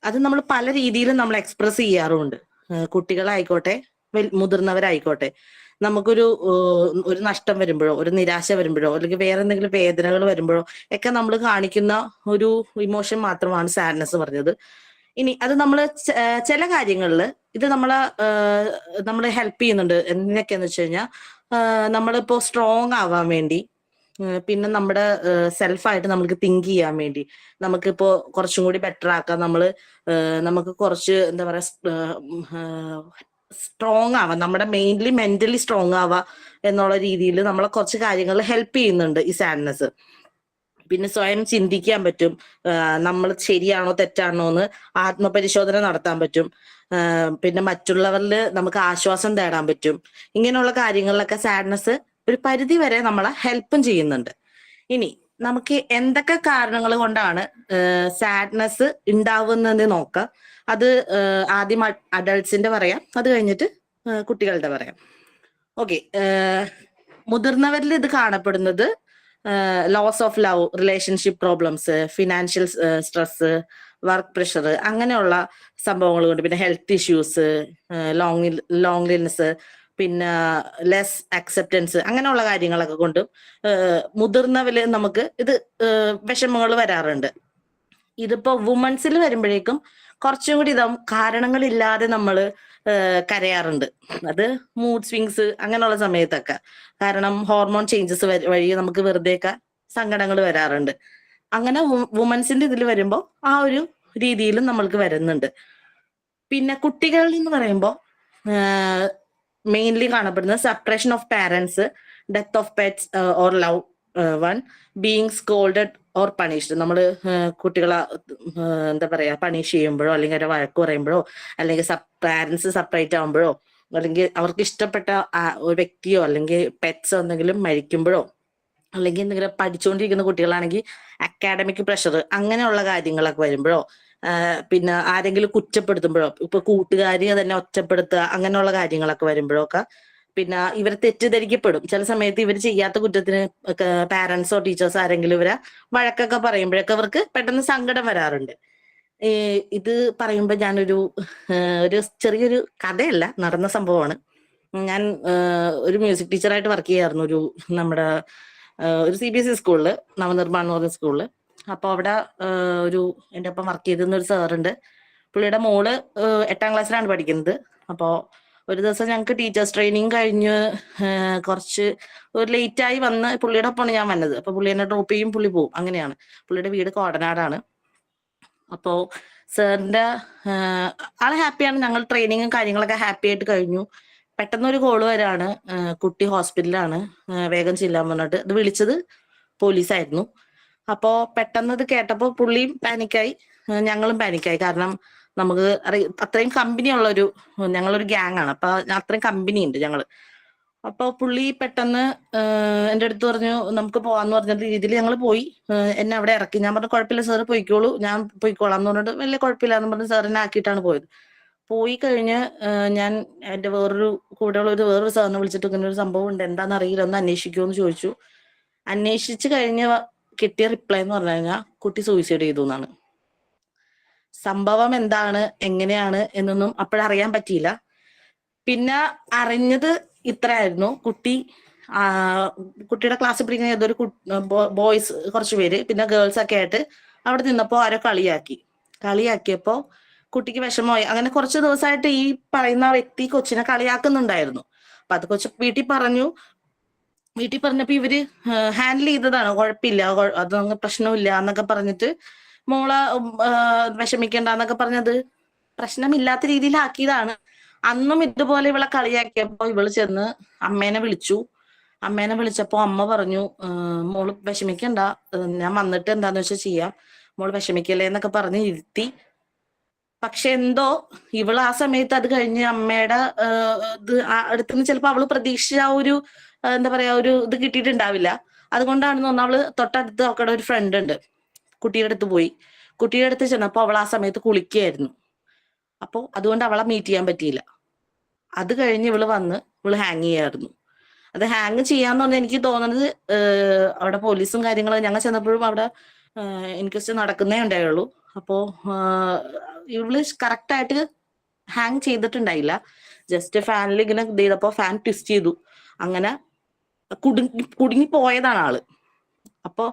Speaker 10: അത് നമ്മൾ പല രീതിയിലും നമ്മൾ എക്സ്പ്രസ് ചെയ്യാറുമുണ്ട്. കുട്ടികളായിക്കോട്ടെ മുതിർന്നവരായിക്കോട്ടെ, നമുക്കൊരു ഒരു നഷ്ടം വരുമ്പോഴോ ഒരു നിരാശ വരുമ്പോഴോ അല്ലെങ്കിൽ വേറെ എന്തെങ്കിലും വേദനകൾ വരുമ്പോഴോ ഒക്കെ നമ്മൾ കാണിക്കുന്ന ഒരു ഇമോഷൻ മാത്രമാണ് സാഡ്നെസ് പറഞ്ഞത്. ഇനി അത് നമ്മൾ ചില കാര്യങ്ങളിൽ ഇത് നമ്മളെ ഹെൽപ്പ് ചെയ്യുന്നുണ്ട്. എന്തൊക്കെയാന്ന് വെച്ച് കഴിഞ്ഞാൽ നമ്മളിപ്പോ സ്ട്രോങ് ആവാൻ വേണ്ടി, പിന്നെ നമ്മുടെ സെൽഫായിട്ട് നമുക്ക് തിങ്ക് ചെയ്യാൻ വേണ്ടി, നമുക്കിപ്പോ കുറച്ചും കൂടി ബെറ്റർ ആക്കാൻ നമുക്ക് കുറച്ച് എന്താ പറയാ സ്ട്രോങ് ആവാം, നമ്മുടെ മെയിൻലി മെന്റലി സ്ട്രോങ് ആവാ എന്നുള്ള രീതിയിൽ നമ്മളെ കുറച്ച് കാര്യങ്ങൾ ഹെൽപ്പ് ചെയ്യുന്നുണ്ട് ഈ സാഡ്നെസ്. പിന്നെ സ്വയം ചിന്തിക്കാൻ പറ്റും, നമ്മൾ ശരിയാണോ തെറ്റാണോ എന്ന് ആത്മപരിശോധന നടത്താൻ പറ്റും. പിന്നെ മറ്റുള്ളവരിൽ നമുക്ക് ആശ്വാസം തേടാൻ പറ്റും. ഇങ്ങനെയുള്ള കാര്യങ്ങളിലൊക്കെ സാഡ്നെസ് ഒരു പരിധി വരെ നമ്മളെ ഹെൽപ്പും ചെയ്യുന്നുണ്ട്. ഇനി നമുക്ക് എന്തൊക്കെ കാരണങ്ങൾ കൊണ്ടാണ് സാഡ്നെസ് ഉണ്ടാവുന്നത് നോക്കാം. അത് ആദ്യം അഡൾട്ട്സിന്റെ പറയാം, അത് കഴിഞ്ഞിട്ട് കുട്ടികളുടെ പറയാം. ഓക്കെ, മുതിർന്നവരിൽ ഇത് കാണപ്പെടുന്നത് loss of love, relationship problems, financial stress, work pressure, അങ്ങനെയുള്ള സംഭവങ്ങൾ കൊണ്ട്, പിന്നെ ഹെൽത്ത് ഇഷ്യൂസ്, ലോൺലിനെസ്, പിന്നെ ലെസ് അക്സെപ്റ്റൻസ്, അങ്ങനെയുള്ള കാര്യങ്ങളൊക്കെ കൊണ്ടും മുതിർന്നവരിൽ നമുക്ക് ഇത് വിഷമങ്ങൾ വരാറുണ്ട്. ഇതിപ്പോ വുമൻസിൽ വരുമ്പോഴേക്കും കുറച്ചും കൂടി ഇതാവും, കാരണങ്ങളില്ലാതെ നമ്മൾ കരയാറുണ്ട്. അത് മൂഡ് സ്വിങ്സ് അങ്ങനെയുള്ള സമയത്തൊക്കെ, കാരണം ഹോർമോൺ ചേഞ്ചസ് വഴി നമുക്ക് വെറുതെയൊക്കെ സങ്കടങ്ങൾ വരാറുണ്ട്. അങ്ങനെ വുമൻസിന്റെ ഇതിൽ വരുമ്പോൾ ആ ഒരു രീതിയിലും നമ്മൾക്ക് വരുന്നുണ്ട്. പിന്നെ കുട്ടികളിൽ എന്ന് പറയുമ്പോൾ മെയിൻലി കാണപ്പെടുന്നത് suppression of parents, death of pets or love one, being scolded or punished. നമ്മൾ കുട്ടികളെ എന്താ പറയാ പണിഷ് ചെയ്യുമ്പോഴോ അല്ലെങ്കിൽ ഒരു വഴക്ക് പറയുമ്പോഴോ അല്ലെങ്കിൽ പാരന്റ്സ് സെപ്പറേറ്റ് ആകുമ്പോഴോ അല്ലെങ്കിൽ അവർക്ക് ഇഷ്ടപ്പെട്ട ഒരു വ്യക്തിയോ അല്ലെങ്കിൽ പെറ്റ്സോ എന്തെങ്കിലും മരിക്കുമ്പോഴോ അല്ലെങ്കിൽ എന്തെങ്കിലും പഠിച്ചുകൊണ്ടിരിക്കുന്ന കുട്ടികളാണെങ്കിൽ അക്കാഡമിക് പ്രഷർ അങ്ങനെയുള്ള കാര്യങ്ങളൊക്കെ വരുമ്പോഴോ, പിന്നെ ആരെങ്കിലും കുറ്റപ്പെടുത്തുമ്പോഴോ, ഇപ്പൊ കൂട്ടുകാരി തന്നെ ഒറ്റപ്പെടുത്തുക അങ്ങനെയുള്ള കാര്യങ്ങളൊക്കെ വരുമ്പോഴൊക്കെ, പിന്നെ ഇവർ തെറ്റിദ്ധരിക്കപ്പെടും. ചില സമയത്ത് ഇവർ ചെയ്യാത്ത കുറ്റത്തിന് പാരന്റ്സോ ടീച്ചേഴ്സോ ആരെങ്കിലും ഇവരെ വഴക്കൊക്കെ പറയുമ്പോഴൊക്കെ അവർക്ക് പെട്ടെന്ന് സങ്കടം വരാറുണ്ട്. ഇത് പറയുമ്പോൾ ഞാനൊരു ചെറിയൊരു കഥയല്ല, നടന്ന സംഭവമാണ്. ഞാൻ ഒരു മ്യൂസിക് ടീച്ചറായിട്ട് വർക്ക് ചെയ്യായിരുന്നു നമ്മുടെ ഒരു CBSE സ്കൂളിൽ, നവനിർമ്മാൺ എന്ന് പറഞ്ഞ സ്കൂളിൽ. അപ്പൊ അവിടെ എൻ്റെ ഒപ്പം വർക്ക് ചെയ്തിരുന്ന ഒരു സാറുണ്ട്. പുള്ളിയുടെ മോള് 8ാം ക്ലാസ്സിലാണ് പഠിക്കുന്നത്. അപ്പോൾ ഒരു ദിവസം ഞങ്ങൾക്ക് ടീച്ചേഴ്സ് ട്രെയിനിങ് കഴിഞ്ഞ് കുറച്ച് ഒരു ലേറ്റായി വന്ന് പുള്ളിയുടെ ഒപ്പമാണ് ഞാൻ വന്നത്. അപ്പൊ പുള്ളി എന്നെ ഡ്രോപ്പ് ചെയ്യും, പുള്ളി പോവും, അങ്ങനെയാണ്. പുള്ളിയുടെ വീട് കോടനാടാണ്. അപ്പോ സാറിന്റെ ആള് ഹാപ്പിയാണ്, ഞങ്ങൾ ട്രെയിനിങ്ങും കാര്യങ്ങളൊക്കെ ഹാപ്പി ആയിട്ട് കഴിഞ്ഞു. പെട്ടെന്നൊരു കോള് വരാണ്, കുട്ടി ഹോസ്പിറ്റലിലാണ്, വേഗം ചെല്ലാൻ പറഞ്ഞിട്ട്. ഇത് വിളിച്ചത് പോലീസായിരുന്നു. അപ്പോ പെട്ടെന്ന് ഇത് കേട്ടപ്പോ പുള്ളിയും പാനിക്കായി, ഞങ്ങളും പാനിക്കായി. കാരണം നമുക്ക് അത്രയും കമ്പനി ഉള്ളൊരു, ഞങ്ങളൊരു ഗ്യാങ് ആണ്, അപ്പൊ അത്രയും കമ്പനി ഉണ്ട് ഞങ്ങള്. അപ്പൊ പുള്ളി പെട്ടെന്ന് എൻ്റെ അടുത്ത് പറഞ്ഞു നമുക്ക് പോവാന്ന് പറഞ്ഞ രീതിയിൽ ഞങ്ങൾ പോയി. എന്നെ അവിടെ ഇറക്കി. ഞാൻ പറഞ്ഞു കുഴപ്പമില്ല സാറ് പോയിക്കോളൂ, ഞാൻ പോയിക്കോളാം എന്ന് പറഞ്ഞിട്ട് വലിയ കുഴപ്പമില്ല എന്ന് പറഞ്ഞ് സാറിനെ ആക്കിയിട്ടാണ് പോയത്. പോയി കഴിഞ്ഞ് ഞാൻ എൻ്റെ കൂടെയുള്ള വേറൊരു സാറിനെ വിളിച്ചിട്ട് ഇങ്ങനെ ഒരു സംഭവം ഉണ്ട്, എന്താണെന്ന് അറിയില്ല, ഒന്ന് അന്വേഷിക്കുമോ എന്ന് ചോദിച്ചു. അന്വേഷിച്ച് കഴിഞ്ഞ് കിട്ടിയ റിപ്ലൈ എന്ന് പറഞ്ഞു കഴിഞ്ഞാൽ കുട്ടി സൂയിസൈഡ് ചെയ്തു എന്നാണ്. സംഭവം എന്താണ് എങ്ങനെയാണ് എന്നൊന്നും അപ്പോഴറിയാൻ പറ്റിയില്ല. പിന്നെ അറിഞ്ഞത് ഇത്രയായിരുന്നു, കുട്ടിയുടെ ക്ലാസ്സിൽ പഠിക്കുന്ന ഏതൊരു ബോയ്സ് കുറച്ച് പേര് പിന്നെ ഗേൾസ് ഒക്കെ ആയിട്ട് അവിടെ നിന്നപ്പോ ആരോ കളിയാക്കിയപ്പോ കുട്ടിക്ക് വിഷമമായി. അങ്ങനെ കുറച്ച് ദിവസമായിട്ട് ഈ പറയുന്ന വ്യക്തി കൊച്ചിനെ കളിയാക്കുന്നുണ്ടായിരുന്നു. അപ്പൊ അത് കൊച്ചു വീട്ടിൽ പറഞ്ഞപ്പോ ഇവര് ഹാൻഡിൽ ചെയ്തതാണ്, കുഴപ്പമില്ല, അതൊന്നും പ്രശ്നമില്ല എന്നൊക്കെ പറഞ്ഞിട്ട് മോളെ വിഷമിക്കണ്ടെന്നൊക്കെ പറഞ്ഞത് പ്രശ്നമില്ലാത്ത രീതിയിലാക്കിയതാണ്. അന്നും ഇതുപോലെ ഇവളെ കളിയാക്കിയപ്പോ ഇവള് ചെന്ന് അമ്മേനെ വിളിച്ചപ്പോ അമ്മ പറഞ്ഞു മോള് വിഷമിക്കണ്ട, ഞാൻ വന്നിട്ട് എന്താന്ന് വെച്ചാൽ ചെയ്യാം, മോള് വിഷമിക്കല്ലേ എന്നൊക്കെ പറഞ്ഞ് ഇരുത്തി. പക്ഷെ എന്തോ ഇവള് ആ സമയത്ത് അത് കഴിഞ്ഞ് അമ്മയുടെ അടുത്തുനിന്ന് ചിലപ്പോ അവള് പ്രതീക്ഷിച്ച ആ ഒരു എന്താ പറയാ ഒരു ഇത് കിട്ടിയിട്ടുണ്ടാവില്ല. അതുകൊണ്ടാണെന്ന് തോന്നുന്നു അവള് തൊട്ടടുത്ത് അവക്കടെ ഒരു ഫ്രണ്ട് ഉണ്ട്, കുട്ടിയുടെ അടുത്ത് പോയി. കുട്ടിയുടെ അടുത്ത് ചെന്നപ്പോൾ അവൾ ആ സമയത്ത് കുളിക്കുകയായിരുന്നു. അപ്പോൾ അതുകൊണ്ട് അവളെ മീറ്റ് ചെയ്യാൻ പറ്റിയില്ല. അത് കഴിഞ്ഞ് ഇവള് ഹാങ് ചെയ്യായിരുന്നു. അത് ഹാങ് ചെയ്യാന്ന് പറഞ്ഞാൽ എനിക്ക് തോന്നുന്നത് അവിടെ പോലീസും കാര്യങ്ങളും, ഞങ്ങൾ ചെന്നപ്പോഴും അവിടെ ഇൻക്വസ്റ്റ് നടക്കുന്നേ ഉണ്ടായുള്ളൂ. അപ്പോ ഇവള് കറക്റ്റ് ആയിട്ട് ഹാങ് ചെയ്തിട്ടുണ്ടായില്ല. ജസ്റ്റ് ഫാനിൽ ഇങ്ങനെ ചെയ്തപ്പോ ഫാൻ ട്വിസ്റ്റ് ചെയ്തു, അങ്ങനെ കുടുങ്ങി പോയതാണ് ആള്. അപ്പോ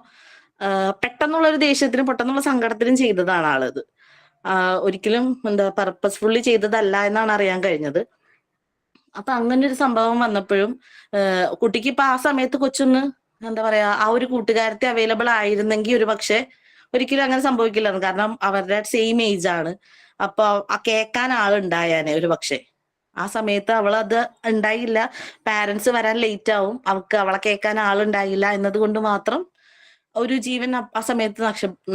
Speaker 10: പെട്ടെന്നുള്ള ഒരു ദേഷ്യത്തിനും പെട്ടെന്നുള്ള സങ്കടത്തിനും ചെയ്തതാണ് ആളത്. ഒരിക്കലും പർപ്പസ്ഫുള്ളി ചെയ്തതല്ല എന്നാണ് അറിയാൻ കഴിഞ്ഞത്. അപ്പൊ അങ്ങനെ ഒരു സംഭവം വന്നപ്പോഴും കുട്ടിക്ക് ഇപ്പൊ ആ സമയത്ത് കൊച്ചൊന്ന് എന്താ പറയാ, ആ ഒരു കൂട്ടുകാരത്തെ അവൈലബിൾ ആയിരുന്നെങ്കിൽ ഒരു പക്ഷെ ഒരിക്കലും അങ്ങനെ സംഭവിക്കില്ലായിരുന്നു. കാരണം അവരുടെ സെയിം ഏജ് ആണ്. അപ്പൊ ആ കേൾക്കാൻ ആളുണ്ടായാനെ ഒരു പക്ഷെ. ആ സമയത്ത് അവളത് ഉണ്ടായില്ല. പാരന്റ്സ് വരാൻ ലേറ്റ് ആവും, അവളെ കേൾക്കാൻ ആളുണ്ടായില്ല എന്നതുകൊണ്ട് മാത്രം ഒരു ജീവൻ ആ സമയത്ത്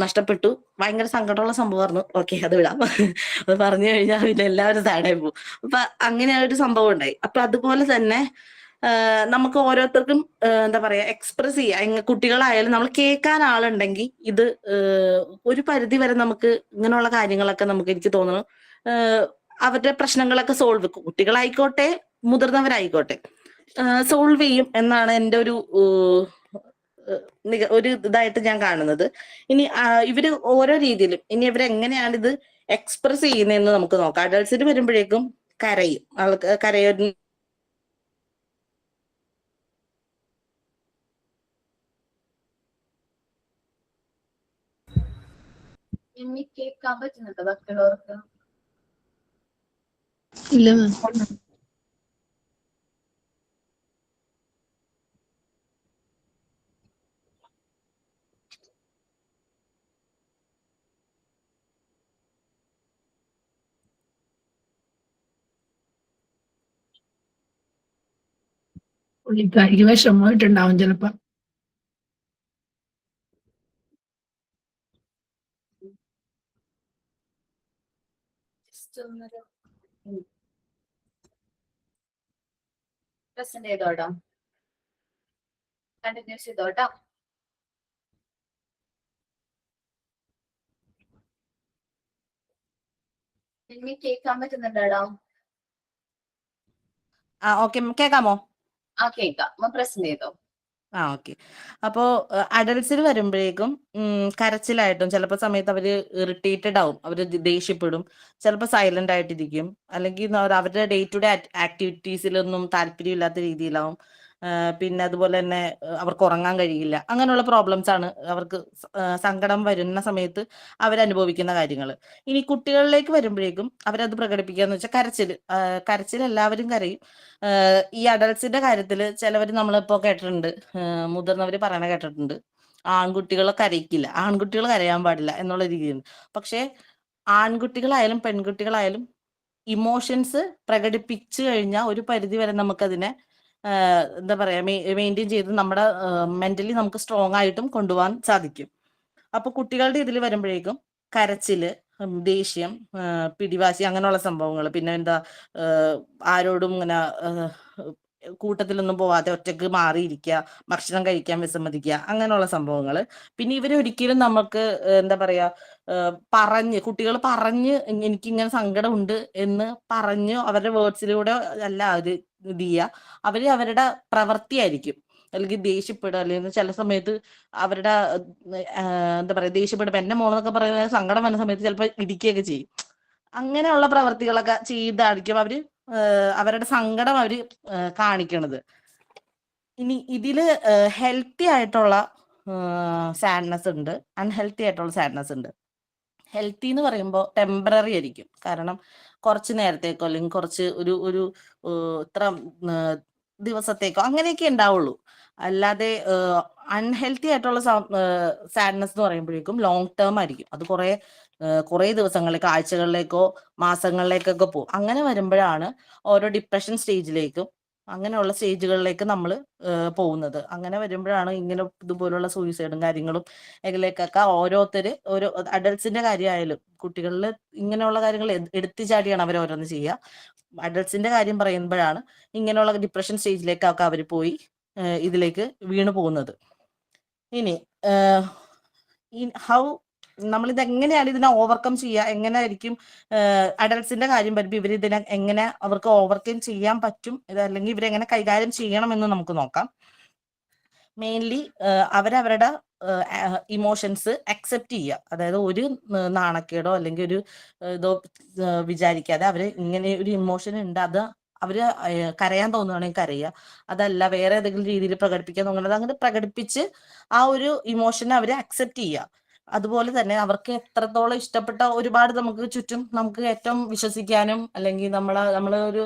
Speaker 10: നഷ്ടപ്പെട്ടു. ഭയങ്കര സങ്കടമുള്ള സംഭവമായിരുന്നു. ഓക്കെ, അത് വിടാം. അത് പറഞ്ഞു കഴിഞ്ഞാൽ പിന്നെ എല്ലാവരും സാഡായി പോകും. അപ്പൊ അങ്ങനെ ഒരു സംഭവം ഉണ്ടായി. അപ്പൊ അതുപോലെ തന്നെ നമുക്ക് ഓരോരുത്തർക്കും എന്താ പറയാ എക്സ്പ്രസ് ചെയ്യാം. കുട്ടികളായാലും നമ്മൾ കേൾക്കാൻ ആളുണ്ടെങ്കിൽ ഇത് ഒരു പരിധി വരെ നമുക്ക് ഇങ്ങനെയുള്ള കാര്യങ്ങളൊക്കെ നമുക്ക് എനിക്ക് തോന്നുന്നു അവരുടെ പ്രശ്നങ്ങളൊക്കെ സോൾവ്, കുട്ടികളായിക്കോട്ടെ മുതിർന്നവരായിക്കോട്ടെ സോൾവ് ചെയ്യും എന്നാണ് എൻ്റെ ഒരു ഇതായിട്ട് ഞാൻ കാണുന്നത്. ഇനി ഇവര് ഓരോ രീതിയിലും ഇനി ഇവരെങ്ങനെയാണ് ഇത് എക്സ്പ്രസ് ചെയ്യുന്നതെന്ന് നമുക്ക് നോക്കാം. അഡൾട്ട്സിന് വരുമ്പോഴേക്കും കരയും, ആൾക്ക് കരയും.
Speaker 1: ഇനി കേൾക്കാൻ പറ്റുന്നുണ്ടോ ബാക്കിയുള്ളവർക്ക്?
Speaker 5: ഇല്ല മാം.
Speaker 9: പുള്ളിക്കാരിക്ക് വിഷമമായിട്ടുണ്ടാവും ചിലപ്പോ.
Speaker 1: പ്രസന്റ് ചെയ്തോട്ടോ, കണ്ടിന്യൂസ് ചെയ്തോട്ടോ. ഇനി കേൾക്കാൻ പറ്റുന്നുണ്ടോ?
Speaker 10: ഓക്കെ, കേൾക്കാമോ?
Speaker 1: ആ കേൾക്കാം, പ്രസന്റ് ചെയ്തോ.
Speaker 10: ഓക്കെ. അപ്പോ അഡൽട്സിൽ വരുമ്പോഴേക്കും കരച്ചിലായിട്ടും ചിലപ്പോൾ സമയത്ത് അവര് ഇറിറ്റേറ്റഡ് ആവും, അവര് ദേഷ്യപ്പെടും, ചിലപ്പോൾ സൈലന്റ് ആയിട്ടിരിക്കും, അല്ലെങ്കിൽ അവരുടെ ഡേ ടു ഡേ ആക്ടിവിറ്റീസിലൊന്നും താല്പര്യമില്ലാത്ത രീതിയിലാവും. പിന്നെ അതുപോലെ തന്നെ അവർക്ക് ഉറങ്ങാൻ കഴിയില്ല. അങ്ങനെയുള്ള പ്രോബ്ലംസ് ആണ് അവർക്ക് സങ്കടം വരുന്ന സമയത്ത് അവരനുഭവിക്കുന്ന കാര്യങ്ങൾ. ഇനി കുട്ടികളിലേക്ക് വരുമ്പോഴേക്കും അവരത് പ്രകടിപ്പിക്കാന്ന് വെച്ചാൽ കരച്ചിൽ എല്ലാവരും കരയും. ഈ അഡൾട്സിന്റെ കാര്യത്തിൽ ചിലവർ നമ്മളിപ്പോ കേട്ടിട്ടുണ്ട്, മുതിർന്നവര് പറയണ കേട്ടിട്ടുണ്ട്, ആൺകുട്ടികളെ കരയിക്കില്ല, ആൺകുട്ടികൾ കരയാൻ പാടില്ല എന്നുള്ള രീതിയിൽ. പക്ഷെ ആൺകുട്ടികളായാലും പെൺകുട്ടികളായാലും ഇമോഷൻസ് പ്രകടിപ്പിച്ചു കഴിഞ്ഞാൽ ഒരു പരിധി വരെ നമുക്കതിനെ എന്താ പറയാ മെയിൻറ്റെയിൻ ചെയ്ത് നമ്മുടെ മെന്റലി നമുക്ക് സ്ട്രോങ് ആയിട്ടും കൊണ്ടുപോകാൻ സാധിക്കും. അപ്പൊ കുട്ടികളുടെ ഇതിൽ വരുമ്പോഴേക്കും കരച്ചില്, ദേഷ്യം, പിടിവാശി, അങ്ങനെയുള്ള സംഭവങ്ങൾ, പിന്നെ എന്താ ആരോടും ഇങ്ങനെ കൂട്ടത്തിലൊന്നും പോവാതെ ഒറ്റക്ക് മാറിയിരിക്കുക, ഭക്ഷണം കഴിക്കാൻ വിസമ്മതിക്കുക, അങ്ങനെയുള്ള സംഭവങ്ങൾ. പിന്നെ ഇവര് ഒരിക്കലും നമുക്ക് എന്താ പറയാ കുട്ടികൾ പറഞ്ഞ് എനിക്കിങ്ങനെ സങ്കടമുണ്ട് എന്ന് പറഞ്ഞ് അവരുടെ വേർഡ്സിലൂടെ അല്ല അത് ഇത് ചെയ്യുക, അവര് അവരുടെ പ്രവൃത്തിയായിരിക്കും. അല്ലെങ്കിൽ ദേഷ്യപ്പെടുക, അല്ലെങ്കിൽ ചില സമയത്ത് അവരുടെ എന്താ പറയാ ദേഷ്യപ്പെടുമ്പോ എന്റെ മോളെന്നൊക്കെ പറയുന്നത് സങ്കടം വന്ന സമയത്ത് ചിലപ്പോൾ ഇടിക്കുകയൊക്കെ ചെയ്യും. അങ്ങനെയുള്ള പ്രവർത്തികളൊക്കെ ചെയ്തായിരിക്കും അവര് അവരുടെ സങ്കടം അവര് കാണിക്കണത്. ഇനി ഇതില് ഹെൽത്തി ആയിട്ടുള്ള സാഡ്നെസ് ഉണ്ട്, അൺഹെൽത്തി ആയിട്ടുള്ള സാഡ്നെസ് ഉണ്ട്. ഹെൽത്തി എന്ന് പറയുമ്പോൾ ടെമ്പററി ആയിരിക്കും, കാരണം കുറച്ച് നേരത്തേക്കോ അല്ലെങ്കിൽ കുറച്ച് ഒരു ഇത്ര ദിവസത്തേക്കോ അങ്ങനെയൊക്കെ ഉണ്ടാവുള്ളൂ. അല്ലാതെ അൺഹെൽത്തി ആയിട്ടുള്ള സാഡ്നെസ് എന്ന് പറയുമ്പോഴേക്കും ലോങ് ടേം ആയിരിക്കും. അത് കുറെ ദിവസങ്ങളിലേക്ക്, ആഴ്ചകളിലേക്കോ മാസങ്ങളിലേക്കൊക്കെ പോകും. അങ്ങനെ വരുമ്പോഴാണ് ഓരോ ഡിപ്രഷൻ സ്റ്റേജിലേക്കും അങ്ങനെയുള്ള സ്റ്റേജുകളിലേക്ക് നമ്മൾ പോകുന്നത്. അങ്ങനെ വരുമ്പോഴാണ് ഇങ്ങനെ ഇതുപോലുള്ള സൂയിസൈഡും കാര്യങ്ങളും ഇതിലേക്കൊക്കെ ഓരോ അഡൾട്സിന്റെ കാര്യമായാലും കുട്ടികളിൽ ഇങ്ങനെയുള്ള കാര്യങ്ങൾ എടുത്തു ചാടിയാണ് അവർ ഓരോന്ന് ചെയ്യുക. അഡൾട്സിന്റെ കാര്യം പറയുമ്പോഴാണ് ഇങ്ങനെയുള്ള ഡിപ്രഷൻ സ്റ്റേജിലേക്കൊക്കെ അവർ പോയി ഇതിലേക്ക് വീണു പോകുന്നത്. ഇനി ഹൗ നമ്മളിത് എങ്ങനെയാണ് ഇതിനെ ഓവർകം ചെയ്യുക, എങ്ങനെ ആയിരിക്കും അഡൽട്സിന്റെ കാര്യം വരുമ്പോൾ ഇവർ ഇതിനെ എങ്ങനെ അവർക്ക് ഓവർകം ചെയ്യാൻ പറ്റും, അല്ലെങ്കിൽ ഇവരെങ്ങനെ കൈകാര്യം ചെയ്യണമെന്ന് നമുക്ക് നോക്കാം. മെയിൻലി അവരവരുടെ ഇമോഷൻസ് അക്സെപ്റ്റ് ചെയ്യുക. അതായത് ഒരു നാണക്കേടോ അല്ലെങ്കിൽ ഒരു ഇതോ വിചാരിക്കാതെ അവര് ഇങ്ങനെ ഒരു ഇമോഷൻ ഉണ്ട്, അത് അവര് കരയാൻ തോന്നുകയാണെങ്കിൽ കരയുക, അതല്ല വേറെ ഏതെങ്കിലും രീതിയിൽ പ്രകടിപ്പിക്കാൻ തോന്നുന്നത് അങ്ങനെ പ്രകടിപ്പിച്ച് ആ ഒരു ഇമോഷനെ അവര് അക്സെപ്റ്റ് ചെയ്യുക. അതുപോലെ തന്നെ അവർക്ക് എത്രത്തോളം ഇഷ്ടപ്പെട്ട ഒരുപാട് നമുക്ക് ചുറ്റും നമുക്ക് ഏറ്റവും വിശ്വസിക്കാനും അല്ലെങ്കിൽ നമ്മളെ ഒരു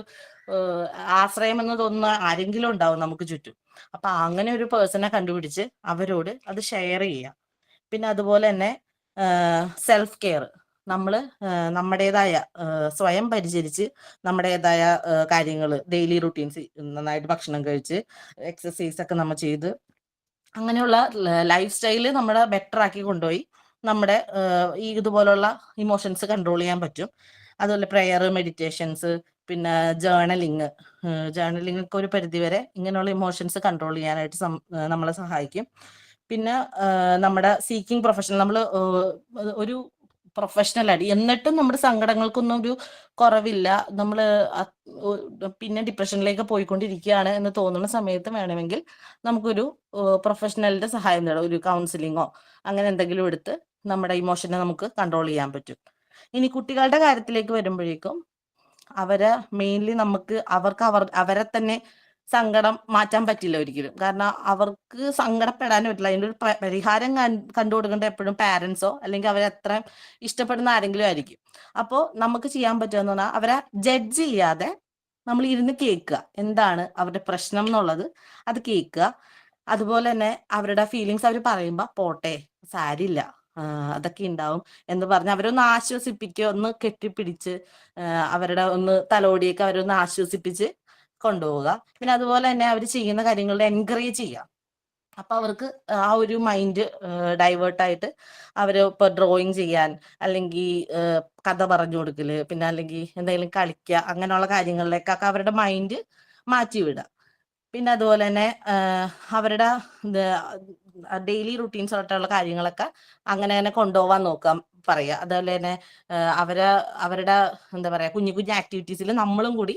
Speaker 10: ആശ്രയം എന്ന് തോന്നുന്ന ആരെങ്കിലും ഉണ്ടാവും നമുക്ക് ചുറ്റും. അപ്പൊ അങ്ങനെ ഒരു പേഴ്സണെ കണ്ടുപിടിച്ച് അവരോട് അത് ഷെയർ ചെയ്യുക. പിന്നെ അതുപോലെ തന്നെ സെൽഫ് കെയർ, നമ്മള് നമ്മുടേതായ സ്വയം പരിചരിച്ച് നമ്മുടേതായ കാര്യങ്ങൾ ഡെയിലി റുട്ടീൻസ് നന്നായിട്ട് ഭക്ഷണം കഴിച്ച് എക്സസൈസ് ഒക്കെ നമ്മൾ ചെയ്ത് അങ്ങനെയുള്ള ലൈഫ് സ്റ്റൈല് നമ്മുടെ ബെറ്റർ ആക്കി കൊണ്ടുപോയി നമ്മുടെ ഈ ഇതുപോലുള്ള ഇമോഷൻസ് കൺട്രോൾ ചെയ്യാൻ പറ്റും. അതുപോലെ പ്രെയർ, മെഡിറ്റേഷൻസ്, പിന്നെ ജേർണലിങ് ഒക്കെ ഒരു പരിധിവരെ ഇങ്ങനെയുള്ള ഇമോഷൻസ് കൺട്രോൾ ചെയ്യാനായിട്ട് നമ്മളെ സഹായിക്കും. പിന്നെ നമ്മുടെ സീക്കിംഗ് പ്രൊഫഷണൽ, നമ്മൾ ഒരു പ്രൊഫഷണൽ ആയിട്ട് എന്നിട്ടും നമ്മുടെ സങ്കടങ്ങൾക്കൊന്നും ഒരു കുറവില്ല, നമ്മൾ പിന്നെ ഡിപ്രഷനിലേക്ക് പോയിക്കൊണ്ടിരിക്കുകയാണ് എന്ന് തോന്നുന്ന സമയത്ത് വേണമെങ്കിൽ നമുക്കൊരു പ്രൊഫഷണലിന്റെ സഹായം തേടാം. ഒരു കൗൺസിലിങ്ങോ അങ്ങനെ എന്തെങ്കിലും എടുത്ത് നമ്മുടെ ഇമോഷനെ നമുക്ക് കൺട്രോൾ ചെയ്യാൻ പറ്റും. ഇനി കുട്ടികളുടെ കാര്യത്തിലേക്ക് വരുമ്പോഴേക്കും അവരെ മെയിൻലി നമുക്ക് അവരെ തന്നെ സങ്കടം മാറ്റാൻ പറ്റില്ല ഒരിക്കലും. കാരണം അവർക്ക് സങ്കടപ്പെടാനും പറ്റില്ല. അതിൻ്റെ ഒരു പരിഹാരം കണ്ടുകൊടുക്കേണ്ട എപ്പോഴും പാരൻസോ അല്ലെങ്കിൽ അവരെ അത്ര ഇഷ്ടപ്പെടുന്ന ആരെങ്കിലും ആയിരിക്കും. അപ്പോൾ നമുക്ക് ചെയ്യാൻ പറ്റുമെന്ന് പറഞ്ഞാൽ അവരെ ജഡ്ജ് ചെയ്യാതെ നമ്മൾ ഇരുന്ന് കേൾക്കുക, എന്താണ് അവരുടെ പ്രശ്നം എന്നുള്ളത് അത് കേൾക്കുക. അതുപോലെ തന്നെ അവരുടെ ഫീലിങ്സ് അവർ പറയുമ്പോൾ പോട്ടെ സാരില്ല അതൊക്കെ ഉണ്ടാവും എന്ന് പറഞ്ഞ് അവരൊന്ന് ആശ്വസിപ്പിക്കുക, ഒന്ന് കെട്ടിപ്പിടിച്ച് അവരുടെ ഒന്ന് തലോടിയൊക്കെ അവരൊന്ന് ആശ്വസിപ്പിച്ച് കൊണ്ടുപോവുക. പിന്നെ അതുപോലെ തന്നെ അവർ ചെയ്യുന്ന കാര്യങ്ങളുടെ എൻകറേജ് ചെയ്യുക. അപ്പൊ അവർക്ക് ആ ഒരു മൈൻഡ് ഡൈവേർട്ടായിട്ട് അവര് ഇപ്പൊ ഡ്രോയിങ് ചെയ്യാൻ അല്ലെങ്കിൽ കഥ പറഞ്ഞു കൊടുക്കല്, പിന്നെ അല്ലെങ്കിൽ എന്തെങ്കിലും കളിക്കുക, അങ്ങനെയുള്ള കാര്യങ്ങളിലേക്കൊക്കെ അവരുടെ മൈൻഡ് മാറ്റിവിടുക. പിന്നെ അതുപോലെ തന്നെ അവരുടെ ഡെയിലി റുട്ടീൻസ് ആയിട്ടുള്ള കാര്യങ്ങളൊക്കെ അങ്ങനെ തന്നെ കൊണ്ടുപോകാൻ നോക്കാം പറയുക. അതുപോലെ തന്നെ അവരുടെ എന്താ പറയാ കുഞ്ഞു കുഞ്ഞു ആക്ടിവിറ്റീസിൽ നമ്മളും കൂടി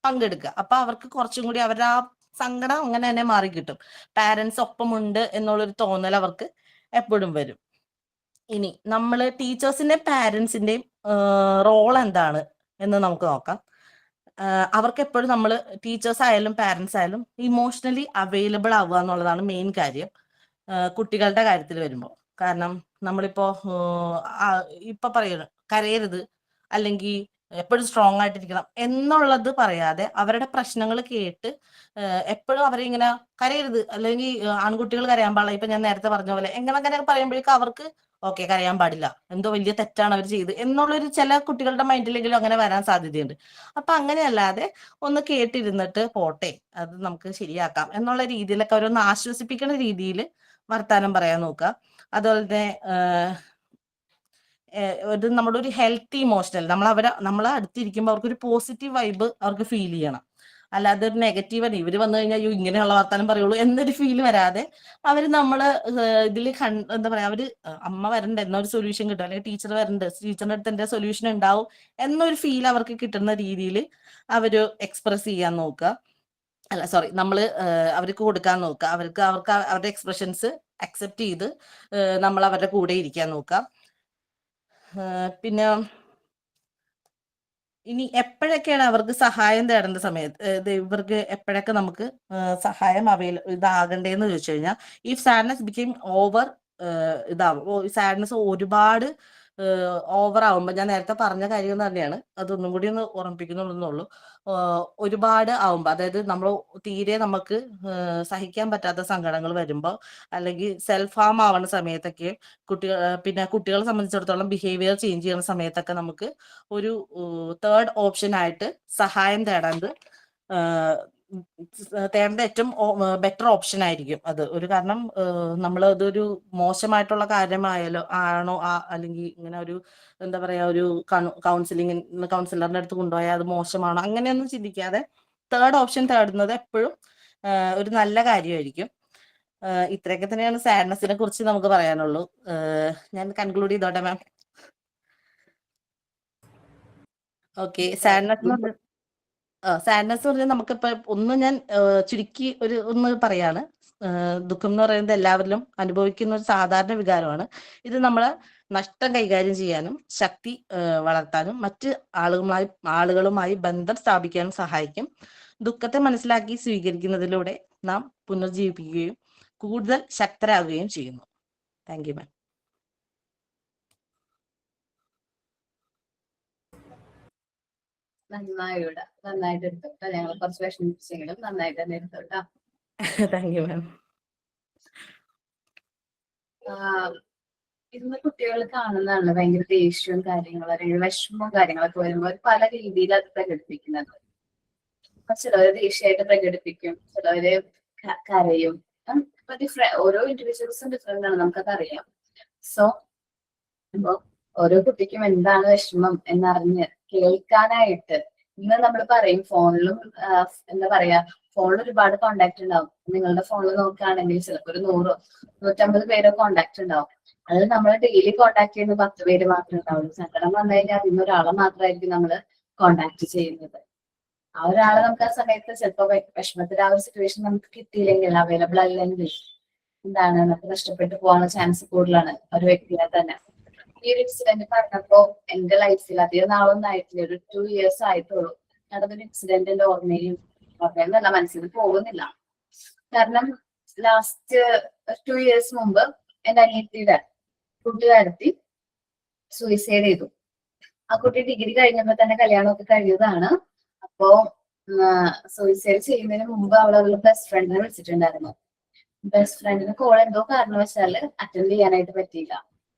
Speaker 10: പങ്കെടുക്കുക. അപ്പൊ അവർക്ക് കുറച്ചും കൂടി അവരുടെ ആ സങ്കടം അങ്ങനെ തന്നെ മാറി കിട്ടും. പാരന്റ്സ് ഒപ്പമുണ്ട് എന്നുള്ളൊരു തോന്നൽ അവർക്ക് എപ്പോഴും വരും. ഇനി നമ്മള് ടീച്ചേഴ്സിന്റെയും പാരന്റ്സിന്റെയും റോൾ എന്താണ് എന്ന് നമുക്ക് നോക്കാം. അവർക്ക് എപ്പോഴും നമ്മൾ ടീച്ചേഴ്സ് ആയാലും പാരന്റ്സ് ആയാലും ഇമോഷണലി അവൈലബിൾ ആവുക എന്നുള്ളതാണ് മെയിൻ കാര്യം കുട്ടികളുടെ കാര്യത്തിൽ വരുമ്പോൾ. കാരണം നമ്മളിപ്പോ ഇപ്പൊ പറയുന്നത് കരയരുത് അല്ലെങ്കിൽ എപ്പോഴും സ്ട്രോങ് ആയിട്ടിരിക്കണം എന്നുള്ളത് പറയാതെ അവരുടെ പ്രശ്നങ്ങൾ കേട്ട് എപ്പോഴും അവരെ ഇങ്ങനെ കരയരുത് അല്ലെങ്കിൽ ആൺകുട്ടികൾ കരയാൻ പാടില്ല, ഇപ്പൊ ഞാൻ നേരത്തെ പറഞ്ഞ പോലെ എങ്ങനെ പറയുമ്പോഴേക്കും അവർക്ക് ഓക്കെ കരയാൻ പാടില്ല, എന്തോ വലിയ തെറ്റാണ് അവർ ചെയ്ത് എന്നുള്ളൊരു ചില കുട്ടികളുടെ മൈൻഡിലെങ്കിലും അങ്ങനെ വരാൻ സാധ്യതയുണ്ട്. അപ്പൊ അങ്ങനെയല്ലാതെ ഒന്ന് കേട്ടിരുന്നിട്ട് പോട്ടെ അത് നമുക്ക് ശരിയാക്കാം എന്നുള്ള രീതിയിലൊക്കെ അവരൊന്ന് ആശ്വസിപ്പിക്കുന്ന രീതിയിൽ വർത്താനം പറയാൻ നോക്കുക. അതുപോലെ തന്നെ ഒരു നമ്മുടെ ഒരു ഹെൽത്തി ഇമോഷണൽ നമ്മളെ അടുത്തിരിക്കുമ്പോൾ അവർക്കൊരു പോസിറ്റീവ് വൈബ് അവർക്ക് ഫീൽ ചെയ്യണം. അല്ലാതെ ഒരു നെഗറ്റീവ് ആണ് ഇവര് വന്നു കഴിഞ്ഞാൽ ഇങ്ങനെയുള്ള വർത്താനം പറയുള്ളൂ എന്നൊരു ഫീൽ വരാതെ അവര് നമ്മള് ഇതിൽ എന്താ പറയാ അവര് അമ്മ വരണ്ട എന്നൊരു സൊല്യൂഷൻ കിട്ടും, അല്ലെങ്കിൽ ടീച്ചർ വരണ്ട ടീച്ചറിന്റെ അടുത്ത് എന്റെ സൊല്യൂഷൻ ഉണ്ടാവും എന്നൊരു ഫീൽ അവർക്ക് കിട്ടുന്ന രീതിയിൽ അവര് എക്സ്പ്രസ് ചെയ്യാൻ നോക്കുക. അല്ല സോറി നമ്മള് അവർക്ക് കൊടുക്കാൻ നോക്കുക. അവർക്ക് അവരുടെ എക്സ്പ്രഷൻസ് അക്സെപ്റ്റ് ചെയ്ത് നമ്മൾ അവരുടെ കൂടെ ഇരിക്കാൻ നോക്കാം. പിന്നെ ഇനി എപ്പോഴൊക്കെയാണ് അവർക്ക് സഹായം തേടേണ്ട സമയത്ത് ഇവർക്ക് എപ്പോഴൊക്കെ നമുക്ക് സഹായം ഇതാകണ്ടേന്ന് ചോദിച്ചു കഴിഞ്ഞാൽ ഈ സാഡ്നെസ് ബിക്കെയിം ഓവർ ഇതാവും. സാഡ്നെസ് ഒരുപാട് ഓവർ ആവുമ്പോൾ ഞാൻ നേരത്തെ പറഞ്ഞ കാര്യം തന്നെയാണ്, അതൊന്നും കൂടി ഒന്ന് ഓർമ്മിപ്പിക്കുന്നുള്ളൂ. ഒരുപാട് ആവുമ്പോൾ അതായത് നമ്മൾ തീരെ നമുക്ക് സഹിക്കാൻ പറ്റാത്ത സങ്കടങ്ങൾ വരുമ്പോൾ അല്ലെങ്കിൽ സെൽഫ് ഹാം ആവുന്ന സമയത്തൊക്കെ കുട്ടികളെ സംബന്ധിച്ചിടത്തോളം ബിഹേവിയർ ചേഞ്ച് ചെയ്യുന്ന സമയത്തൊക്കെ നമുക്ക് ഒരു തേർഡ് ഓപ്ഷൻ ആയിട്ട് സഹായം തേടേണ്ട ഏറ്റവും ബെറ്റർ ഓപ്ഷൻ ആയിരിക്കും അത്. ഒരു കാരണം നമ്മൾ അതൊരു മോശമായിട്ടുള്ള കാര്യമായാലോ ആണോ അല്ലെങ്കിൽ ഇങ്ങനെ ഒരു എന്താ പറയാ ഒരു കൗൺസിലറിന്റെ അടുത്ത് കൊണ്ടുപോയാൽ അത് മോശമാണോ അങ്ങനെയൊന്നും ചിന്തിക്കാതെ തേർഡ് ഓപ്ഷൻ തേടുന്നത് എപ്പോഴും ഒരു നല്ല കാര്യമായിരിക്കും. ഇത്രയൊക്കെ തന്നെയാണ് സാഡ്നെസ്സിനെ കുറിച്ച് നമുക്ക് പറയാനുള്ളൂ. ഞാൻ കൺക്ലൂഡ് ചെയ്തോട്ടെ മാം? ഓക്കെ. സാഡ്നെസ് എന്ന് പറഞ്ഞാൽ നമുക്കിപ്പോ ഒന്ന് ഞാൻ ചുരുക്കി ഒന്ന് പറയാണ്. ദുഃഖം എന്ന് പറയുന്നത് എല്ലാവരിലും അനുഭവിക്കുന്ന ഒരു സാധാരണ വികാരമാണ്. ഇത് നമ്മളെ നഷ്ടം കൈകാര്യം ചെയ്യാനും ശക്തി വളർത്താനും മറ്റ് ആളുകളുമായി ബന്ധം സ്ഥാപിക്കാനും സഹായിക്കും. ദുഃഖത്തെ മനസ്സിലാക്കി സ്വീകരിക്കുന്നതിലൂടെ നാം പുനർജീവിപ്പിക്കുകയും കൂടുതൽ ശക്തരാകുകയും ചെയ്യുന്നു. താങ്ക് യു മാം.
Speaker 1: നന്നായിട്ട് എടുത്തോട്ടോ. ഞങ്ങൾ കുറച്ച് വിഷമിപ്പിച്ചെങ്കിലും നന്നായിട്ട് തന്നെ എടുത്തോട്ടോ.
Speaker 10: താങ്ക് യു മാം.
Speaker 1: ഇന്ന് കുട്ടികൾ കാണുന്നതാണ് ഭയങ്കര ദേഷ്യവും കാര്യങ്ങളും അല്ലെങ്കിൽ വിഷമവും കാര്യങ്ങളൊക്കെ വരുമ്പോൾ പല രീതിയിൽ അത് പ്രകടിപ്പിക്കുന്നത്. ചിലവര് ദേഷ്യമായിട്ട് പ്രകടിപ്പിക്കും, ചിലവര് കരയും. ഓരോ ഇൻഡിവിജ്വൽസും ഡിഫറെന്റ് ആണ്, നമുക്കത് അറിയാം. സോ ഓരോ കുട്ടിക്കും എന്താണ് വിഷമം എന്നറിഞ്ഞ് കേൾക്കാനായിട്ട് ഇന്ന് നമ്മൾ പറയും. ഫോണിലും എന്താ പറയാ, ഫോണിൽ ഒരുപാട് കോണ്ടാക്ട് ഉണ്ടാവും. നിങ്ങളുടെ ഫോണിൽ നോക്കുകയാണെങ്കിൽ ചിലപ്പോൾ ഒരു 100-150 പേരോ കോണ്ടാക്ട് ഉണ്ടാവും. അത് നമ്മൾ ഡെയിലി കോണ്ടാക്ട് ചെയ്യുന്ന 10 പേര് മാത്രമേ ഉണ്ടാവുള്ളൂ. സങ്കടം വന്നു കഴിഞ്ഞാൽ അതിന് ഒരാളെ മാത്രമായിരിക്കും നമ്മൾ കോണ്ടാക്ട് ചെയ്യുന്നത്. ആ ഒരാളെ നമുക്ക് ആ സമയത്ത് ചിലപ്പോൾ വിഷമത്തിന്റെ ആ ഒരു സിറ്റുവേഷൻ നമുക്ക് കിട്ടിയില്ലെങ്കിൽ, അവൈലബിൾ അല്ലെങ്കിൽ എന്താണ് നമുക്ക് നഷ്ടപ്പെട്ടു പോകാനുള്ള ചാൻസ് കൂടുതലാണ് ഒരു വ്യക്തിയെ തന്നെ. ഈ ഒരു ഇൻസിഡന്റ് പറഞ്ഞപ്പോ എന്റെ ലൈഫിൽ അധികം നാളൊന്നും ആയിട്ടില്ല, ഒരു 2 years ആയിട്ടുള്ളൂ നടന്നൊരു ഇൻസിഡന്റിന്റെ ഓർമ്മയെന്നല്ല മനസ്സിൽ പോകുന്നില്ല. കാരണം ലാസ്റ്റ് 2 years മുമ്പ് എന്റെ അനിയത്തിയുടെ കൂട്ടുകാരത്തി സൂയിസൈഡ് ചെയ്തു. ആ കുട്ടി ഡിഗ്രി കഴിഞ്ഞപ്പോ തന്നെ കല്യാണമൊക്കെ കഴിഞ്ഞതാണ്. അപ്പോ സൂയിസൈഡ് ചെയ്യുന്നതിന് മുമ്പ് അവളുടെ ബെസ്റ്റ് ഫ്രണ്ടിനെ വിളിച്ചിട്ടുണ്ടായിരുന്നു. ബെസ്റ്റ് ഫ്രണ്ടിന് കോൾ എന്തോ കാരണവശാല് അറ്റൻഡ് ചെയ്യാനായിട്ട് പറ്റിയില്ല.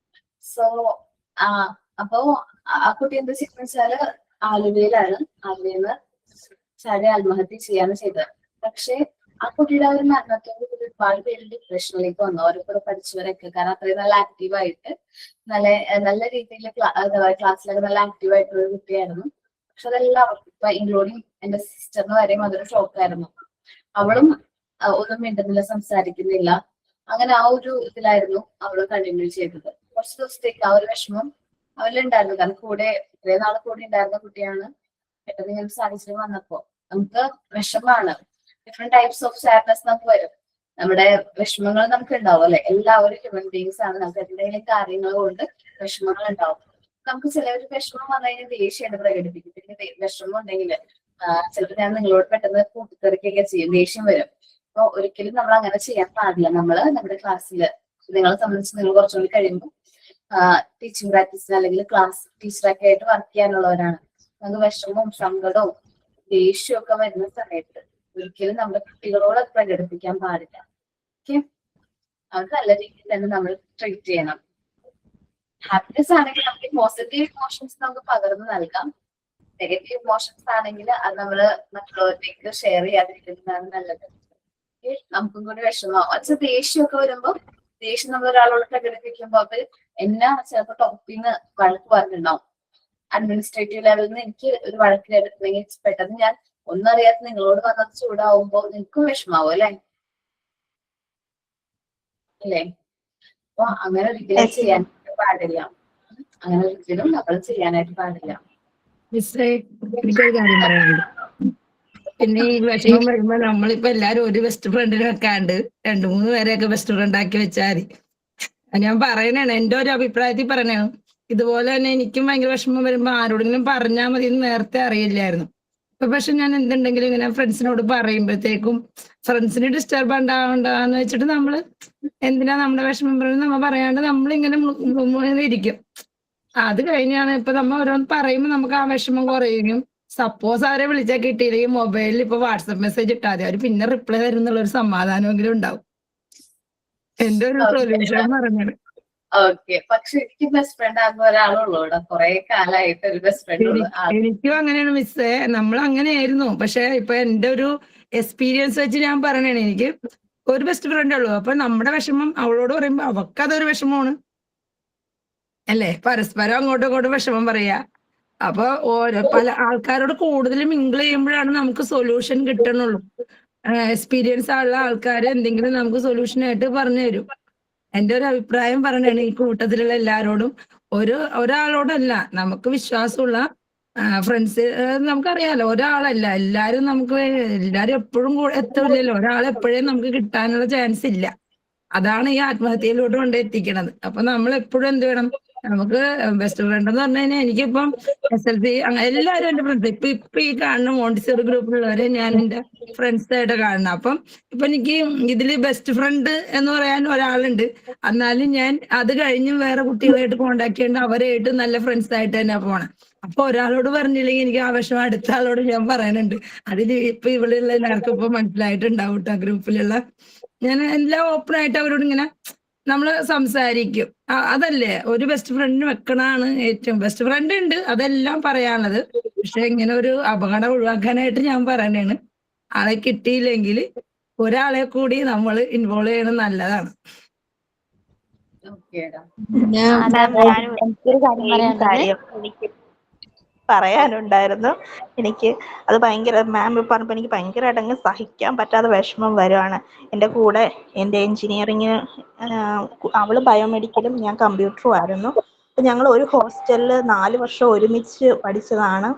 Speaker 1: സോ അപ്പോ ആ കുട്ടി എന്താ ചെയ്യുന്ന വെച്ചാല് ആലുവയിലാണ്, ആലുവയിൽ ചാടി ആത്മഹത്യ ചെയ്യാണ് ചെയ്തത്. പക്ഷെ ആ കുട്ടിയുടെ ഒരു മരണത്തോട് കൂടി ഒരുപാട് പേര് ഡിപ്രഷനിലേക്ക് വന്നു, അവരെ കൂടെ പഠിച്ചവരൊക്കെ. കാരണം അത്രയും നല്ല ആക്റ്റീവായിട്ട് നല്ല രീതിയിൽ ക്ലാസ്സിലൊക്കെ നല്ല ആക്റ്റീവായിട്ടുള്ള ഒരു കുട്ടിയായിരുന്നു. പക്ഷെ അതെല്ലാവർക്കും ഇപ്പൊ ഇൻക്ലൂഡിങ് എന്റെ സിസ്റ്ററിന് വരെയും അതൊരു ഷോക്കായിരുന്നു. അവളും ഒന്നും മിണ്ടുന്നില്ല, സംസാരിക്കുന്നില്ല. അങ്ങനെ ആ ഒരു ഇതിലായിരുന്നു അവള് കണ്ടിന്യൂ ചെയ്തത്. കുറച്ച് ദിവസത്തേക്ക് ആ ഒരു വിഷമം അവരിലുണ്ടായിരുന്നു. കാരണം കൂടെ ഇത്രയും നാളെ കൂടെ ഉണ്ടായിരുന്ന കുട്ടിയാണ്. പെട്ടെന്ന് ഇങ്ങനെ സാഹചര്യം വന്നപ്പോ നമുക്ക് വിഷമാണ്. ഡിഫറെന്റ് ടൈപ്സ് ഓഫ് സാഡ്നെസ് നമുക്ക് വരും. നമ്മുടെ വിഷമങ്ങൾ നമുക്ക് ഉണ്ടാവും അല്ലെ. എല്ലാവരും ഹ്യൂമൻ ബീങ്സ് ആണ്. നമുക്ക് എന്തെങ്കിലും കാര്യങ്ങൾ കൊണ്ട് വിഷമങ്ങൾ ഉണ്ടാവും. നമുക്ക് ചിലവര് വിഷമം വന്നു കഴിഞ്ഞാൽ ദേഷ്യമായിട്ട് പ്രകടിപ്പിക്കും. പിന്നെ വിഷമം ഉണ്ടെങ്കിൽ ചിലപ്പോൾ ഞാൻ നിങ്ങളോട് പെട്ടെന്ന് കൂട്ടിത്തെറിക്കുകയൊക്കെ ചെയ്യും, ദേഷ്യം വരും. അപ്പൊ ഒരിക്കലും നമ്മൾ അങ്ങനെ ചെയ്യാൻ പാടില്ല. നമ്മള് നമ്മുടെ ക്ലാസ്സിൽ നിങ്ങളെ സംബന്ധിച്ച് നിങ്ങൾ കുറച്ചുകൂടി കഴിയുമ്പോൾ ടീച്ചിങ് പ്രാക്ടീസിന് അല്ലെങ്കിൽ ക്ലാസ് ടീച്ചറൊക്കെ ആയിട്ട് വർക്ക് ചെയ്യാനുള്ളവരാണ്. നമുക്ക് വിഷമവും സങ്കടവും ദേഷ്യവും ഒക്കെ വരുന്ന സമയത്ത് ഒരിക്കലും നമ്മുടെ കുട്ടികളോട് അത് പ്രകടിപ്പിക്കാൻ പാടില്ല. ഓക്കെ, അവർക്ക് നല്ല രീതിയിൽ തന്നെ നമ്മൾ ട്രീറ്റ് ചെയ്യണം. ഹാപ്പിനെസ് ആണെങ്കിൽ നമുക്ക് പോസിറ്റീവ് ഇമോഷൻസ് നമുക്ക് പകർന്നു നൽകാം. നെഗറ്റീവ് ഇമോഷൻസ് ആണെങ്കിൽ അത് നമ്മള് മറ്റുള്ളവരിലേക്ക് ഷെയർ ചെയ്യാതിരിക്കുന്നതാണ് നല്ലത്. നമുക്കും കൂടി വിഷമമാവും. അത് ദേഷ്യമൊക്കെ വരുമ്പോ ദേഷ്യം നമ്മൾ ഒരാളോട് പ്രകടിപ്പിക്കുമ്പോ അത് എന്നെ ചിലപ്പോൾ ടോപ്പിന്ന് വഴക്ക് പറഞ്ഞിട്ടുണ്ടാവും. അഡ്മിനിസ്ട്രേറ്റീവ് ലെവലിൽ നിന്ന് എനിക്ക് ഒരു വഴക്കിലെടുത്തെങ്കിൽ പെട്ടെന്ന് ഞാൻ ഒന്നും അറിയാത്ത നിങ്ങളോട് വന്നത് ചൂടാവുമ്പോ നിനക്കും വിഷമാവും അല്ലെ. അപ്പൊ അങ്ങനെ ഒരിക്കലും ചെയ്യാനായിട്ട് പാടില്ല. അങ്ങനെ ഒരിക്കലും നമ്മൾ ചെയ്യാനായിട്ട് പാടില്ല.
Speaker 9: എനിക്കൊരു കാര്യം പറയാനുണ്ട്. പിന്നെ ഈ വിഷമം വരുമ്പോ നമ്മളിപ്പോ എല്ലാരും ഒരു ബെസ്റ്റ് ഫ്രണ്ടിനെ വെക്കാണ്ട് 2-3 പേരെയൊക്കെ ബെസ്റ്റ് ഫ്രണ്ട് ആക്കി വെച്ചാൽ ഞാൻ പറയണാണ്, എന്റെ ഒരു അഭിപ്രായത്തിൽ പറയണാണ്. ഇതുപോലെ തന്നെ എനിക്കും ഭയങ്കര വിഷമം വരുമ്പോ ആരോടെങ്കിലും പറഞ്ഞാൽ മതി എന്ന് നേരത്തെ അറിയില്ലായിരുന്നു. ഇപ്പൊ പക്ഷെ ഞാൻ എന്തുണ്ടെങ്കിലും ഇങ്ങനെ ഫ്രണ്ട്സിനോട് പറയുമ്പോഴത്തേക്കും ഫ്രണ്ട്സിന് ഡിസ്റ്റർബ് ഉണ്ടാവണ്ടെന്ന് വെച്ചിട്ട് നമ്മള് എന്തിനാ നമ്മുടെ വിഷമം പറയുന്നത് നമ്മ പറയാണ്ട് നമ്മളിങ്ങനെ ഇരിക്കും. അത് കഴിഞ്ഞാണ് ഇപ്പൊ നമ്മ ഓരോന്ന് പറയുമ്പോ നമുക്ക് ആ വിഷമം കുറയും. സപ്പോസ് അവരെ വിളിച്ചാൽ കിട്ടിയില്ലെങ്കിൽ മൊബൈലിൽ ഇപ്പൊ വാട്സപ്പ് മെസ്സേജ് ഇട്ടാൽ മതി, അവര് പിന്നെ റിപ്ലൈ തരുന്നുള്ള ഒരു സമാധാനമെങ്കിലും ഉണ്ടാവും. എന്റെ ഒരു സൊല്യൂഷൻ പറഞ്ഞത്.
Speaker 1: ഓക്കെ, പക്ഷെ എനിക്ക് ബെസ്റ്റ് ഫ്രണ്ട് ആകുന്ന ഒരാളുള്ളൂ ഇവിടെ. കുറെ കാലമായിട്ട് ഒരു ബെസ്റ്റ് ഫ്രണ്ട്
Speaker 9: എനിക്കും അങ്ങനെയാണ് മിസ്സേ, നമ്മൾ അങ്ങനെയായിരുന്നു. പക്ഷെ ഇപ്പൊ എന്റെ ഒരു എക്സ്പീരിയൻസ് വെച്ച് ഞാൻ പറയണേ, എനിക്ക് ഒരു ബെസ്റ്റ് ഫ്രണ്ട് ഉള്ളൂ. അപ്പൊ നമ്മുടെ വിഷമം അവളോട് പറയുമ്പോ അവക്കതൊരു വിഷമമാണ് അല്ലേ. പരസ്പരം അങ്ങോട്ടും ഇങ്ങോട്ടും വിഷമം പറയാ. അപ്പൊ പല ആൾക്കാരോട് കൂടുതൽ മിങ്കിൾ ചെയ്യുമ്പോഴാണ് നമുക്ക് സൊല്യൂഷൻ കിട്ടണുള്ളൂ. എക്സ്പീരിയൻസ് ഉള്ള ആൾക്കാർ എന്തെങ്കിലും നമുക്ക് സൊല്യൂഷൻ ആയിട്ട് പറഞ്ഞു തരും. എന്റെ ഒരു അഭിപ്രായം പറഞ്ഞാണ് ഈ കൂട്ടത്തിലുള്ള എല്ലാരോടും, ഒരാളോടല്ല, നമുക്ക് വിശ്വാസമുള്ള ഫ്രണ്ട്സ്. നമുക്കറിയാലോ, ഒരാളല്ല, എല്ലാരും എപ്പോഴും എത്തില്ലല്ലോ. ഒരാളെപ്പോഴേ നമുക്ക് കിട്ടാനുള്ള ചാൻസ് ഇല്ല. അതാണ് ഈ ആത്മഹത്യയിലോട്ട് കൊണ്ടെത്തിക്കണത്. അപ്പൊ നമ്മൾ എപ്പോഴും എന്ത് വേണം, നമുക്ക് ബെസ്റ്റ് ഫ്രണ്ട് എന്ന് പറഞ്ഞു കഴിഞ്ഞാൽ എനിക്കിപ്പം SLC എല്ലാവരും എന്റെ ഫ്രണ്ട്സ്. ഇപ്പൊ ഈ കാണുന്ന മോണ്ടിസറി ഗ്രൂപ്പിലുള്ളവരെ ഞാൻ എന്റെ ഫ്രണ്ട്സ് ആയിട്ട് കാണണം. അപ്പം ഇപ്പൊ എനിക്ക് ഇതില് ബെസ്റ്റ് ഫ്രണ്ട് എന്ന് പറയാൻ ഒരാളുണ്ട്. എന്നാലും ഞാൻ അത് കഴിഞ്ഞും വേറെ കുട്ടികളായിട്ട് കോണ്ടാക്ട് ചെയ്യേണ്ട, അവരായിട്ട് നല്ല ഫ്രണ്ട്സ് ആയിട്ട് തന്നെ പോണം. അപ്പൊ ഒരാളോട് പറഞ്ഞില്ലെങ്കിൽ എനിക്ക് ആവശ്യം അടുത്ത ആളോട് ഞാൻ പറയാനുണ്ട്. അതിന് ഇപ്പൊ ഇവിടെയുള്ള എല്ലാവർക്കും ഇപ്പൊ മനസ്സിലായിട്ടുണ്ടാവും കേട്ടോ. ഗ്രൂപ്പിലുള്ള ഞാൻ എല്ലാം ഓപ്പൺ ആയിട്ട് അവരോട് ഇങ്ങനെ നമ്മള് സംസാരിക്കും. അതല്ലേ ഒരു ബെസ്റ്റ് ഫ്രണ്ടിന് വെക്കണാണ് ഏറ്റവും. ബെസ്റ്റ് ഫ്രണ്ട് ഉണ്ട്, അതെല്ലാം പറയാനുള്ളത്. പക്ഷെ ഇങ്ങനെ ഒരു അപകടം ഒഴിവാക്കാനായിട്ട് ഞാൻ പറയണേണ്, ആളെ കിട്ടിയില്ലെങ്കിൽ ഒരാളെ കൂടി നമ്മൾ ഇൻവോൾവ് ചെയ്യണത് നല്ലതാണ്.
Speaker 1: ഓക്കേടാ.
Speaker 2: എനിക്കൊരു കാര്യം എനിക്ക് പറയാനുണ്ടായിരുന്നു. എനിക്ക് അത് ഭയങ്കര, മാം പറഞ്ഞപ്പോൾ എനിക്ക് ഭയങ്കരമായിട്ട് അങ്ങ് സഹിക്കാൻ പറ്റാതെ വിഷമം വരുവാണ്. എൻ്റെ കൂടെ എൻ്റെ എൻജിനീയറിങ്, അവള് ബയോമെഡിക്കലും ഞാൻ കമ്പ്യൂട്ടറും ആയിരുന്നു. അപ്പം ഞങ്ങൾ ഒരു ഹോസ്റ്റലിൽ 4 വർഷം ഒരുമിച്ച് പഠിച്ചതാണ്.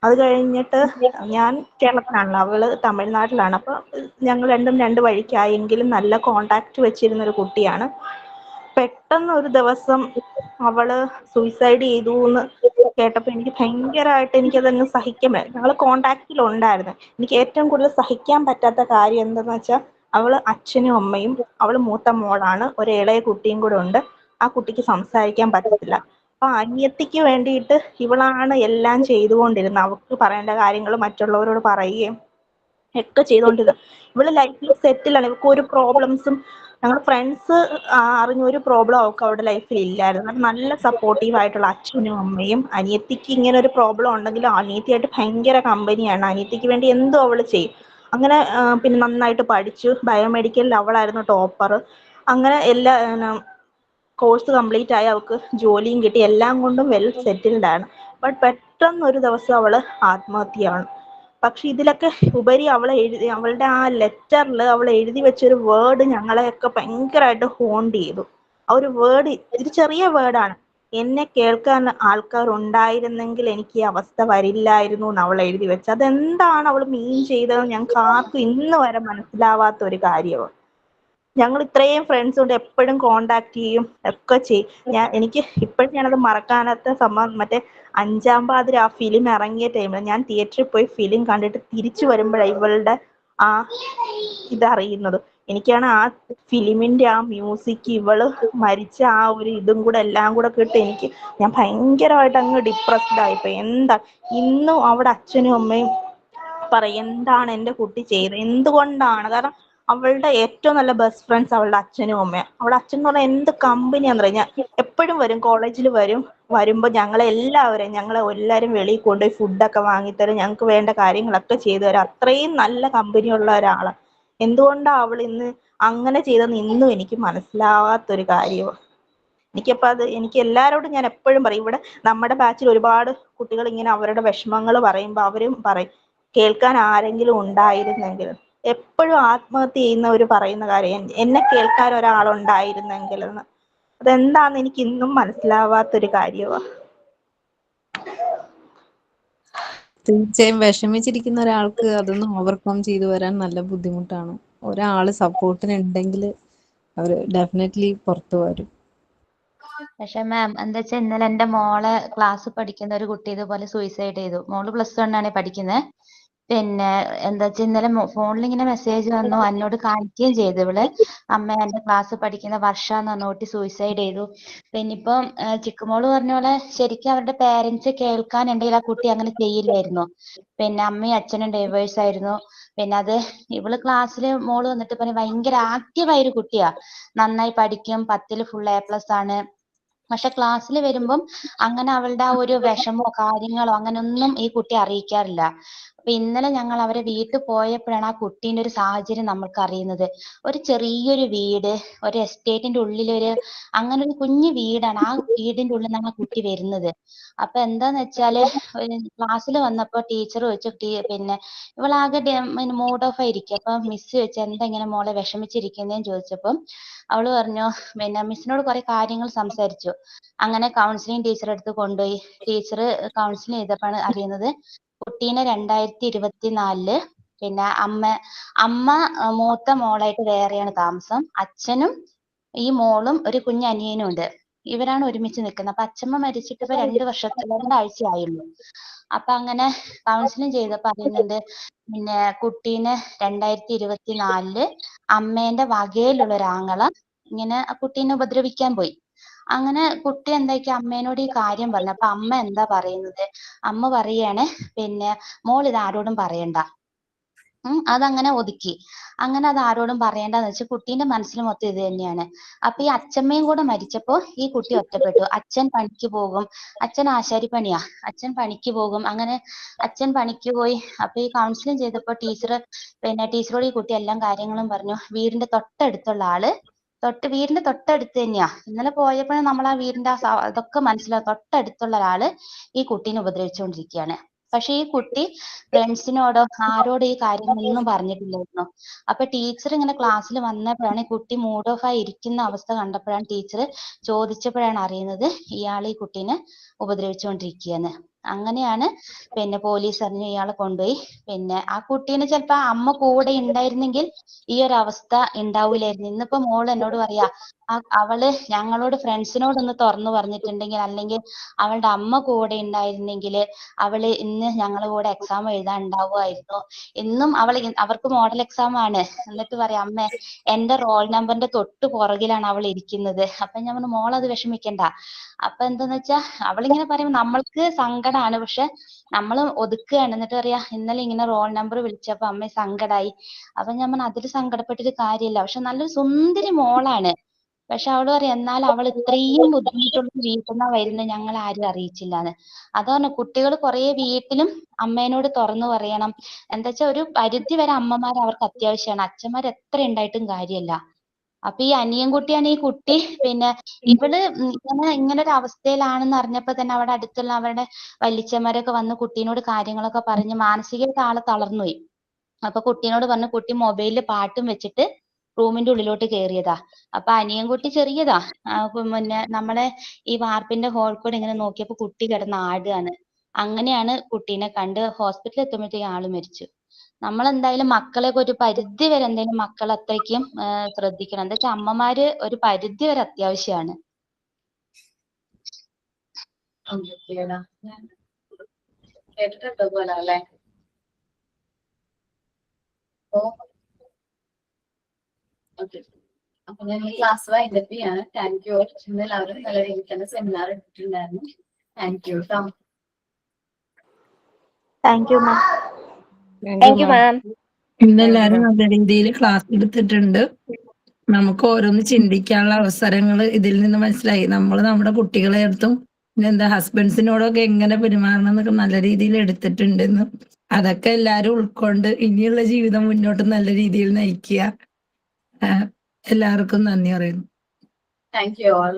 Speaker 2: അത് കഴിഞ്ഞിട്ട് ഞാൻ കേരളത്തിലാണല്ലോ, അവള് തമിഴ്നാട്ടിലാണ്. അപ്പം ഞങ്ങൾ രണ്ടും 2 വഴിക്കായെങ്കിലും നല്ല കോണ്ടാക്ട് വെച്ചിരുന്നൊരു കുട്ടിയാണ്. പെട്ടെന്ന് ഒരു ദിവസം അവള് സൂയിസൈഡ് ചെയ്തു എന്ന് കേട്ടപ്പോൾ എനിക്ക് ഭയങ്കരമായിട്ട് എനിക്കതങ്ങ് സഹിക്കാൻ പറ്റും. ഞങ്ങൾ കോണ്ടാക്റ്റിലുണ്ടായിരുന്നു. എനിക്ക് ഏറ്റവും കൂടുതൽ സഹിക്കാൻ പറ്റാത്ത കാര്യം എന്തെന്ന് വെച്ചാൽ, അവള് അച്ഛനും അമ്മയും, അവള് മൂത്ത മോളാണ്, ഒരു ഇളയ കുട്ടിയും കൂടെ ഉണ്ട്. ആ കുട്ടിക്ക് സംസാരിക്കാൻ പറ്റത്തില്ല. അപ്പൊ അനിയത്തിക്ക് വേണ്ടിയിട്ട് ഇവളാണ് എല്ലാം ചെയ്തുകൊണ്ടിരുന്നത്. അവൾക്ക് പറയേണ്ട കാര്യങ്ങൾ മറ്റുള്ളവരോട് പറയുകയും ഒക്കെ ചെയ്തുകൊണ്ടിരുന്നത്. ഇവള് ലൈഫിൽ സെറ്റിലാണ്, ഇവൾക്ക് ഒരു പ്രോബ്ലംസും, ഞങ്ങൾ ഫ്രണ്ട്സ് അറിഞ്ഞ ഒരു പ്രോബ്ലം അവൾക്ക് അവളുടെ ലൈഫിൽ ഇല്ലായിരുന്നു. നല്ല സപ്പോർട്ടീവ് ആയിട്ടുള്ള അച്ഛനും അമ്മയും. അനിയത്തിക്ക് ഇങ്ങനെ ഒരു പ്രോബ്ലം ഉണ്ടെങ്കിലും അനിയത്തിയായിട്ട് ഭയങ്കര കമ്പനിയാണ്. അനിയത്തിക്ക് വേണ്ടി എന്തോ അവള് ചെയ്യും. അങ്ങനെ പിന്നെ നന്നായിട്ട് പഠിച്ചു. ബയോമെഡിക്കലിൽ അവളായിരുന്നു ടോപ്പർ. അങ്ങനെ എല്ലാ കോഴ്സ് കംപ്ലീറ്റ് ആയി, അവൾക്ക് ജോലിയും കിട്ടി, എല്ലാം കൊണ്ടും വെൽ സെറ്റിൽഡ് ആണ്. ബട്ട് പെട്ടെന്ന് ഒരു ദിവസം അവള് ആത്മഹത്യയാണ്. പക്ഷെ ഇതിലൊക്കെ ഉപരി അവളുടെ ആ ലെറ്ററിൽ അവൾ എഴുതി വെച്ചൊരു വേർഡ് ഞങ്ങളെയൊക്കെ ഭയങ്കരമായിട്ട് ഹോണ്ട് ചെയ്തു. ആ ഒരു വേർഡ്, ഇത് ചെറിയ വേർഡാണ്, എന്നെ കേൾക്കാൻ ആൾക്കാർ ഉണ്ടായിരുന്നെങ്കിൽ എനിക്ക് ഈ അവസ്ഥ വരില്ലായിരുന്നു എന്ന് അവൾ എഴുതി വെച്ച്. അതെന്താണ് അവൾ മീൻ ചെയ്തതെന്ന് ഞങ്ങൾക്ക് ആർക്കും ഇന്ന് വരെ മനസ്സിലാവാത്ത ഒരു കാര്യമാണ്. ഞങ്ങൾ ഇത്രയും ഫ്രണ്ട്സ് കൊണ്ട് എപ്പോഴും കോണ്ടാക്ട് ചെയ്യും, ഒക്കെ ചെയ്യും. എനിക്ക് ഇപ്പോഴും ഞാനത് മറക്കാനാത്ത സംഭവം, മറ്റേ 5-ാം പാതിര ആ ഫിലിം ഇറങ്ങിയ ടൈമിൽ ഞാൻ തിയേറ്ററിൽ പോയി ഫിലിം കണ്ടിട്ട് തിരിച്ചു വരുമ്പോഴാണ് ഇവളുടെ ആ ഇതറിയുന്നത്. എനിക്കാണ് ആ ഫിലിമിന്റെ ആ മ്യൂസിക്, ഇവള് മരിച്ച ആ ഒരു ഇതും കൂടെ എല്ലാം കൂടെ കേട്ട് ഞാൻ ഭയങ്കരമായിട്ട് അങ്ങ് ഡിപ്രസ്ഡ് ആയിപ്പോയി. എന്താ ഇന്നും അവിടെ അച്ഛനും അമ്മയും പറയും, എന്താണ് എൻ്റെ കുട്ടി ചെയ്തത്, എന്തുകൊണ്ടാണ്. കാരണം അവളുടെ ഏറ്റവും നല്ല ബെസ്റ്റ് ഫ്രണ്ട്സ് അവളുടെ അച്ഛനും അമ്മയും. അവളുടെ അച്ഛൻ എന്ന് പറഞ്ഞാൽ എന്ത് കമ്പനിയാന്ന് പറഞ്ഞാൽ എപ്പോഴും വരും, കോളേജിൽ വരുമ്പോൾ ഞങ്ങളെ എല്ലാവരും വെളിയിൽ കൊണ്ടുപോയി ഫുഡൊക്കെ വാങ്ങിത്തരും, ഞങ്ങൾക്ക് വേണ്ട കാര്യങ്ങളൊക്കെ ചെയ്തു തരും. അത്രയും നല്ല കമ്പനിയുള്ള ഒരാളാണ്. എന്തുകൊണ്ടാണ് അവൾ ഇന്ന് അങ്ങനെ ചെയ്തതെന്ന് ഇന്നും എനിക്ക് മനസ്സിലാവാത്തൊരു കാര്യമാണ്. എനിക്ക് എല്ലാവരോടും ഞാൻ എപ്പോഴും പറയും, ഇവിടെ നമ്മുടെ ബാച്ചിൽ ഒരുപാട് കുട്ടികൾ ഇങ്ങനെ അവരുടെ വിഷമങ്ങൾ പറയുമ്പോൾ അവരും പറയും, കേൾക്കാൻ ആരെങ്കിലും ഉണ്ടായിരുന്നെങ്കിൽ. എപ്പോഴും ആത്മഹത്യ ചെയ്യുന്നവർ പറയുന്ന കാര്യം, എന്നെ കേൾക്കാൻ ഒരാളുണ്ടായിരുന്നെങ്കിൽ എന്ന്. അതെന്താന്ന് എനിക്ക് ഇന്നും മനസ്സിലാവാത്തൊരു കാര്യമാണ്.
Speaker 11: തീർച്ചയായും വിഷമിച്ചിരിക്കുന്ന ഒരാൾക്ക് അതൊന്നും ഓവർകം ചെയ്തു വരാൻ നല്ല ബുദ്ധിമുട്ടാണ്. ഒരാള് സപ്പോർട്ടിന് ഉണ്ടെങ്കിൽ അവര് ഡെഫിനറ്റ്ലി പുറത്തു വരും.
Speaker 6: പക്ഷെ മാം എന്താ വെച്ചാൽ ഇന്നലെ എന്റെ മോളെ ക്ലാസ് പഠിക്കുന്ന ഒരു കുട്ടി ഇതുപോലെ സൂയിസൈഡ് ചെയ്തു. മോള് +1 ആണ് പഠിക്കുന്നത്. പിന്നെ എന്താ വെച്ചാൽ ഇന്നലെ ഫോണിൽ ഇങ്ങനെ മെസ്സേജ് വന്നു, എന്നോട് കാണിക്കുകയും ചെയ്തു. ഇവള് അമ്മ എന്റെ ക്ലാസ് പഠിക്കുന്ന വർഷ എന്ന് പറഞ്ഞ കുട്ടി സൂയിസൈഡ് ചെയ്തു. പിന്നെ ഇപ്പം ചിക്കുമോള് പറഞ്ഞ പോലെ ശരിക്കും അവരുടെ പേരൻസ് കേൾക്കാനുണ്ടെങ്കിൽ ആ കുട്ടി അങ്ങനെ ചെയ്യില്ലായിരുന്നു. പിന്നെ അമ്മയും അച്ഛനും ഡൈവേഴ്സ് ആയിരുന്നു. പിന്നെ അത് ഇവള് ക്ലാസ്സിൽ മോള് വന്നിട്ട് പറഞ്ഞ ഭയങ്കര ആക്റ്റീവായ ഒരു കുട്ടിയാ, നന്നായി പഠിക്കും, 10ൽ ഫുൾ A+ ആണ്. പക്ഷെ ക്ലാസ്സിൽ വരുമ്പം അങ്ങനെ അവളുടെ ആ ഒരു വിഷമോ കാര്യങ്ങളോ അങ്ങനെ ഒന്നും ഈ കുട്ടി അറിയിക്കാറില്ല. അപ്പൊ ഇന്നലെ ഞങ്ങൾ അവരെ വീട്ടിൽ പോയപ്പോഴാണ് ആ കുട്ടീന്റെ ഒരു സാഹചര്യം നമ്മൾക്ക് അറിയുന്നത്. ഒരു ചെറിയൊരു വീട്, ഒരു എസ്റ്റേറ്റിന്റെ ഉള്ളിലൊരു അങ്ങനെ ഒരു കുഞ്ഞു വീടാണ്. ആ വീടിന്റെ ഉള്ളിൽ നിന്നാണ് ആ കുട്ടി വരുന്നത്. അപ്പൊ എന്താന്ന് വെച്ചാല് ക്ലാസ്സിൽ വന്നപ്പോ ടീച്ചർ ചോദിച്ചു, പിന്നെ ഇവളാകെ മൂഡ് ഓഫ് ആയിരിക്കും. അപ്പൊ മിസ് ചോദിച്ചു എന്താ ഇങ്ങനെ മോളെ വിഷമിച്ചിരിക്കുന്നേന്ന് ചോദിച്ചപ്പം അവള് പറഞ്ഞു, പിന്നെ മിസ്സിനോട് കുറെ കാര്യങ്ങൾ സംസാരിച്ചു. അങ്ങനെ കൗൺസിലിംഗ് ടീച്ചറെ അടുത്ത് കൊണ്ടുപോയി. ടീച്ചർ കൗൺസിലിംഗ് ചെയ്തപ്പോഴാണ് അറിയുന്നത് കുട്ടീനെ 2024 പിന്നെ അമ്മ മൂത്ത മോളായിട്ട് വേറെയാണ് താമസം. അച്ഛനും ഈ മോളും ഒരു കുഞ്ഞനിയനും ഉണ്ട്. ഇവരാണ് ഒരുമിച്ച് നിൽക്കുന്നത്. അപ്പൊ അച്ഛമ്മ മരിച്ചിട്ട് ഇപ്പൊ 2 ആയുള്ളൂ. അപ്പൊ അങ്ങനെ കൗൺസിലിംഗ് ചെയ്തപ്പോ അറിയുന്നുണ്ട് പിന്നെ കുട്ടീനെ 2024 അമ്മേന്റെ വകയിലുള്ള ഒരാങ്ങള ഇങ്ങനെ ആ കുട്ടീനെ ഉപദ്രവിക്കാൻ പോയി. അങ്ങനെ കുട്ടി എന്താക്കി അമ്മേനോട് ഈ കാര്യം പറഞ്ഞു. അപ്പൊ അമ്മ എന്താ പറയുന്നത്, അമ്മ പറയാണ് പിന്നെ മോൾ ഇത് ആരോടും പറയണ്ട. അതങ്ങനെ ഒതുക്കി. അങ്ങനെ അത് ആരോടും പറയണ്ടെന്ന് വെച്ചാൽ കുട്ടീന്റെ മനസ്സിൽ മൊത്തം ഇത് തന്നെയാണ്. അപ്പൊ ഈ അച്ഛമ്മയും കൂടെ മരിച്ചപ്പോ ഈ കുട്ടി ഒറ്റപ്പെട്ടു. അച്ഛൻ പണിക്ക് പോകും, അച്ഛൻ ആശാരിപ്പണിയാ, അച്ഛൻ പണിക്ക് പോകും. അങ്ങനെ അച്ഛൻ പണിക്ക് പോയി. അപ്പൊ ഈ കൗൺസിലിംഗ് ചെയ്തപ്പോ പിന്നെ ടീച്ചറോട് ഈ കുട്ടി എല്ലാം കാര്യങ്ങളും പറഞ്ഞു. വീടിന്റെ തൊട്ടടുത്തുള്ള ആള് വീടിന്റെ തൊട്ടടുത്ത് തന്നെയാ. ഇന്നലെ പോയപ്പോഴും നമ്മൾ ആ വീടിന്റെ അതൊക്കെ മനസ്സിലാവും. തൊട്ടടുത്തുള്ള ഒരാള് ഈ കുട്ടീനെ ഉപദ്രവിച്ചുകൊണ്ടിരിക്കുകയാണ്. പക്ഷെ ഈ കുട്ടി ഫ്രണ്ട്സിനോടോ ആരോടും ഈ കാര്യങ്ങളൊന്നും പറഞ്ഞിട്ടില്ലായിരുന്നു. അപ്പൊ ടീച്ചർ ഇങ്ങനെ ക്ലാസ്സിൽ വന്നപ്പോഴാണ് ഈ കുട്ടി മൂഡ് ഓഫ് ആയി ഇരിക്കുന്ന അവസ്ഥ കണ്ടപ്പോഴാണ് ടീച്ചർ ചോദിച്ചപ്പോഴാണ് അറിയുന്നത് ഇയാൾ ഈ കുട്ടീനെ ഉപദ്രവിച്ചുകൊണ്ടിരിക്കുകയെന്ന്. അങ്ങനെയാണ് പിന്നെ പോലീസ് അറിഞ്ഞു, ഇയാളെ കൊണ്ടുപോയി. പിന്നെ ആ കുട്ടീനെ ചിലപ്പോ അമ്മ കൂടെ ഉണ്ടായിരുന്നെങ്കിൽ ഈ ഒരു അവസ്ഥ ഉണ്ടാവൂലായിരുന്നു. ഇന്നിപ്പോ മോള് എന്നോട് പറയാ അവള് ഞങ്ങളോട് ഫ്രണ്ട്സിനോടൊന്ന് തുറന്നു പറഞ്ഞിട്ടുണ്ടെങ്കിൽ, അല്ലെങ്കിൽ അവളുടെ അമ്മ കൂടെ ഉണ്ടായിരുന്നെങ്കിൽ അവള് ഇന്ന് ഞങ്ങളെ കൂടെ എക്സാം എഴുതാൻ ഉണ്ടാവുമായിരുന്നു. ഇന്നും അവർക്ക് മോഡൽ എക്സാം ആണ്. എന്നിട്ട് പറയാം അമ്മേ എന്റെ റോൾ നമ്പറിന്റെ തൊട്ട് പുറകിലാണ് അവൾ ഇരിക്കുന്നത്. അപ്പൊ ഞാൻ പറഞ്ഞു മോളത് വിഷമിക്കണ്ട. അപ്പൊ എന്താന്ന് വെച്ചാ അവളിങ്ങനെ പറയുമ്പോൾ നമ്മൾക്ക് സങ്കടമാണ്. പക്ഷെ നമ്മൾ ഒതുക്കുകയാണ്. എന്നിട്ട് പറയാ ഇന്നലെ ഇങ്ങനെ റോൾ നമ്പർ വിളിച്ചപ്പോ അമ്മ സങ്കടായി. അപ്പൊ ഞാൻ പറഞ്ഞു അതിൽ സങ്കടപ്പെട്ടിട്ട് കാര്യമില്ല. പക്ഷെ നല്ലൊരു സുന്ദരി മോളാണ്. പക്ഷെ അവള് പറയാം എന്നാൽ അവൾ ഇത്രയും ബുദ്ധിമുട്ടുള്ള വീട്ടിൽ നിന്നാ വരുന്നത് ഞങ്ങൾ ആരും അറിയിച്ചില്ലാന്ന്. അതാണ് കുട്ടികൾ കുറെ വീട്ടിലും അമ്മേനോട് തുറന്നു പറയണം. എന്താ വെച്ചാൽ ഒരു പരിധി വരെ അമ്മമാർ അവർക്ക് അത്യാവശ്യമാണ്. അച്ഛന്മാർ എത്ര ഉണ്ടായിട്ടും കാര്യമല്ല. അപ്പൊ ഈ അനിയൻകുട്ടിയാണ് ഈ കുട്ടി. പിന്നെ ഇവള് ഇങ്ങനെ ഒരു അവസ്ഥയിലാണെന്ന് അറിഞ്ഞപ്പോ തന്നെ അവിടെ അടുത്തുള്ള അവരുടെ വല്യച്ഛന്മാരൊക്കെ വന്ന് കുട്ടീനോട് കാര്യങ്ങളൊക്കെ പറഞ്ഞ് മാനസികമായിട്ട് ആളെ തളർന്നുപോയി. അപ്പൊ കുട്ടീനോട് പറഞ്ഞു കുട്ടി മൊബൈലിൽ പാട്ടും വെച്ചിട്ട് റൂമിന്റെ ഉള്ളിലോട്ട് കയറിയതാ. അപ്പൊ അനിയൻകുട്ടി ചെറിയതാ. പിന്നെ നമ്മളെ ഈ വാർപ്പിന്റെ ഹോൾ കൂടെ ഇങ്ങനെ നോക്കിയപ്പോ കുട്ടി കിടന്ന് ആടുകയാണ്. അങ്ങനെയാണ് കുട്ടീനെ കണ്ട് ഹോസ്പിറ്റലിൽ എത്തുമ്പോഴത്തേക്ക് ആള് മരിച്ചു. നമ്മൾ എന്തായാലും മക്കളെയൊക്കെ ഒരു പരിധി വരെ എന്തായാലും മക്കൾ അത്രയ്ക്കും ശ്രദ്ധിക്കണം. എന്താ വെച്ചാൽ അമ്മമാര് ഒരു പരിധി വരെ അത്യാവശ്യമാണ്.
Speaker 1: കേട്ടിട്ടുണ്ടോ പോലെ അല്ലേ? ഓക്കെ, അപ്പൊ ഞങ്ങൾ ക്ലാസ് വൈൻഡപ്പ് ചെയ്യാണ്. Thank you. എല്ലാവരും നല്ല രീതിയിൽ തന്നെ സെമിനാർ എടുത്തിട്ടുണ്ടായിരുന്നു. താങ്ക് യു കേട്ടോ.
Speaker 2: Thank you ma'am.
Speaker 7: Thank you ma'am.
Speaker 9: ഇന്നെല്ലാരും നല്ല രീതിയിൽ ക്ലാസ് എടുത്തിട്ടുണ്ട്. നമുക്ക് ഓരോന്ന് ചിന്തിക്കാനുള്ള അവസരങ്ങൾ ഇതിൽ നിന്ന് മനസ്സിലായി. നമ്മൾ നമ്മുടെ കുട്ടികളെ അടുത്തും പിന്നെന്താ ഹസ്ബൻഡ്സിനോടൊക്കെ എങ്ങനെ പെരുമാറണം എന്നൊക്കെ നല്ല രീതിയിൽ എടുത്തിട്ടുണ്ടെന്ന്. അതൊക്കെ എല്ലാരും ഉൾക്കൊണ്ട് ഇനിയുള്ള ജീവിതം മുന്നോട്ട് നല്ല രീതിയിൽ നയിക്കുക. എല്ലാവർക്കും നന്ദി പറയുന്നു.
Speaker 1: Thank you all.